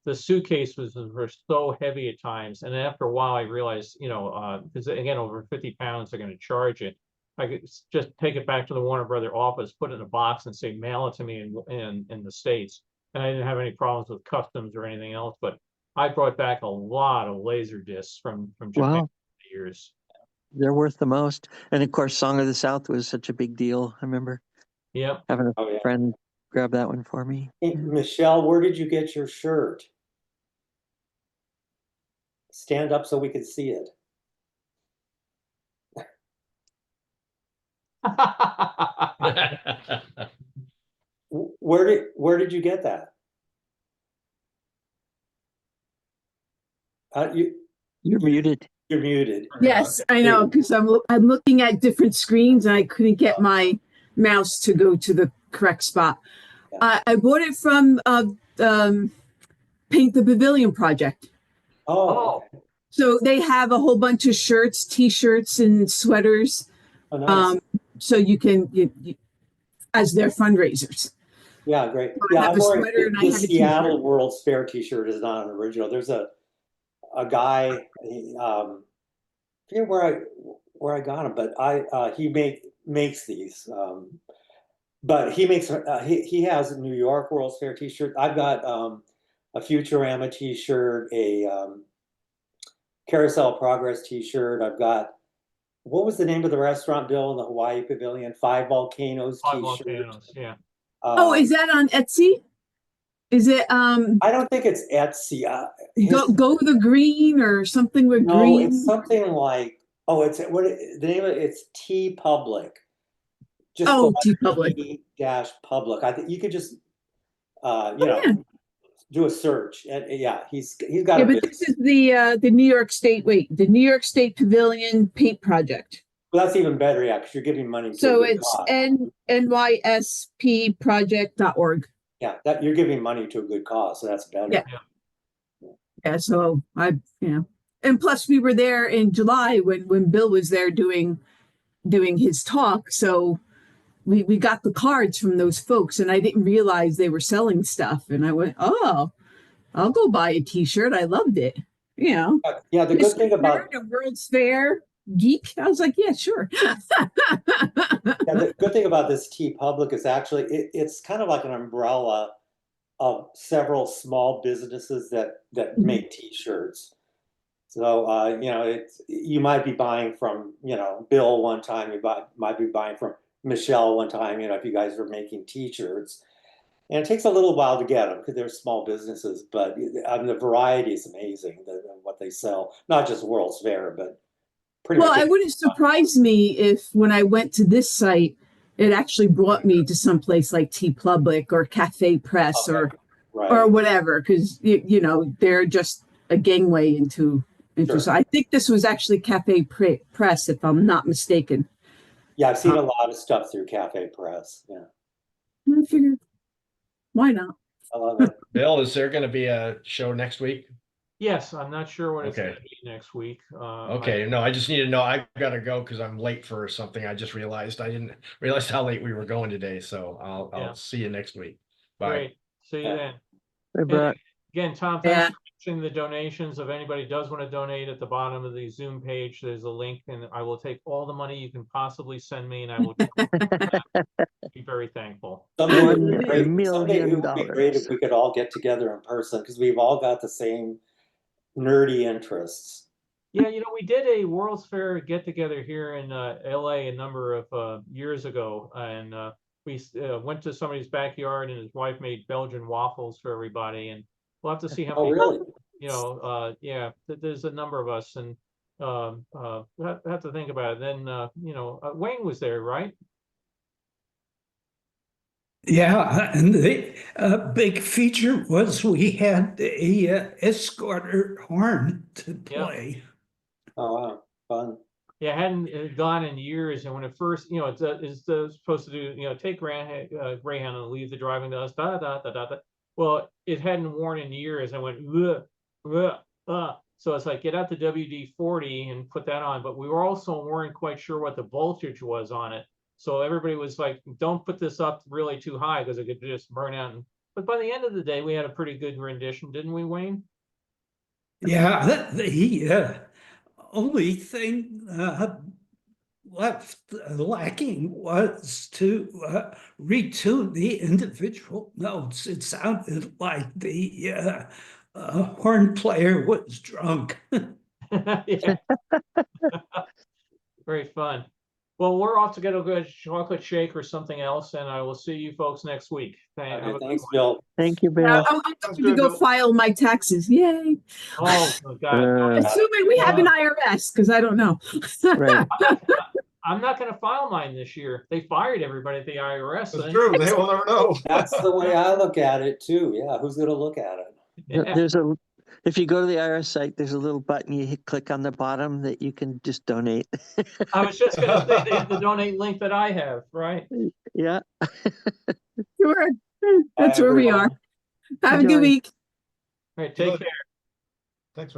the suitcase were so heavy at times, and after a while I realized, because again, over 50 pounds they're going to charge it. I could just take it back to the Warner Brother office, put it in a box, and say mail it to me in the States. And I didn't have any problems with customs or anything else. But I brought back a lot of laser discs from Japan for years. They're worth the most. And of course, Song of the South was such a big deal. I remember having a friend grab that one for me. Hey, Michelle, where did you get your shirt? Stand up so we can see it. Where did you get that? You're muted. You're muted. Yes, I know, because I'm looking at different screens and I couldn't get my mouse to go to the correct spot. I bought it from Paint the Pavilion Project. Oh. So they have a whole bunch of shirts, t-shirts, and sweaters. Oh, nice. So you can, as their fundraisers. Yeah, great. So Yeah, I have a sweater and I have a Seattle World's Fair t-shirt is not an original. There's a guy, forget where I got him, but he makes these. But he makes he has a New York World's Fair T-shirt. I've got a Futurama T-shirt, a Carousel Progress T-shirt. I've got, what was the name of the restaurant, Bill, in the Hawaii Pavilion? Five Volcanoes Five T-shirt. volcanoes, yeah. Oh, is that on Etsy? Is it I don't think it's Etsy. go the green or something with No, green? it's something like, oh, it's the name of it, it's T Public. Just Oh, the T Public. dash public. I think you could just Yeah. do a search, and yeah, he's got Yeah, a but bit. this is the New York State, the New York State Pavilion Paint Project. Well, that's even better, yeah, because you're giving money to So a good it's cause. nyspproject.org. Yeah, that you're giving money to a good cause, so that's better. Yeah. Yeah, so and plus we were there in July when Bill was there doing his talk. So we got the cards from those folks, and I didn't realize they were selling stuff. And I went, oh, I'll go buy a T-shirt. I loved it. You know. Yeah, the good thing about a World's Fair geek. I was like, yeah, sure. yeah, the good thing about this T Public is actually it's kind of like an umbrella of several small businesses that make T-shirts. So you might be buying from Bill one time, might be buying from Michelle one time, if you guys are making T-shirts. And it takes a little while to get them because they're small businesses, but the variety is amazing, what they sell. Not just World's Fair, but pretty much. Well, it wouldn't surprise me if when I went to this site, it actually brought me to some place like T Public or Cafe Press or whatever, because they're just a gangway into. Sure. So I think this was actually Cafe Press, if I'm not mistaken. Yeah, I've seen a lot of stuff through Cafe Press. Yeah, I figured, why not? I love it. Bill, is there going to be a show next week? Yes, I'm not sure what it's going to be next week. Okay, no, I just need to know. I got to go because I'm late for something. I just realized I didn't realize how late we were going today. So I'll see you next week. Bye. Great. See you then. Hey, Brett. Again, Tom, thanks for mentioning the donations. If anybody does want to donate, at the bottom of the Zoom page, there's a link, and I will take all the money you can possibly send me, and I will be very thankful. Someday it would be great if we could all get together in person, because we've all got the same nerdy interests. Yeah, we did a World's Fair get together here in LA a number of years ago, and we went to somebody's backyard, and his wife made Belgian waffles for everybody, and we'll have to see how many. Really? Yeah, there's a number of us, and we'll have to think about it. Then Wayne was there, right? Yeah, and the big feature was we had a escorter horn to play. Oh, wow, fun. Yeah, I hadn't gone in years, and when it first, it's supposed to do, take Greyhound and leave the driving to us, da da da da da. Well, it hadn't worn in years. I went, so it's like, get out the WD-40 and put that on. But we weren't quite sure what the voltage was on it. So everybody was like, don't put this up really too high because it could just burn out. But by the end of the day, we had a pretty good rendition, didn't we, Wayne? Yeah, the only thing left lacking was to retune the individual notes. It sounded like the horn player was drunk. Yeah. Very fun. Well, we're off to get a good chocolate shake or something else, and I will see you folks next week. Thanks, Bill. Thank you, Bill. I'm going to go file my taxes. Yay. Oh, God. Assuming we have an IRS, because I don't know. Right. I'm not going to file mine this year. They fired everybody at the IRS. That's true. They will never know. That's the way I look at it, too. Yeah, who's going to look at it? Yeah. If you go to the IRS site, there's a little button you click on the bottom that you can just donate. I was just going to say the donate link that I have, right? Yeah. Sure. That's where we are. Have a good week. All right, take care.